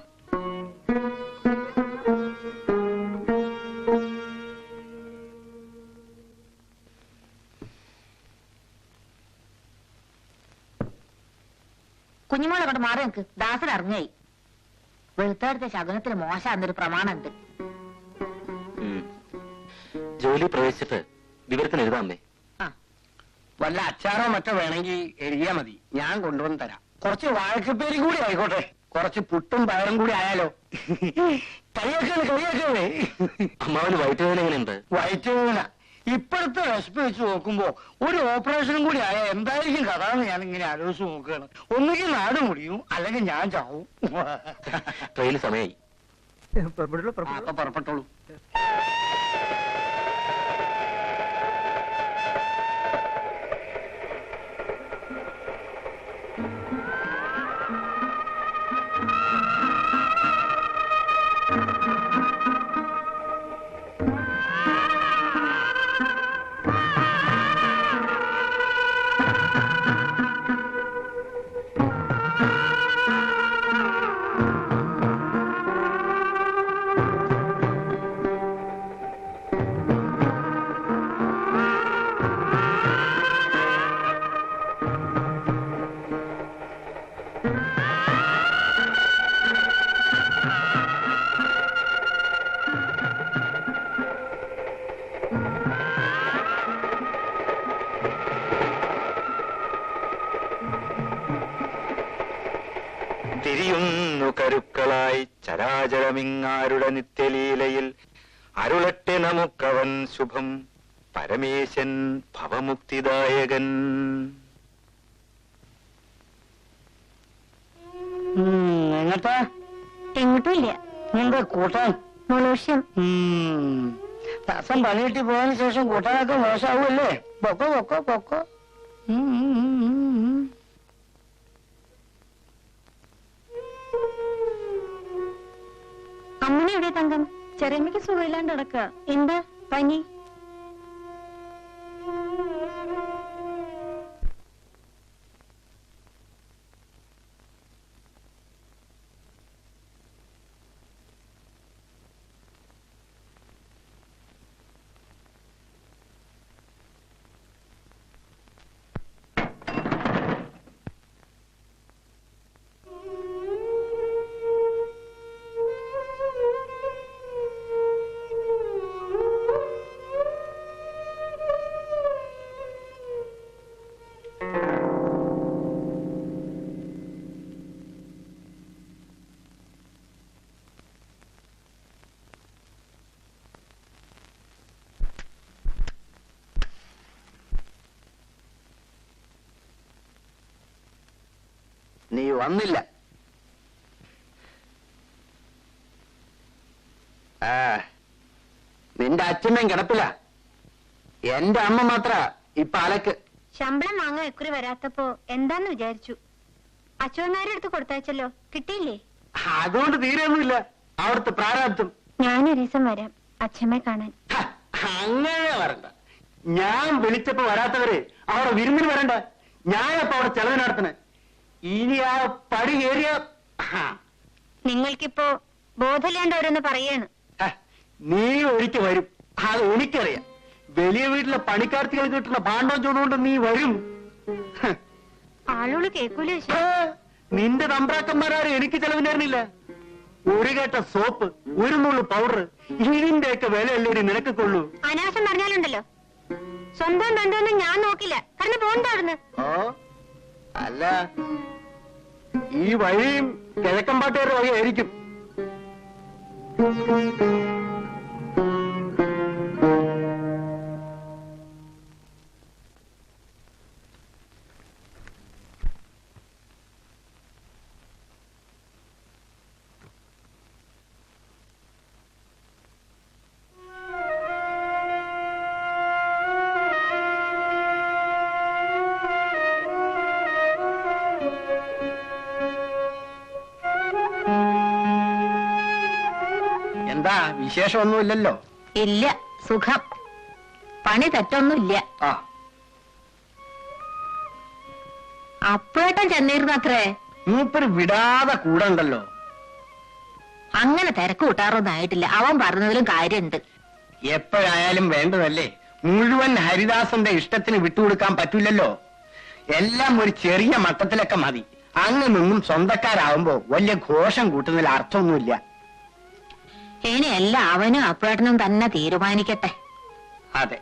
കുഞ്ഞുമോളെ കൊണ്ട് മാറി നിൽക്ക്. ദാസൻ ഇറങ്ങായി. വെളുത്തെടുത്ത ശകുനത്തിന് മോശമാണെന്നൊരു പ്രമാണമുണ്ട്. ജോലി പ്രവേശിച്ചിട്ട് വിവരത്തിന് എഴുതാമേ. വല്ല അച്ചാറോ മറ്റോ വേണമെങ്കിൽ എഴുതിയാ മതി, ഞാൻ കൊണ്ടുവന്ന് തരാം. കുറച്ച് വാഴക്കപ്പേരി കൂടി ആയിക്കോട്ടെ, കുറച്ച് പുട്ടും പയറും കൂടി ആയാലോ? കളിയാക്കേ. അമ്മാവന് വയറ്റുവേദന എങ്ങനെയുണ്ട്? വയറ്റുവേദന ഇപ്പോഴത്തെ റെസിപ്പി വെച്ച് നോക്കുമ്പോ ഒരു ഓപ്പറേഷനും കൂടി ആയ എന്തായിരിക്കും കഥ എന്ന് ഞാൻ ഇങ്ങനെ ആലോചിച്ച് നോക്കുകയാണ്. ഒന്നുകിൽ നാട് മുടിയും, അല്ലെങ്കിൽ ഞാൻ ചാവും. ട്രെയിൻ സമയമായി. അപ്പൊ പുറപ്പെട്ടോളൂ. തിരിയുന്നു കരുക്കളായി ചരാചരമിങ്ങാരുടെ നിത്യലീലയിൽ അരുളട്ടെ നമുക്കവൻ ശുഭം പരമേശൻ ഭവമുക്തിദായകൻ. എങ്ങട്ടാ? എങ്ങോട്ടും ഇല്ല. എന്താ കൂട്ടാൻ? മോളോഷ്യം. ദാസം പണി കിട്ടി പോയതിനു ശേഷം കൂട്ടാനൊക്കെ മോശമാവുമല്ലേ? പൊക്കോ പൊക്കോ പൊക്കോ. അമ്മനെ എവിടെ തങ്കം? ചെറിയമ്മയ്ക്ക് സുഖമില്ലാണ്ട് നടക്കുക. എന്താ പനി? നീ വന്നില്ല. നിന്റെ അച്ഛമ്മയും കിടപ്പില്ല. എന്റെ അമ്മ മാത്ര ഇപ്പൊ അലക്ക്. ശമ്പളം വാങ്ങാൻ എക്കുറി വരാത്തപ്പോ എന്താന്ന് വിചാരിച്ചു. അച്ഛനാരുടെ അടുത്ത് കൊടുത്തയച്ചല്ലോ, കിട്ടിയില്ലേ? അതുകൊണ്ട് തീരെയൊന്നുമില്ല അവിടുത്തെ പ്രാരാബ്ദം. ഞാനൊരു ദിവസം വരാം അച്ഛമ്മയെ കാണാൻ. അങ്ങനെ വരണ്ട. ഞാൻ വിളിച്ചപ്പോ വരാത്തവര് അവിടെ വിരുന്നിന് വരണ്ട. ഞാനപ്പോ അവിടെ ചെലവ് നടത്തണേ. ഇനി ആ പടി കയറിയ നിങ്ങൾക്കിപ്പോ ബോധമില്ലാണ്ട് ഓരോന്ന് പറയാണ്. നീ ഒരിക്കൽ വരും, അത് എനിക്കറിയാം. വലിയ വീട്ടിലെ പണിക്കാർത്തികൾ കിട്ടുന്ന പാണ്ഡവം ചൂടുകൊണ്ട് നീ വരും. ആളുകൾ കേൾക്കൂലേ? നിന്റെ തമ്പ്രാക്കന്മാരും എനിക്ക് ചെലവിനായിരുന്നില്ല. ഒരു കേട്ട സോപ്പ്, ഒരു നുള്ളു പൗഡർ, ഇതിന്റെയൊക്കെ വിലയല്ലേ നിനക്ക് കൊള്ളൂ. അനാശം പറഞ്ഞാലുണ്ടല്ലോ, സ്വന്തം ബന്ധമൊന്നും ഞാൻ നോക്കില്ല. കാരണം പോകണ്ട അവിടുന്ന്. ഓ അല്ല, ഈ വഴിയും കിഴക്കമ്പാട്ടുകാരുടെ വഴിയായിരിക്കും. എന്താ വിശേഷമൊന്നുമില്ലല്ലോ? ഇല്ല, സുഖം. പണി തെറ്റൊന്നുമില്ല. ആ, അപ്പേട്ടൻ ചെന്നിരുന്നത്രേ. മൂപ്പര് വിടാതെ കൂടെ ഉണ്ടല്ലോ. അങ്ങനെ തിരക്ക് കൂട്ടാറൊന്നും ആയിട്ടില്ല. അവൻ പറഞ്ഞതിലും കാര്യമുണ്ട്. എപ്പോഴായാലും വേണ്ടതല്ലേ. മുഴുവൻ ഹരിദാസന്റെ ഇഷ്ടത്തിന് വിട്ടുകൊടുക്കാൻ പറ്റൂലല്ലോ. എല്ലാം ഒരു ചെറിയ മട്ടത്തിലൊക്കെ മതി. അങ്ങ് നിന്നും സ്വന്തക്കാരാവുമ്പോ വലിയ ഘോഷം കൂട്ടുന്നതിൽ അർത്ഥമൊന്നുമില്ല. ഇനി എല്ലാം അവനും അപ്പേട്ടനും തന്നെ തീരുമാനിക്കട്ടെ. അതെ.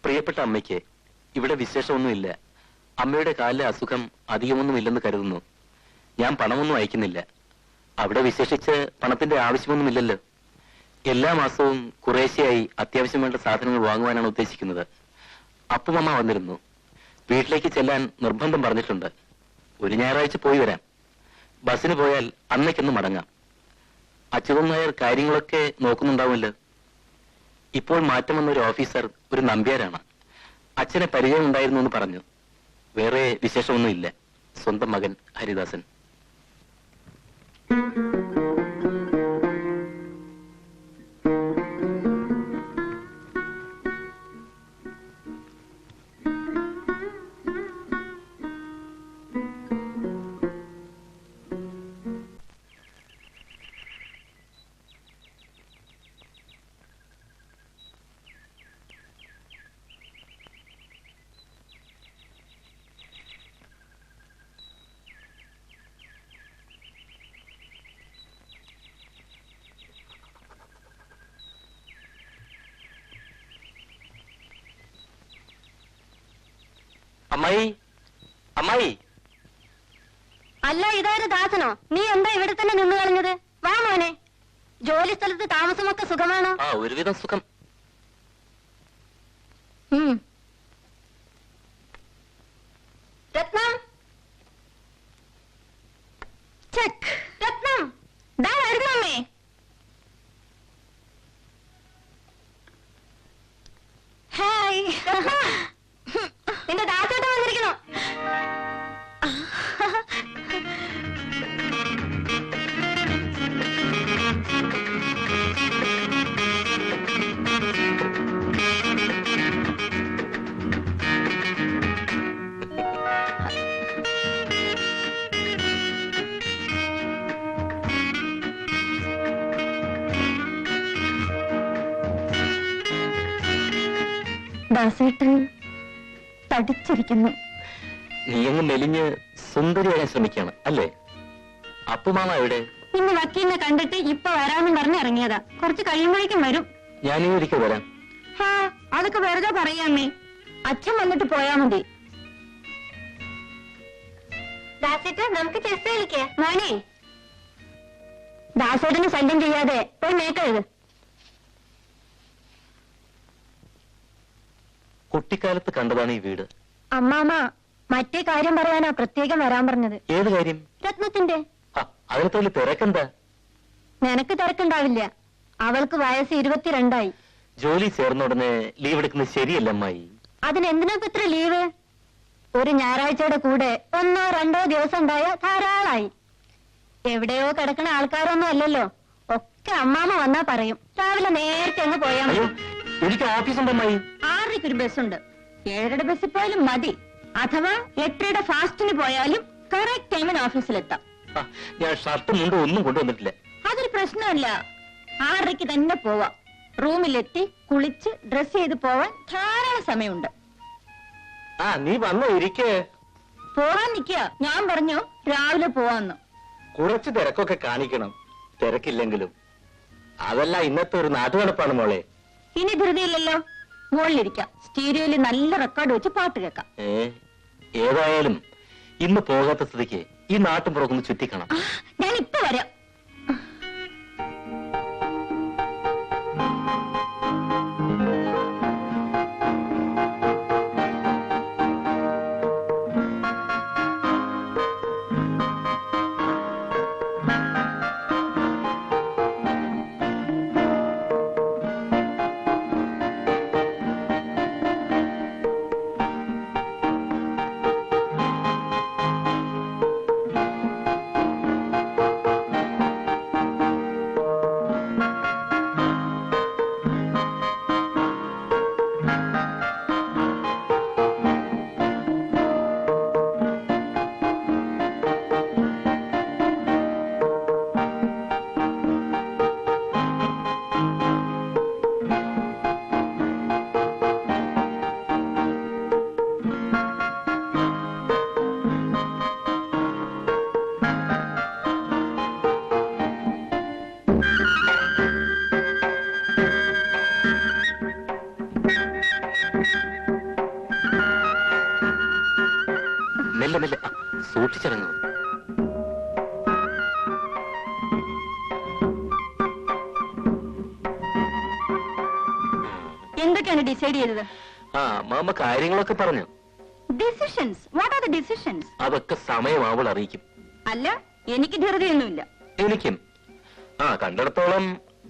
പ്രിയപ്പെട്ട അമ്മയ്ക്ക് ഇവിടെ വിശേഷമൊന്നുമില്ല. അമ്മയുടെ കാലിലെ അസുഖം അധികമൊന്നുമില്ലെന്ന് കരുതുന്നു. ഞാൻ പണമൊന്നും അയക്കുന്നില്ല. അവിടെ വിശേഷിച്ച് പണത്തിന്റെ ആവശ്യമൊന്നുമില്ലല്ലോ. എല്ലാ മാസവും കുറേശ്ശെയായി അത്യാവശ്യം വേണ്ട സാധനങ്ങൾ വാങ്ങുവാനാണ് ഉദ്ദേശിക്കുന്നത്. അപ്പുമമ്മ വന്നിരുന്നു. വീട്ടിലേക്ക് ചെല്ലാൻ നിർബന്ധം പറഞ്ഞിട്ടുണ്ട്. ഒരു ഞായറാഴ്ച പോയി വരാം. ബസ്സിന് പോയാൽ അന്നേക്കൊന്ന് മടങ്ങാം. അച്യുതൻ നായർ കാര്യങ്ങളൊക്കെ നോക്കുന്നുണ്ടാവുമല്ലോ. ഇപ്പോൾ മാറ്റം വന്ന ഒരു ഓഫീസർ ഒരു നമ്പ്യാരാണ്. അച്ഛനെ പരിചയം ഉണ്ടായിരുന്നു എന്ന് പറഞ്ഞു. വേറെ വിശേഷമൊന്നുമില്ല. സ്വന്തം മകൻ ഹരിദാസൻ. അമ്മായി, അമ്മായി. അല്ല, ഇതായത് ദാസനോ? നീ എന്താ ഇവിടെ തന്നെ നിന്ന് കളഞ്ഞത്? വാ മോനെ. ജോലി സ്ഥലത്ത് താമസമൊക്കെ സുഖമാണോ? ആ, ഒരുവിധം സുഖം. രത്നം, ചെക്ക്. രത്നം, ദാ വരുന്നു അമ്മേ. ഹായ്. നിന്റെ ദാസേട്ടൻ വന്നിരിക്കണോ? ദാസേട്ടൻ തടിച്ചിരിക്കുന്നു. നീ അങ്ങ് മെലിഞ്ഞ് സുന്ദരിയാകാൻ ശ്രമിക്കാണ് അല്ലേ? അപ്പുമാമ എവിടെ? ഇന്ന് വക്കീലിനെ കണ്ടിട്ട് ഇപ്പൊ വരാമെന്ന് പറഞ്ഞ് ഇറങ്ങിയതാ. കുറച്ച് കഴിയുമ്പോഴേക്കും വരും. ഞാനീ ഒരിക്കൽ വരാം. ഹാ, അതൊക്കെ വെറുതെ പറയാമേ. അച്ഛൻ വന്നിട്ട് പോയാ മതി. ദാസേട്ടൻ, നമുക്ക് ചെസ് കളിക്കാം. മോനെ, ദാസേട്ടന് ശല്യം ചെയ്യാതെ പോയി മേക്കരുത്. കുട്ടിക്കാലത്ത് കണ്ടതാണ് ഈ വീട്. അമ്മാമ്മ മറ്റേ കാര്യം പറയാനാ പ്രത്യേകം വരാൻ പറഞ്ഞത്. ഏത് കാര്യം? രത്നത്തിന്റെ. അതിനകത്ത് വലിയ തിരക്കെന്താ? നിനക്ക് തിരക്കുണ്ടാവില്ല. അവൾക്ക് വയസ്സ് 22 ജോലി ചേർന്ന ഉടനെ ലീവ് എടുക്കുന്നത് ശരിയല്ല അമ്മായി. അതിനെന്തിനാ ഇത്ര ലീവ്? ഒരു ഞായറാഴ്ചയുടെ കൂടെ 1-2 ദിവസം ഉണ്ടായ ധാരാളായി. എവിടെയോ കിടക്കണ ആൾക്കാരൊന്നും അല്ലല്ലോ. ഒക്കെ അമ്മാമ്മ വന്നാ പറയും. രാവിലെ നേരത്തെ അങ്ങ് പോയാ മതി. എനിക്ക് ഓഫീസുണ്ട് അമ്മായി. 6:00 ഒരു ബസ്സുണ്ട്. 7:30 ബസ്സിൽ പോയാലും മതി. അഥവാ 8:30 ഫാസ്റ്റിന് പോയാലും കറക്റ്റ് ടൈമിന് ഓഫീസിലെത്താം. ഞാൻ ഷർട്ടും മുണ്ടും ഒന്നും കൊണ്ടുവന്നിട്ടില്ല. അതൊരു പ്രശ്നമല്ല. 6:30 തന്നെ പോവാം. റൂമിലെത്തി കുളിച്ച് ഡ്രസ് ചെയ്ത് പോവാൻ ധാരാളം സമയമുണ്ട്. ആ നീ വന്നോ, ഇരിക്കേ. പോവാൻ നിൽക്കുക. ഞാൻ പറഞ്ഞു രാവിലെ പോവാന്ന്. കുറച്ച് തിരക്കൊക്കെ കാണിക്കണം, തിരക്കില്ലെങ്കിലും. അതല്ല ഇന്നത്തെ ഒരു നാട്ടുനടപ്പാണ് മോളെ. ഇനി ധൃതിയില്ലല്ലോ, മുകളിലിരിക്കാം. സ്റ്റീരിയോയിൽ നല്ല റെക്കോർഡ് വെച്ച് പാട്ട് കേൾക്കാം. ഏതായാലും ഇന്ന് പോകാത്ത സ്ഥിതിക്ക് ഈ നാട്ടും പുറക്കൊന്ന് ചുറ്റിക്കണം. ഞാൻ ഇപ്പൊ വരാം. മെല്ലെ മെല്ലെ സൂക്ഷിച്ചിറങ്ങും. എന്തൊക്കെയാണ് ഡിസൈഡ് ചെയ്തത്? മാമ കാര്യങ്ങളൊക്കെ പറഞ്ഞു. Decisions? What are the decisions? അതൊക്കെ സമയമാവൾ അറിയിക്കും. അല്ല, എനിക്ക് ധൃതിയൊന്നുമില്ല. എനിക്കും. കണ്ടിടത്തോളം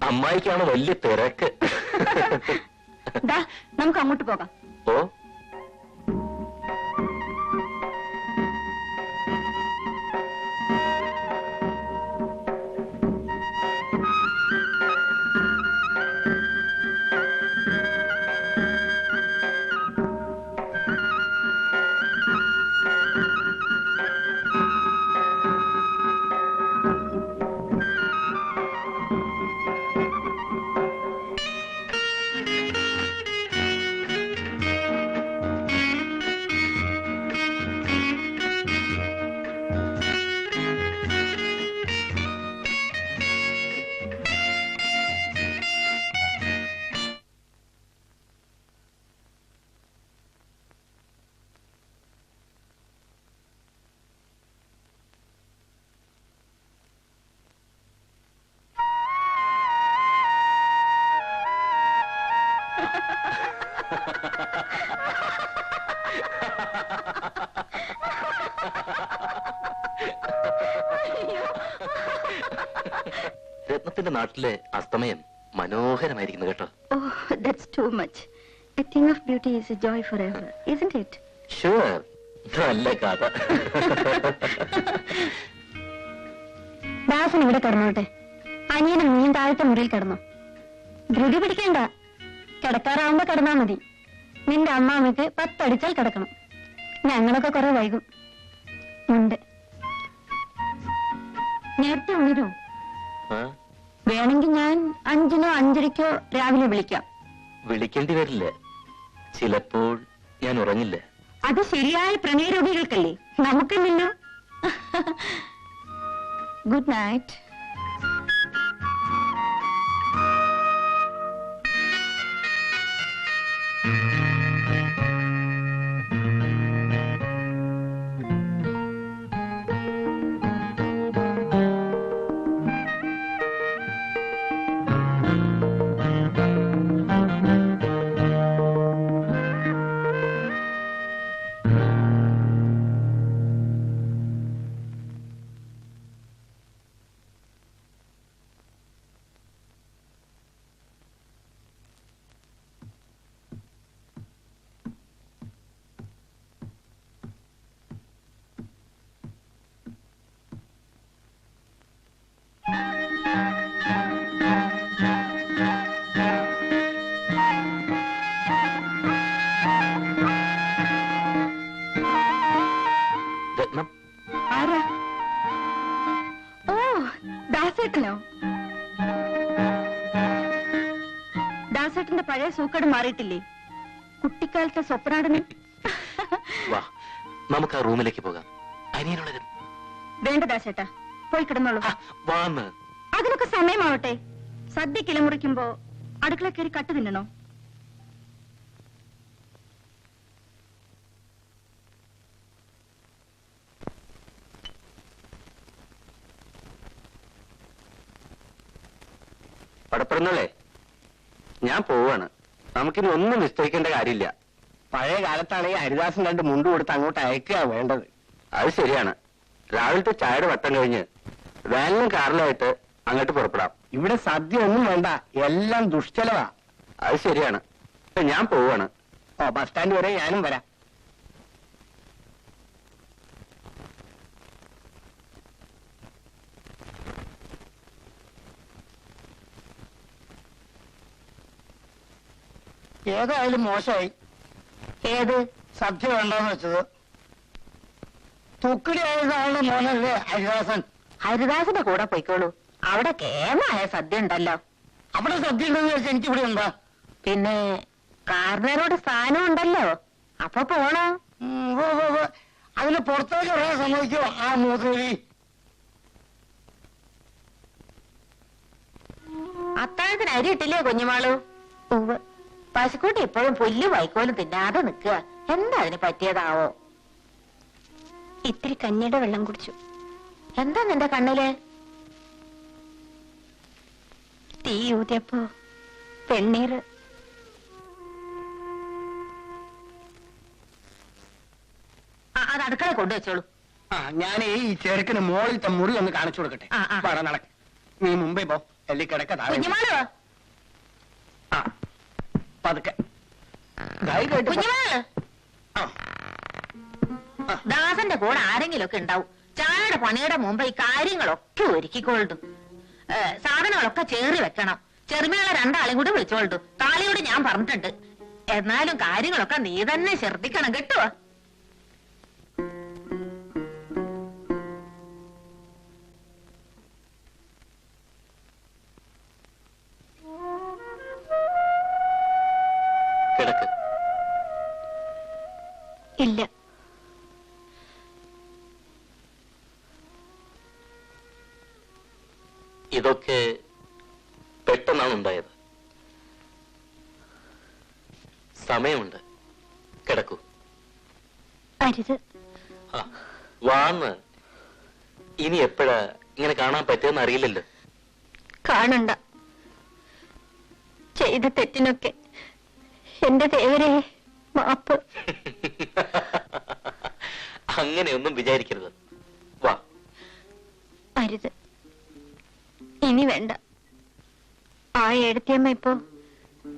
അമ്മായിക്കാണ് വലിയ തിരക്ക്. നമുക്ക് അങ്ങോട്ട് പോകാം. ഓ, രത്നത്തിന്റെ നാട്ടിലെ അസ്തമയം മനോഹരമായിരിക്കുന്നു കേട്ടോ. Oh, that's too much. A thing of beauty is a joy forever, isn't it? Sure. നല്ല കഥ. ദാസൻ ഇവിടെ കിടന്നോട്ടെ. അനിയനും നീയും താഴത്തെ മുറിയിൽ കിടന്നോ. ധൃതി പിടിക്കണ്ട. കിടക്കാറാവുമ്പോ കിടന്നാ മതി. നിന്റെ അമ്മാമ്മക്ക് 10 അടിച്ചാൽ കിടക്കണം. ഞങ്ങളൊക്കെ കുറെ വൈകും. ഉണ്ട്. നേരത്തെ ഉണരൂ. വേണമെങ്കിൽ ഞാൻ 5-നോ 5:30-ക്കോ രാവിലെ വിളിക്കാം. വിളിക്കേണ്ടി വരില്ല. ചിലപ്പോൾ ഞാൻ ഉറങ്ങില്ല. അത് ശരിയായ പ്രണയരോഗികൾക്കല്ലേ, നമുക്കില്ലല്ലോ. Good night. ആരാ? ഓ, ദാസേട്ടനോ? ദാസേട്ടന്റെ പഴയ സൂക്കേട് മാറിയിട്ടില്ലേ? കുട്ടിക്കാലത്തെ സ്വപ്നാടന്. വാ, നമുക്ക് ആ റൂമിലേക്ക് പോകാം. അനിയനുള്ളത് വേണ്ട ദാസേട്ടാ, പോയി കിടന്നോളൂ. വാന്ന്. അതിനൊക്കെ സമയമാവട്ടെ. സദ്യ കിളമുറിക്കുമ്പോ അടുക്കള കയറി കട്ട് തിന്നണോ? പടപ്പെടുന്നല്ലേ, ഞാൻ പോവാണ്. നമുക്കിനി ഒന്നും നിശ്ചയിക്കേണ്ട കാര്യമില്ല. പഴയ കാലത്താണെങ്കിൽ ഹരിദാസൻ 2 മുണ്ട് കൊടുത്ത് അങ്ങോട്ട് അയക്കുക വേണ്ടത്. അത് ശരിയാണ്. രാവിലത്തെ ചായയുടെ വട്ടം കഴിഞ്ഞ് വാനിലും കാറിലായിട്ട് അങ്ങോട്ട് പുറപ്പെടാം. ഇവിടെ സദ്യ ഒന്നും വേണ്ട, എല്ലാം ദുഷ്ചലവാ. അത് ശരിയാണ്. ഞാൻ പോവാണ്. ബസ് സ്റ്റാൻഡ് വരെ ഞാനും വരാം. ഏതായാലും മോശമായി. ഏത് സദ്യ വേണ്ടെന്ന് വെച്ചത്. തുക്കിടി ആയതാണ് മോനല്ലേ ഹരിദാസൻ. ഹരിദാസിന്റെ കൂടെ പോയിക്കോളൂ. അവിടെ കേമായ സദ്യ ഉണ്ടല്ലോ. അവിടെ സദ്യ ഉണ്ടെന്ന് വെച്ചാൽ എനിക്കിവിടെ എന്താ? പിന്നെ കാർന്നരോട് സ്ഥാനം ഉണ്ടല്ലോ, അപ്പൊ പോണോ? അതിന് പുറത്തേക്ക് വരാൻ സമ്മതിക്കോ ആ മൂത്രവി? അത്താഴത്തിന് അരി ഇട്ടില്ലേ കുഞ്ഞുമാളു? പശുക്കൂട്ടി ഇപ്പോഴും പുല്ല് വൈക്കോലും തിന്നാതെ നിൽക്കുക. എന്താ അതിന് പറ്റിയതാവോ? ഇത്തിരി കഞ്ഞിയുടെ വെള്ളം കുടിച്ചു. എന്താ നിന്റെ കണ്ണില്? തീ ഊതിയപ്പോ പെണ്ണീര്. അത് അടുക്കള കൊണ്ടുവച്ചോളൂ. ഞാൻ ഈ ചെറുക്കിന് മോളിലത്തെ മുറി ഒന്ന് കാണിച്ചു കൊടുക്കട്ടെ. നടക്ക, നീ മുമ്പേ പോ. എല്ലി കിടക്ക. കുഞ്ഞുമാളു, പതുക്കെ കുഞ്ഞുമാള്. ദാസന്റെ കൂടെ ആരെങ്കിലും ഒക്കെ ഉണ്ടാവും. ചായയുടെ പണിയുടെ മുമ്പ് ഈ കാര്യങ്ങളൊക്കെ ഒരുക്കിക്കൊള്ളു. സാധനങ്ങളൊക്കെ ചേറി വെക്കണം. ചെറുമേള 2 ആളെയും കൂടി വിളിച്ചോളൂ. താളിയോട് ഞാൻ പറഞ്ഞിട്ടുണ്ട്. എന്നാലും കാര്യങ്ങളൊക്കെ നീ തന്നെ ശ്രദ്ധിക്കണം കേട്ടോ. കിടക്ക്. ഇല്ല, ഇതൊക്കെ പെട്ടെന്നാണ് ഉണ്ടായത്. സമയമുണ്ട്. കിടക്കൂ. അരുത്. വാന്ന്. ഇനി എപ്പോഴാ ഇങ്ങനെ കാണാൻ പറ്റുമെന്ന് അറിയില്ലല്ലോ. കാണണ്ട. ചെയ്ത തെറ്റിനൊക്കെ എന്റെ ദേവരെ മാപ്പ്. അങ്ങനെയൊന്നും വിചാരിക്കരുത്. വാ. അരുത്, ഇനി വേണ്ട. ആ എഴുത്തിയമ്മ ഇപ്പോ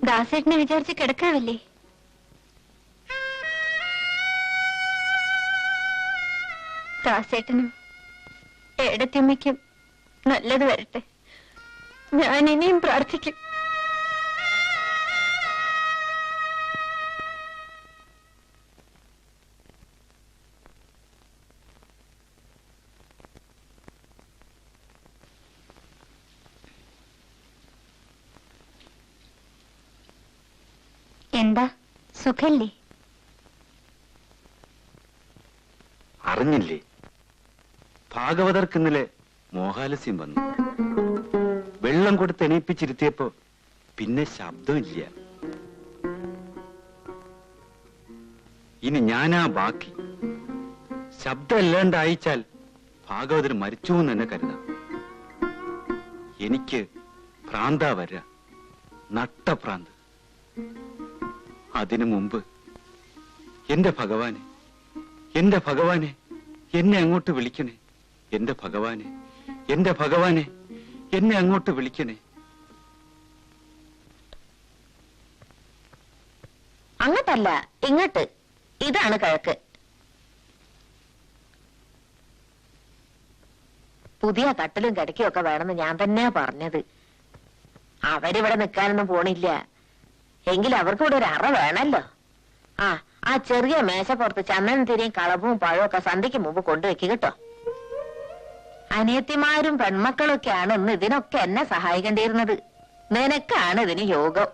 ദാസേട്ടനെ വിചാരിച്ച് കിടക്കാവില്ലേ? ദാസേട്ടനും ഏടത്തിയമ്മയ്ക്കും നല്ലത് വരട്ടെ. ഞാൻ ഇനിയും പ്രാർത്ഥിക്കും. എന്താ, സുഖല്ലേ? അറിഞ്ഞില്ലേ, ഭാഗവതർക്ക് ഇന്നലെ മോഹാലസ്യം വന്നു. വെള്ളം കൊടുത്ത് എണീപ്പിച്ചിരുത്തിയപ്പോ പിന്നെ ശബ്ദമില്ല. ഇനി ഞാനാ ബാക്കി. ശബ്ദം ഇല്ലാണ്ടായിച്ചാൽ ഭാഗവതർ മരിച്ചു എന്ന് തന്നെ കരുതാം. എനിക്ക് ഭ്രാന്താ വരാ, നട്ടഭ്രാന്ത്. അതിനു മുമ്പ് എന്റെ ഭഗവാനെ, എന്റെ ഭഗവാനെ, എന്നെ അങ്ങോട്ട് വിളിക്കണേ. എന്റെ ഭഗവാനെ, എന്റെ ഭഗവാനെ, എന്നെ അങ്ങോട്ട് വിളിക്കണേ. അങ്ങോട്ടല്ല, ഇങ്ങോട്ട്. ഇതാണ് കിഴക്ക്. പുതിയ കട്ടിലും കിടക്കയും ഒക്കെ വേണമെന്ന് ഞാൻ തന്നെയാ പറഞ്ഞത്. അവരിവിടെ നിൽക്കാനൊന്നും പോണില്ല. എങ്കിൽ അവർക്ക് ഇവിടെ ഒരു അറ വേണല്ലോ. ആ ചെറിയ മേശപ്പുറത്ത് ചന്ദനം തിരിയും കളവും പഴവും ഒക്കെ സന്ധ്യയ്ക്ക് മുമ്പ് കൊണ്ടുവെക്കുക കേട്ടോ. അനിയത്തിമാരും പെൺമക്കളൊക്കെയാണ് ഇന്ന് ഇതിനൊക്കെ എന്നെ സഹായിക്കേണ്ടിയിരുന്നത്. നിനക്കാണ് ഇതിന് യോഗം.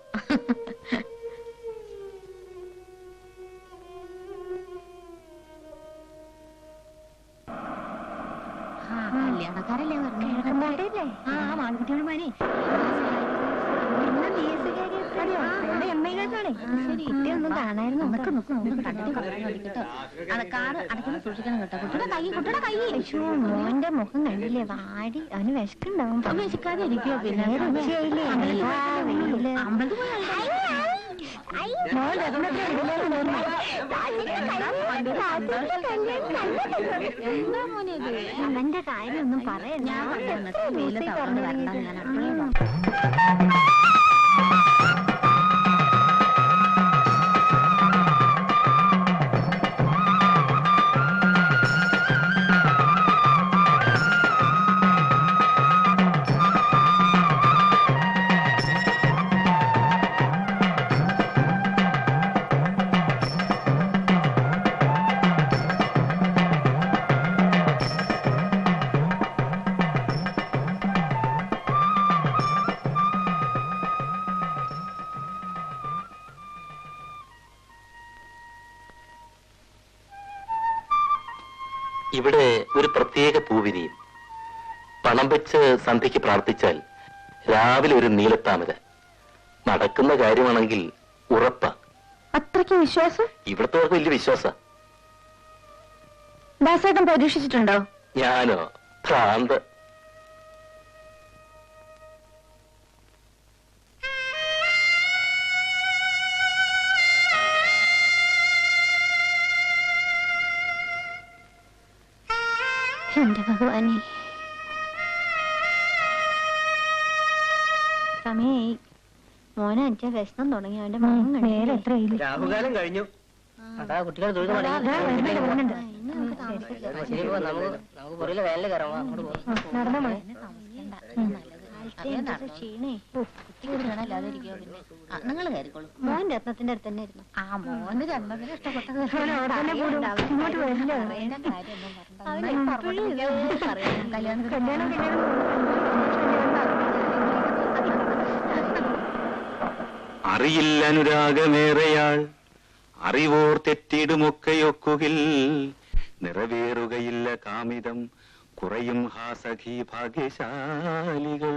കല്യാണക്കാരല്ലേ ആൺകുട്ടികളുമാരെ ഒന്നും കാണായിരുന്നു. മോന്റെ മുഖം കണ്ടില്ലേ വാടി, അവന് വിശക്കുണ്ടാവും. വിശക്കാതെ ഇരിക്കോ പിന്നെ അവന്റെ കാര്യം ഒന്നും പറയാ. ഇവിടെ ഒരു പ്രത്യേക പൂവിരിയും. പണം വെച്ച് സന്ധ്യയ്ക്ക് പ്രാർത്ഥിച്ചാൽ രാവിലെ ഒരു നീലത്താമര. നടക്കുന്ന കാര്യമാണെങ്കിൽ ഉറപ്പാ. അത്രയ്ക്ക് വിശ്വാസം? ഇവിടത്തെ വലിയ വിശ്വാസ. ദാസേട്ടൻ പരീക്ഷിച്ചിട്ടുണ്ടോ? ഞാനോ? ഭ്രാന്ത്. എന്റെ ഭഗവാനെ, സമയായി. മോനെ അഞ്ചാ വിശനം തുടങ്ങി. അവന്റെ മോൻ നേരെ എത്ര രാഹുകാലം കഴിഞ്ഞു. അതാ കുട്ടികൾ തൊഴുതു നമുക്ക് പുറകില് വേനൽ കയറാം. നിങ്ങൾ കയറിക്കോളൂ. മോൻ രത്നത്തിന്റെ അടുത്ത് തന്നെ ഇരുന്നു. ആ മോന് രത്നത്തിന് ഇഷ്ടപ്പെട്ടത് അറിയില്ല അനുരാഗമേറെയാൾ അറിവോർ തെറ്റിടുമൊക്കെയൊക്കുകിൽ നിറവേറുകയില്ല കാമിതം കുറയും ഹാസഖി ഭാഗ്യശാലികൾ.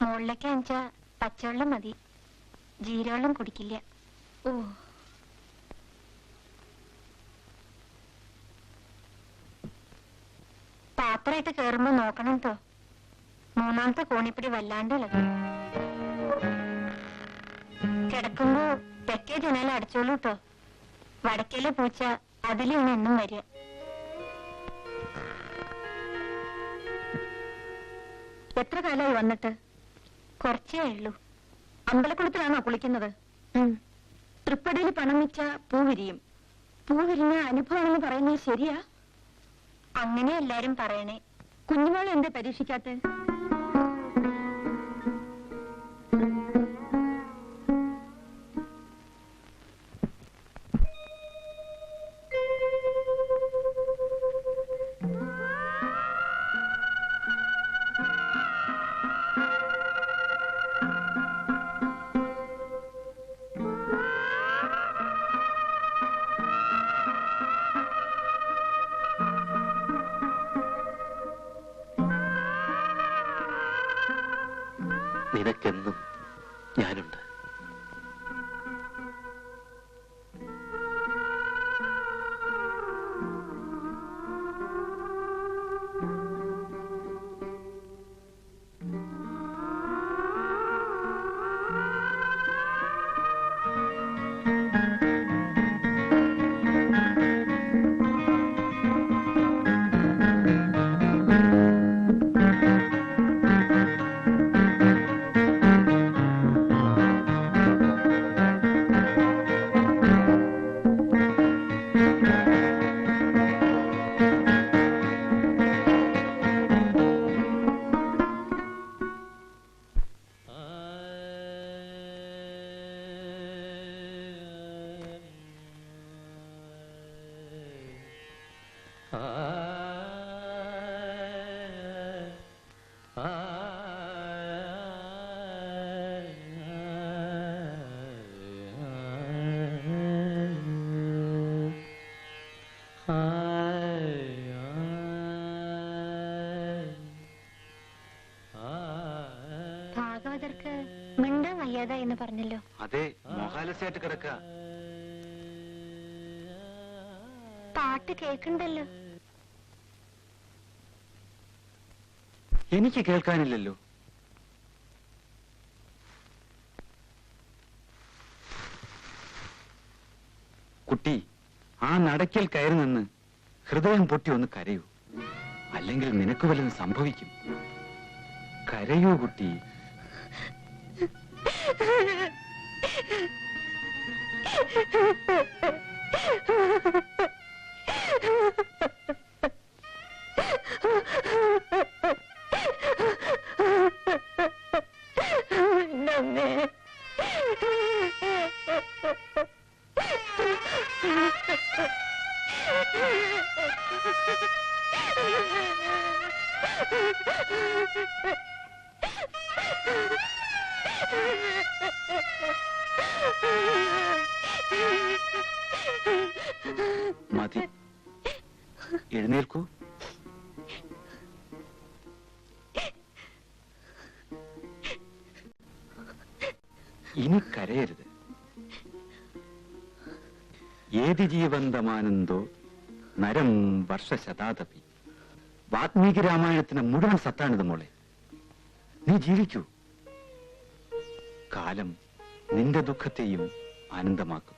മുകളിലേക്ക് അഞ്ചാ പച്ചവെള്ളം മതി, ജീരവെള്ളം കുടിക്കില്ല. ഓ, പാത്രമായിട്ട് കേറുമ്പോ നോക്കണം കേട്ടോ. മൂന്നാമത്തെ കോണിപ്പിടി വല്ലാണ്ട് ഇളകും. കിടക്കുമ്പോ തെക്കേ ജനൽ അടച്ചോളൂ കേട്ടോ. വടക്കേലെ പൂച്ച അതിലാണ് എന്നും വരിക. എത്ര കാലമായി വന്നിട്ട്? കുറച്ചേ ഉള്ളൂ. അമ്പലക്കുളത്തിലാണോ കുളിക്കുന്നത്? തൃപ്പടിയിൽ പണം വെച്ച പൂ വിരിയും. പൂ വിരിഞ്ഞ അനുഭവമാണെന്ന് പറയുന്നത് ശരിയാ? അങ്ങനെ എല്ലാരും പറയണേ. കുഞ്ഞുമോളെ എന്താ പരീക്ഷിക്കാത്ത? നിനക്കെന്നും ഞാനുണ്ട്. ഫാദർക്ക് മിണ്ടാൻ വയ്യാത എന്ന് പറഞ്ഞല്ലോ. അതെ, മോഹാലസ്യായിട്ട് കിടക്ക. പാട്ട് കേൾക്കണ്ടല്ലോ. എനിക്ക് കേൾക്കാനില്ലല്ലോ. കുട്ടി, ആ നടക്കൽ കയറി നിന്ന് ഹൃദയം പൊട്ടി ഒന്ന് കരയൂ. അല്ലെങ്കിൽ നിനക്ക് വല്ലതും സംഭവിക്കും. കരയൂ കുട്ടി. മതി, എഴുന്നേൽക്കൂ. ഇനി കരയരുത്. ഏതി ജീവന്തമാനന്ദോ നരം വർഷശതാതപി. വാത്മീകി രാമായണത്തിന് മുഴുവൻ സത്താണിത് മോളെ. നീ ജീവിക്കൂ. കാലം നിന്റെ ദുഃഖത്തെയും ആനന്ദമാക്കും.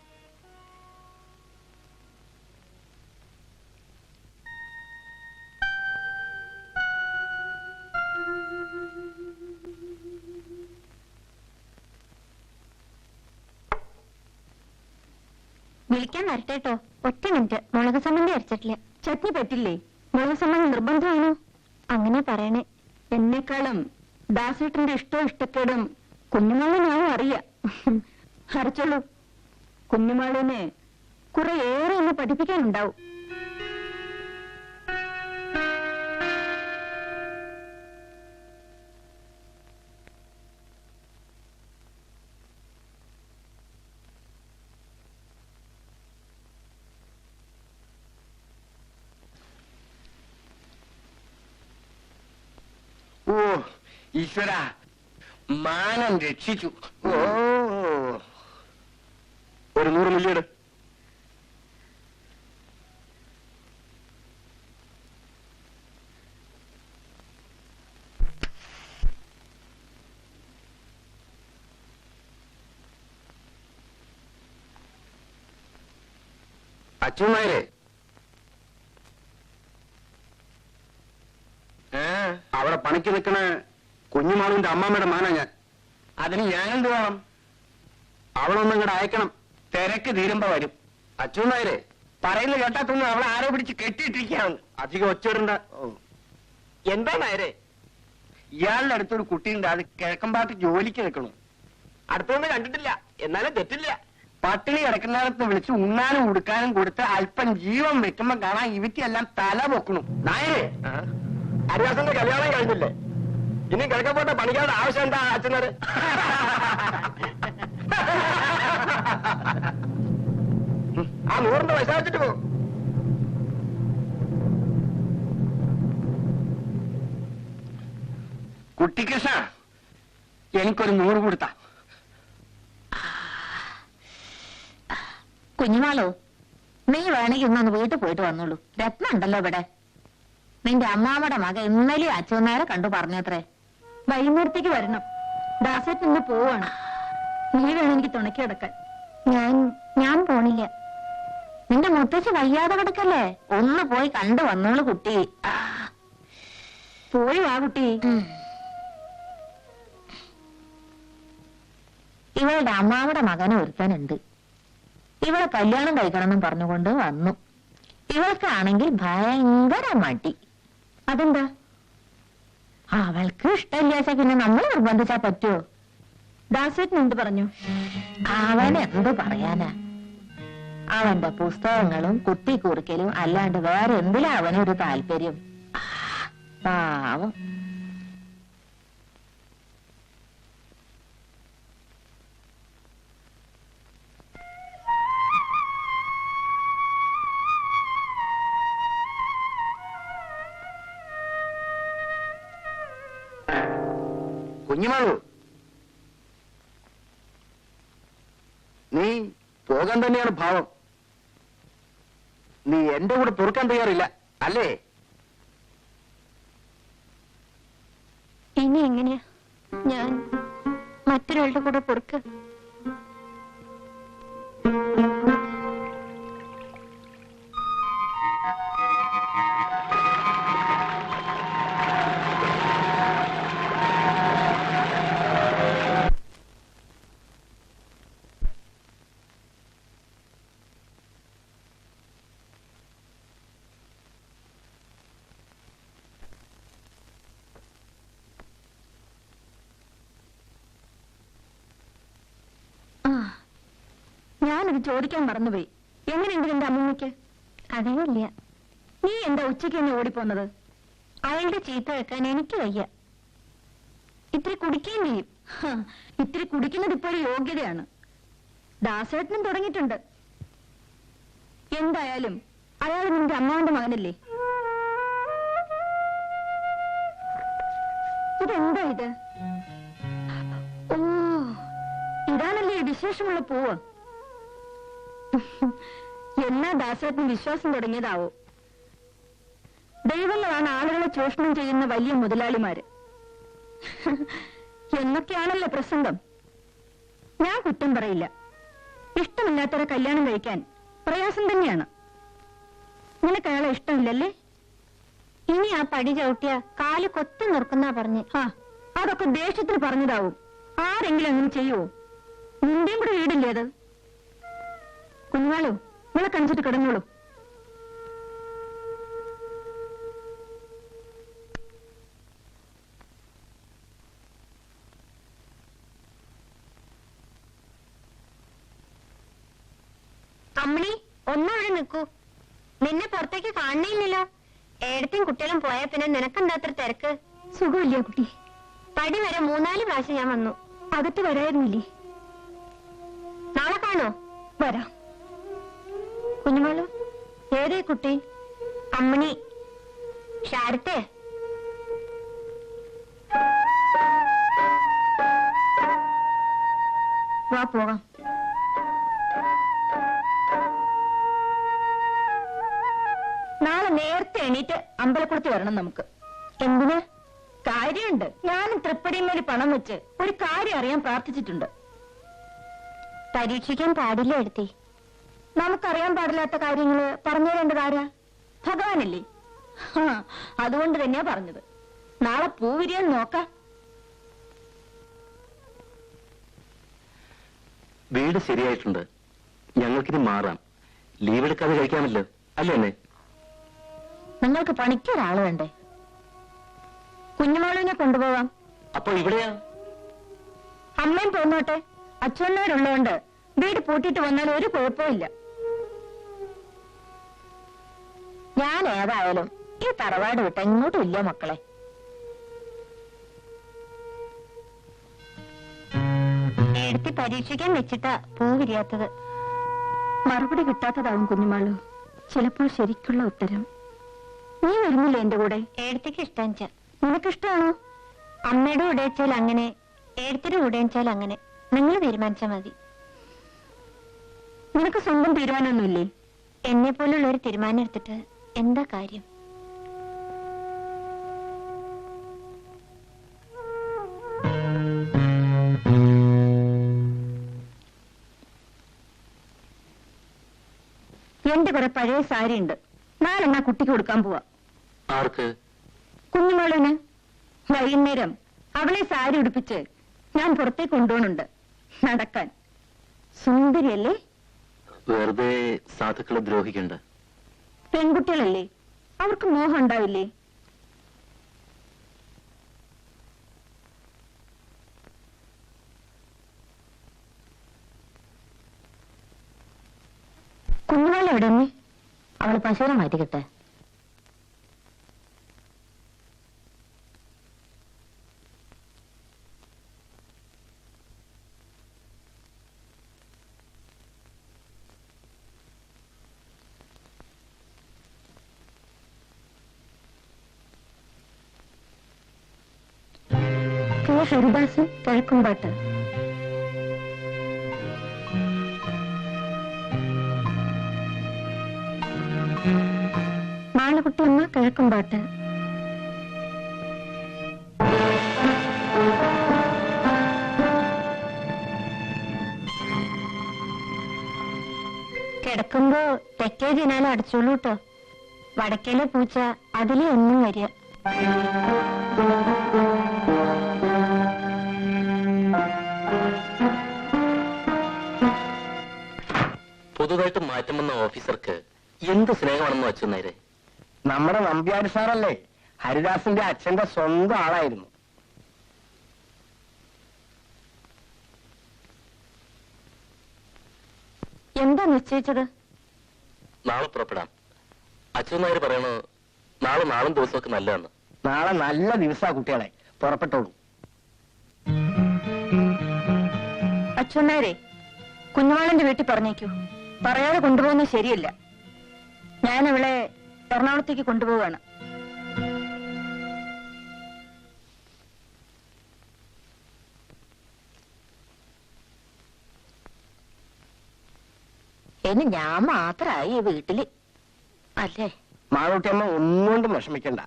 വിളിക്കാൻ വരട്ടെട്ടോ. ഒറ്റ മിനിറ്റ്. മുളക് സംബന്ധി അരച്ചിട്ടില്ല. ചട്നി പറ്റില്ലേ? മുളക് സംബന്ധി നിർബന്ധമാണോ? അങ്ങനെ പറയണേ. എന്നെക്കാളും ദാസേട്ടന്റെ ഇഷ്ടവും ഇഷ്ടക്കേടും കുഞ്ഞുമാളിനാവും അറിയാം. അരച്ചോളൂ. കുഞ്ഞുമാളിനെ കുറെ ഏറെ ഒന്ന് പഠിപ്പിക്കാനുണ്ടാവും. ഓ ഈശ്വര, മാനം രക്ഷിച്ചു. ഓ, ഒരു 100 മില്ലിയുടെ. അച്ഛന്മാരെ, അവിടെ പണിക്ക് നിൽക്കണ കുഞ്ഞുമാളുവിന്റെ അമ്മാമ്മയുടെ മാനാ ഞാൻ. അതിന് ഞാനെന്ത് വേണം? അവളൊന്നും ഇങ്ങോട്ട് അയക്കണം. തിരക്ക് തീരുമ്പോ വരും. അച്ഛന്മാരെ, പറയുന്നത് കേട്ടാത്തൊന്നും അവളെ ആരോ പിടിച്ച് കെട്ടിയിട്ടിരിക്കുകയാണ്. അധികം ഒച്ചിടണ്ട. എന്താ നേരെ? ഇയാളുടെ അടുത്തൊരു കുട്ടിയുണ്ട്. അത് കിഴക്കമ്പാട്ട് ജോലിക്ക് നിൽക്കണു. അടുത്തൊന്നും കണ്ടിട്ടില്ല, എന്നാലും തെറ്റില്ല. പട്ടിണി കിടക്കുന്നിടത്ത് വിളിച്ച് ഉണ്ണാനും ഉടുക്കാനും കൊടുത്ത് അല്പം ജീവൻ വെക്കുമ്പോ കാണാൻ ഇവറ്റെല്ലാം തല പൊക്കണു. നായരെ, അരിയാസന്റെ കല്യാണം കഴിഞ്ഞില്ലേ? ഇനി കിഴക്കപ്പോട്ടെ പണിക്കാരുടെ ആവശ്യം എന്താ അച്ഛനത്? ആ 100 പൈസ വെച്ചിട്ട് പോകും. കുട്ടിക്കൃഷ്ണ, എനിക്കൊരു 100 കൊടുത്താ. കുഞ്ഞുമാളോ, നീ വേണമെങ്കിൽ ഇന്നൊന്ന് വീട്ടിൽ പോയിട്ട് വന്നോളൂ. രത്നം ഉണ്ടല്ലോ ഇവിടെ. നിന്റെ അമ്മാമ്മയുടെ മക ഇന്നലെ അച്ഛനേരെ കണ്ടു പറഞ്ഞത്രേ. വൈകുന്നേരത്തേക്ക് വരണം. ദാസേട്ടൻ ഇന്ന് പോവാണ്. നീ വേണം എനിക്ക് തുണക്കി കിടക്കാൻ. ഞാൻ പോണില്ല. നിന്റെ മുത്തശ്ശി വയ്യാതെ കിടക്കല്ലേ? ഒന്ന് പോയി കണ്ടു വന്നോളൂ കുട്ടി. പോയി വാ കുട്ടി. ഇവളുടെ അമ്മാവിടെ മകന് ഒരുത്തനുണ്ട്. ഇവളെ കല്യാണം കഴിക്കണമെന്നും പറഞ്ഞുകൊണ്ട് വന്നു. ഇവൾക്കാണെങ്കിൽ ഭയങ്കര മടി. അതെന്താ? അവൾക്ക് ഇഷ്ടമില്ലാച്ച പിന്നെ നമ്മൾ നിർബന്ധിച്ചാ പറ്റുമോ? ദാസേട്ടൻ എന്ത് പറഞ്ഞു? അവൻ എന്ത് പറയാനാ? അവന്റെ പുസ്തകങ്ങളും കുത്തിക്കുറിക്കലും അല്ലാണ്ട് വേറെ എന്തിലാ അവനൊരു താല്പര്യം? പാവം. കുഞ്ഞുമാളു, പോകാൻ തന്നെയാണ് ഭാവം. നീ എന്റെ കൂടെ പൊറുക്കാൻ തയ്യാറില്ല അല്ലേ? ഇനി എങ്ങനെയാ ഞാൻ മറ്റൊരാളുടെ കൂടെ പൊറുക്ക? ഞാനത് ചോദിക്കാൻ മറന്നുപോയി. എങ്ങനെയുണ്ട് നിന്റെ അമ്മൂമ്മയ്ക്ക്? അറിയില്ല. നീ എന്താ ഉച്ചയ്ക്ക് തന്നെ ഓടിപ്പോന്നത്? അയാളുടെ ചീത്ത വെക്കാൻ എനിക്ക് വയ്യ. ഇത്തിരി കുടിക്കുകയും ചെയ്യും. ഇത്തിരി കുടിക്കുന്നത് ഇപ്പോഴും യോഗ്യതയാണ്. ദാസേട്ടനും തുടങ്ങിയിട്ടുണ്ട്. എന്തായാലും അയാൾ നിന്റെ അമ്മാവന്റെ മകനല്ലേ? ഇതെന്താ ഇത്? ഓ, ഇതാണല്ലേ വിശേഷമുള്ള പൂവ്. എല്ലാ ദാസേട്ടനും വിശ്വാസം തുടങ്ങിയതാവോ? ദൈവങ്ങളാണ് ആളുകളെ ചൂഷണം ചെയ്യുന്ന വലിയ മുതലാളിമാര് എന്നൊക്കെയാണല്ലോ പ്രസംഗം. ഞാൻ കുറ്റം പറയില്ല. ഇഷ്ടമില്ലാത്തവരെ കല്യാണം കഴിക്കാൻ പ്രയാസം തന്നെയാണ്. നിനക്ക് അയാളെ ഇഷ്ടമില്ലല്ലേ? ഇനി ആ പടി ചവിട്ടിയ കാല് കൊത്തി നിർക്കുന്ന പറഞ്ഞ്. അതൊക്കെ ദേഷ്യത്തിന് പറഞ്ഞതാവും. ആരെങ്കിലും അങ്ങനെ ചെയ്യുവോ? നിന്റെയും കൂടെ വീടില്ലേ അത്? കുഞ്ഞാളോ, നിങ്ങളെ കണിച്ചിട്ട് കിടന്നോളൂ. അമ്മണി, ഒന്നവിടെ നിൽക്കൂ. നിന്നെ പുറത്തേക്ക് കാണണേയില്ലല്ലോ. ഏടത്തും കുട്ടികളും പോയാ പിന്നെ നിനക്കെന്താ അത്ര തിരക്ക്? സുഖമില്ല കുട്ടി. പടി വരെ 3-4 പ്രാവശ്യം ഞാൻ വന്നു. അകത്ത് വരായിരുന്നില്ലേ? നാളെ കാണോ? വരാം. കുഞ്ഞുമോള്, ഏതേ കുട്ടി? അമ്മണി. ശാരത്തെ? വാ പോകാം. നാളെ നേരത്തെ എണീറ്റ് അമ്പലക്കുളത്ത് വരണം നമുക്ക്. എന്തിന്? കാര്യമുണ്ട്. ഞാനും തൃപ്പടിമേൽ പണം വെച്ച് ഒരു കാര്യം അറിയാൻ പ്രാർത്ഥിച്ചിട്ടുണ്ട്. പരീക്ഷിക്കാൻ പാടില്ല എടുത്തേ. നമുക്കറിയാൻ പാടില്ലാത്ത കാര്യങ്ങള് പറഞ്ഞു തരേണ്ടത് ആരാ? ഭഗവാനല്ലേ? അതുകൊണ്ട് തന്നെയാ പറഞ്ഞത്. നാളെ പൂവിരിയാൻ നോക്കാം. വീട് ശരിയായിട്ടുണ്ട്. ഞങ്ങൾക്കിത് മാറാം. ലീവ് എടുക്കാതെ കഴിക്കാമല്ലോ, അല്ലേ അമ്മേ? നിങ്ങൾക്ക് പണിക്കൊരാള് വേണ്ടേ? കുഞ്ഞുമോളിനെ കൊണ്ടുപോവാം. അപ്പൊ ഇവിടെയാ? അമ്മയും പോന്നോട്ടെ. അച്ഛനോരുള്ളതുകൊണ്ട് വീട് പൂട്ടിയിട്ട് വന്നാൽ ഒരു കുഴപ്പമില്ല. ഞാൻ ഏതായാലും ഈ തറവാട് വിട്ട് എങ്ങോട്ടും ഇല്ല മക്കളെ. എടുത്തി പരീക്ഷിക്കാൻ വെച്ചിട്ടാ പൂ വിരിയാത്തത്. മറുപടി കിട്ടാത്തതാവും കുഞ്ഞുമാളു. ചിലപ്പോൾ ശരിക്കുള്ള ഉത്തരം. നീ വരുന്നില്ലേ എന്റെ കൂടെ? ഏടത്തേക്ക് ഇഷ്ടം. നിനക്കിഷ്ടമാണോ? അമ്മയുടെ കൂടെ വെച്ചാൽ അങ്ങനെ, ഏടത്തിന്റെ കൂടെ വെച്ചാൽ അങ്ങനെ. നിങ്ങൾ തീരുമാനിച്ചാൽ മതി. നിനക്ക് സ്വന്തം തീരുമാനമൊന്നുമില്ലേ? എന്നെ പോലുള്ള ഒരു തീരുമാനം എടുത്തിട്ട് എന്താ കാര്യം? എന്റെ കുറെ പഴയ സാരി ഉണ്ട്. 4 കുട്ടിക്ക് കൊടുക്കാൻ പോവാ. ആർക്ക്? കുഞ്ഞുമോളിന്. വൈകുന്നേരം അവളെ സാരി ഉടുപ്പിച്ച് ഞാൻ പുറത്തേക്ക് കൊണ്ടുപോകുന്നുണ്ട് നടക്കാൻ. സുന്ദരിയല്ലേ? വെറുതെ സാധുക്കളെ ദ്രോഹിക്കണ്ട. പെൺകുട്ടികളല്ലേ, അവർക്ക് മോഹം ഉണ്ടാവില്ലേ? കുഞ്ഞുമോൾ എവിടെ? അവള് പശുവിനെ മാറ്റിക്കിട്ടെ. ഹരിദാസ് കിഴക്കുംപാട്ട്. കുട്ടിയമ്മ കിഴക്കുംപാട്ട്. കിടക്കുമ്പോ തെക്കേ ജനാല അടച്ചോളൂ കേട്ടോ. വടക്കേലെ പൂച്ച അതിലെ ഒന്നും വരിക. പുതുതായിട്ട് മാറ്റം വന്ന ഓഫീസർക്ക് എന്ത് സ്നേഹമാണെന്ന് വെച്ചു നേരെ. നമ്മുടെ നമ്പ്യാര് സാറല്ലേ, ഹരിദാസിന്റെ അച്ഛന്റെ സ്വന്തം ആളായിരുന്നു. എന്താ നിശ്ചയിച്ചത്? നാളെ പുറപ്പെടാം. അച്ഛൻ നായർ പറയണു നാളും ദിവസമൊക്കെ നല്ലതാണ്. നാളെ നല്ല ദിവസാ കുട്ടികളെ, പുറപ്പെട്ടോളൂ. അച്ഛനാരെ, കുഞ്ഞുവാളന്റെ വീട്ടിൽ പറഞ്ഞേക്കൂ. പറയാതെ കൊണ്ടുപോകുന്നത് ശരിയല്ല. ഞാൻ അവളെ എറണാകുളത്തേക്ക് കൊണ്ടുപോവാണ്. ഇനി ഞാൻ മാത്രമായി ഈ വീട്ടില് അല്ലേ? മാളൂട്ടിയമ്മ ഒന്നുകൊണ്ടും വിഷമിക്കണ്ട.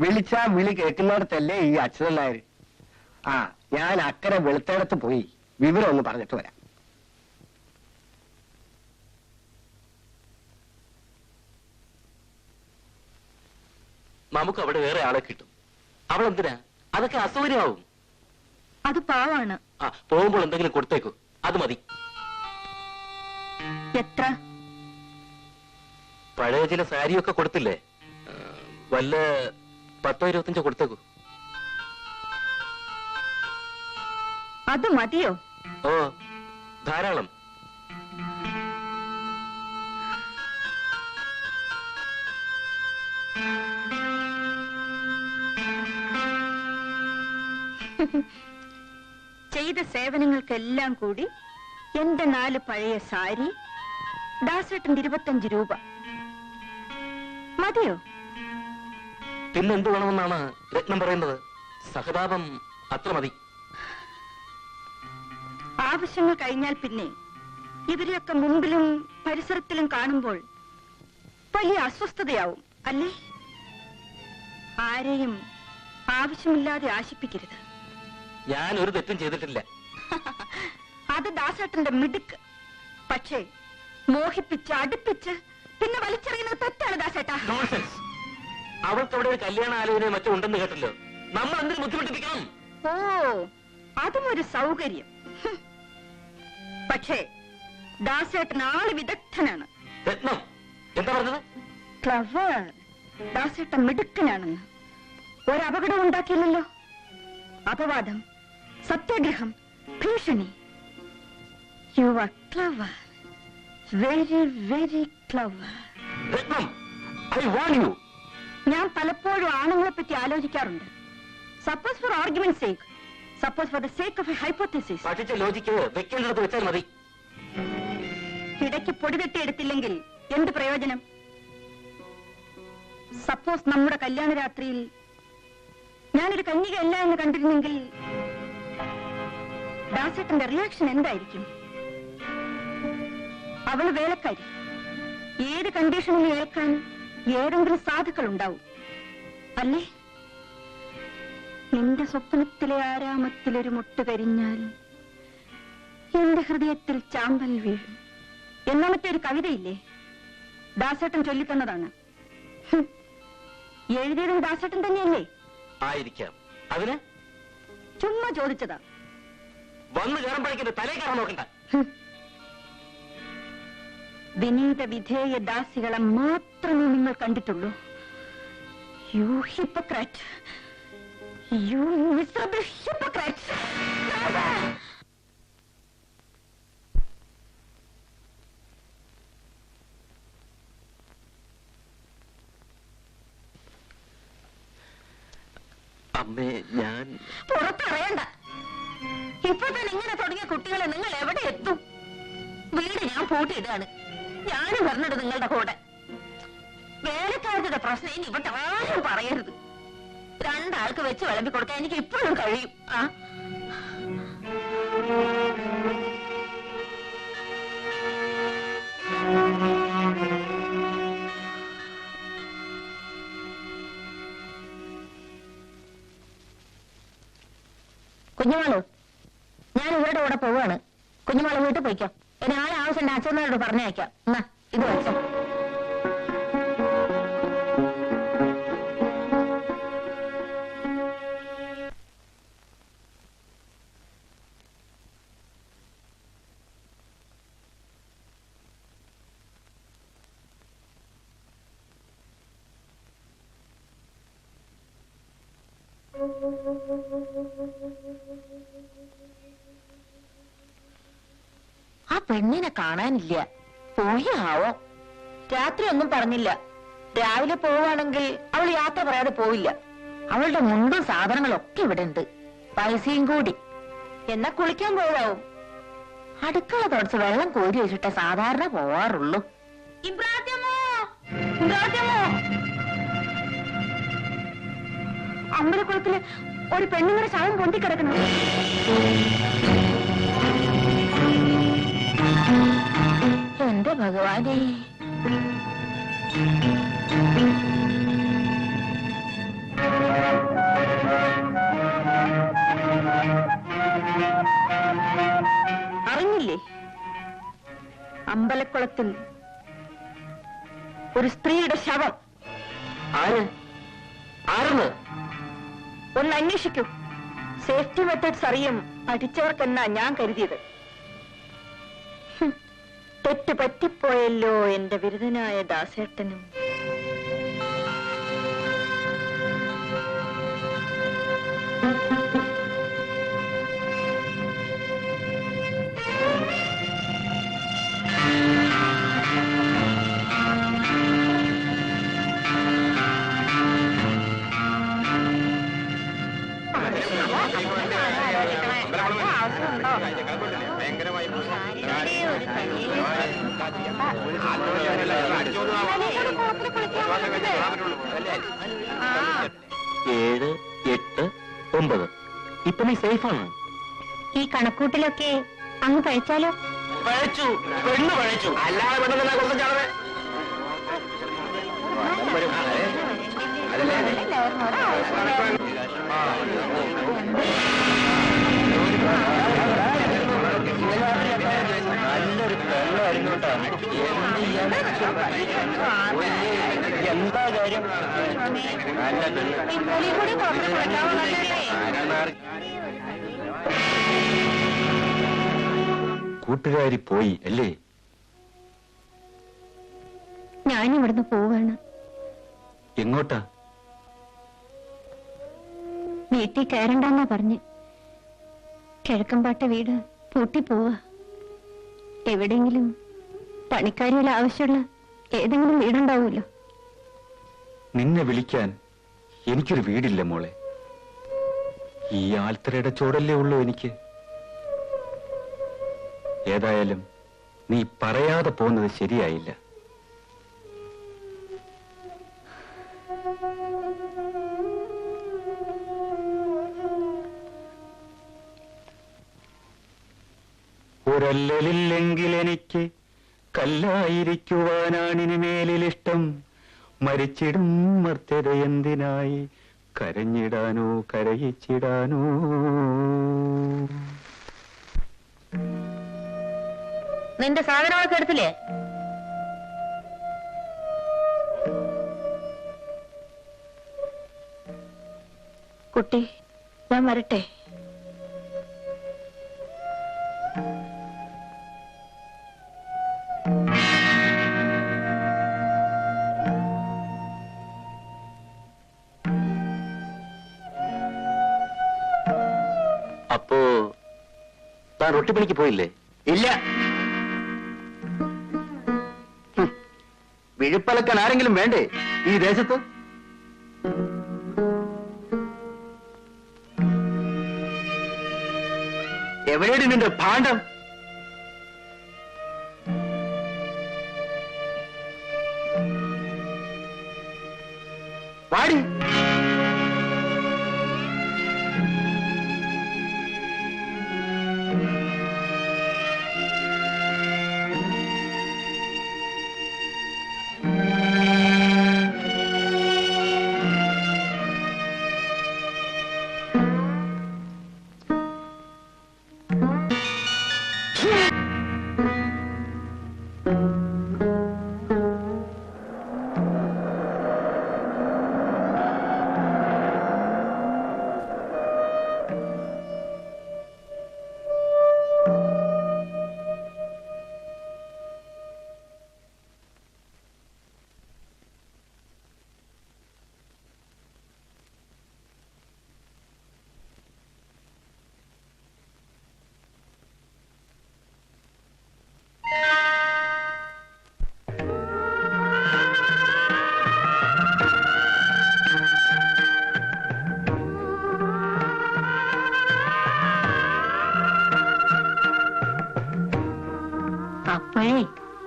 വിളിച്ചാ വിളി കേൾക്കുന്നിടത്തല്ലേ ഈ അച്ഛൻ നായർ. ആ, ഞാൻ അക്കരെ വെളുത്തേടത്ത് പോയി വിവരം ഒന്ന് പറഞ്ഞിട്ട് വരാം. നമുക്ക് അവിടെ വേറെ ആളെ കിട്ടും. അവളെന്തിനാ? അതൊക്കെ അസൗകര്യമാവും. അത് പാവാണ്. ആ, പോകുമ്പോൾ എന്തെങ്കിലും കൊടുത്തേക്കൂ, അത് മതി. എത്ര? പഴയ ചില സാരിയൊക്കെ കൊടുത്തില്ലേ, വല്ല 10-25 കൊടുത്തേക്കൂ. അത് മതിയോ? ഓ, ധാരാളം. ചെയ്ത സേവനങ്ങൾക്കെല്ലാം കൂടി എന്റെ 4 പഴയ സാരി, ദാസേട്ടന്റെ 25 രൂപ മതിയോ? പിന്നെന്ത് വേണമെന്നാണ് രത്നം പറയുന്നത്? സഹതാപം അത്ര മതി. ആവശ്യങ്ങൾ കഴിഞ്ഞാൽ പിന്നെ ഇവരെയൊക്കെ മുമ്പിലും പരിസരത്തിലും കാണുമ്പോൾ വലിയ അസ്വസ്ഥതയാവും അല്ലേ? ആരെയും ആവശ്യമില്ലാതെ ആശിപ്പിക്കരുത്. ഞാൻ ഒരു തെറ്റും ചെയ്തിട്ടില്ല. അത് ദാസേട്ടന്റെ മിടുക്ക്. പക്ഷേ മോഹിപ്പിച്ച് അടുപ്പിച്ച് പിന്നെ വലിച്ചെറിയുന്നത് തെറ്റാണ് ദാസേട്ടാ. നോൺസെൻസ്. അവൾക്ക് അവിടെ ഒരു കല്യാണ ആലോചന മറ്റോ ഉണ്ടെന്ന് കേട്ടല്ലോ. നമ്മൾ എന്തിനു ബുദ്ധിമുട്ടിപ്പിക്കണം? ഓ, അതും ഒരു സൗകര്യം. പക്ഷേ ദാസേട്ടൻ ആള് വിദഗ്ധനാണ്. രത്നം എന്താ പറഞ്ഞത്? ക്ലവർ. ദാസേട്ടൻ മിടുക്കനാണെന്ന്. ഒരപകടം ഉണ്ടാക്കിയില്ലല്ലോ. അപവാദം, സത്യാഗ്രഹം, ഭീഷണി. You are clever, very very clever. Ratnam, I warn you. ഞാൻ പലപ്പോഴും ആണുങ്ങളെ പറ്റി ആലോചിക്കാറുണ്ട്. Suppose for argument sake, suppose for the sake of a hypothesis. പഠിച്ച ലോജിക്ക് വെക്കേണ്ടത് വെച്ചാൽ മതി. ഇടയ്ക്ക് പൊടി തട്ടിയെടുത്തില്ലെങ്കിൽ എന്ത് പ്രയോജനം? സപ്പോസ് നമ്മുടെ കല്യാണ രാത്രിയിൽ ഞാനൊരു കന്യകയല്ല എന്ന് കണ്ടിരുന്നെങ്കിൽ ദാസേട്ടന്റെ റിയാക്ഷൻ എന്തായിരിക്കും? അവള് വേലക്കാരി. ഏത് കണ്ടീഷനിൽ ഏൽക്കാൻ ഏതെങ്കിലും സാധുക്കൾ ഉണ്ടാവും അല്ലേ? എന്റെ സ്വപ്നത്തിലെ ആരാമത്തിലൊരു മുട്ട് കരിഞ്ഞാൽ എന്റെ ഹൃദയത്തിൽ ചാമ്പൽ വീഴും എന്ന മറ്റൊരു കവിതയില്ലേ? ദാസേട്ടൻ ചൊല്ലിത്തന്നതാണ്. എഴുതിയതും ദാസേട്ടൻ തന്നെയല്ലേ? ആയിരിക്കാം. അതിന് ചുമ്മാ ചോദിച്ചതാ. വന്നു കയറുമ്പോഴേക്കും തലേ കയറാൻ നോക്കണ്ട. വിനീത വിധേയ ദാസികളെ മാത്രമേ നിങ്ങൾ കണ്ടിട്ടുള്ളൂ. You hypocrite, you miserable hypocrite. അമ്മേ, ഞാൻ പുറത്തറിയണ്ട. ഇപ്പൊ തന്നെ ഇങ്ങനെ തുടങ്ങിയ കുട്ടികളെ നിങ്ങൾ എവിടെ എത്തും? വീട് ഞാൻ പൂട്ടിയിടാണ്. ഞാനും പറഞ്ഞിട്ട് നിങ്ങളുടെ കൂടെ. വേലക്കാരുടെ പ്രശ്നം ഇനി ഇവിടെ ആരും പറയരുത്. 2 ആൾക്ക് വെച്ച് വിളമ്പി കൊടുക്കാൻ എനിക്ക് ഇപ്പോഴും കഴിയും. ആ, കുഞ്ഞുമാള്, ഞാൻ ഇവരുടെ കൂടെ പോവാണ്. കുഞ്ഞുമാള് വീട്ടിൽ പോയിക്കോ. ഇനി ആവശ്യമുണ്ട് അച്ഛനോട് പറഞ്ഞയക്കാം. എന്നാ ഇത് വെച്ചോ. ആ പെണ്ണിനെ കാണാനില്ല. പോയാവോ? രാത്രി ഒന്നും പറഞ്ഞില്ല. രാവിലെ പോവാണെങ്കിൽ അവൾ യാത്ര പറയാതെ പോവില്ല. അവളുടെ മുണ്ടും സാധനങ്ങളൊക്കെ ഇവിടെ ഉണ്ട്, പൈസയും കൂടി. എന്നാ കുളിക്കാൻ പോകാവും. അടുക്കള തുടച്ച് വെള്ളം കോരി വെച്ചിട്ടേ സാധാരണ പോവാറുള്ളൂ. അമ്പലക്കുളത്തില് ഒരു പെണ്ണുങ്ങളുടെ ശവം പൊന്തിക്കിടക്കണം. എന്റെ ഭഗവാനെ, അറിഞ്ഞില്ലേ? അമ്പലക്കുളത്തിൽ ഒരു സ്ത്രീയുടെ ശവം. ആരെന്ന് ഒന്ന് അന്വേഷിക്കൂ. സേഫ്റ്റി മെത്തേഡ്സ് അറിയും പഠിച്ചവർക്കെന്നാ ഞാൻ കരുതിയത്. തെറ്റ് പറ്റിപ്പോയല്ലോ എന്റെ ബിരുദനായ ദാസേട്ടനും. ഏഴ്, 8, 9. ഇപ്പൊ നീ സേഫാണ്. ഈ കണക്കൂട്ടിലൊക്കെ അങ്ങ് പഴിച്ചാലോ? പഴച്ചു, പെണ്ണ് പഴച്ചു. അല്ലാതെ പെണ്ണെന്നാ കൊടുത്ത ചാളവേ. നല്ലൊരു പെണ്ണായിരുന്നു കേട്ടോ. എന്താ കാര്യം? നല്ല കൂട്ടുകാരി പോയി അല്ലേ? ഞാനിവിടുന്ന് പോവാണ്. എങ്ങോട്ടാ? വീട്ടിൽ കയറണ്ടെന്നാ പറഞ്ഞ്. കിഴക്കമ്പാട്ട വീട് പൂട്ടി പോവാ. എവിടെയെങ്കിലും പണിക്കാരികൾ ആവശ്യമുള്ള ഏതെങ്കിലും വീടുണ്ടാവുമല്ലോ. നിന്നെ വിളിക്കാൻ എനിക്കൊരു വീടില്ല മോളെ. ഈ ആൽത്തറയുടെ ചോടല്ലേ ഉള്ളൂ എനിക്ക്. ഏതായാലും നീ പറയാതെ പോകുന്നത് ശരിയായില്ല. ഒരല്ലലില്ലെങ്കിൽ എനിക്ക് കല്ലായിരിക്കുവാനാണിനിമേലിഷ്ടം. മരിച്ചിടും മർത്യത എന്തിനായി കരഞ്ഞിടാനോ കരയിച്ചിടാനോ. നിന്റെ സാധനങ്ങളൊക്കെ എടുത്തില്ലേ? കുട്ടി, ഞാൻ വരട്ടെ. അപ്പോ താൻ റൊട്ടിപ്പണിക്ക് പോയില്ലേ? ഇല്ല. വിഴുപ്പലക്കാൻ ആരെങ്കിലും വേണ്ടേ ഈ ദേശത്ത്? എവിടെയാണ് നിന്റെ ഭാണ്ഡം? വാടി.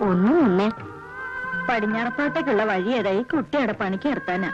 ഒന്നും നിന്നേ. പടിഞ്ഞാറപ്പാട്ടേക്കുള്ള വഴി ഏതായി കുട്ടിയുടെ പണിക്ക് നിർത്താനാ.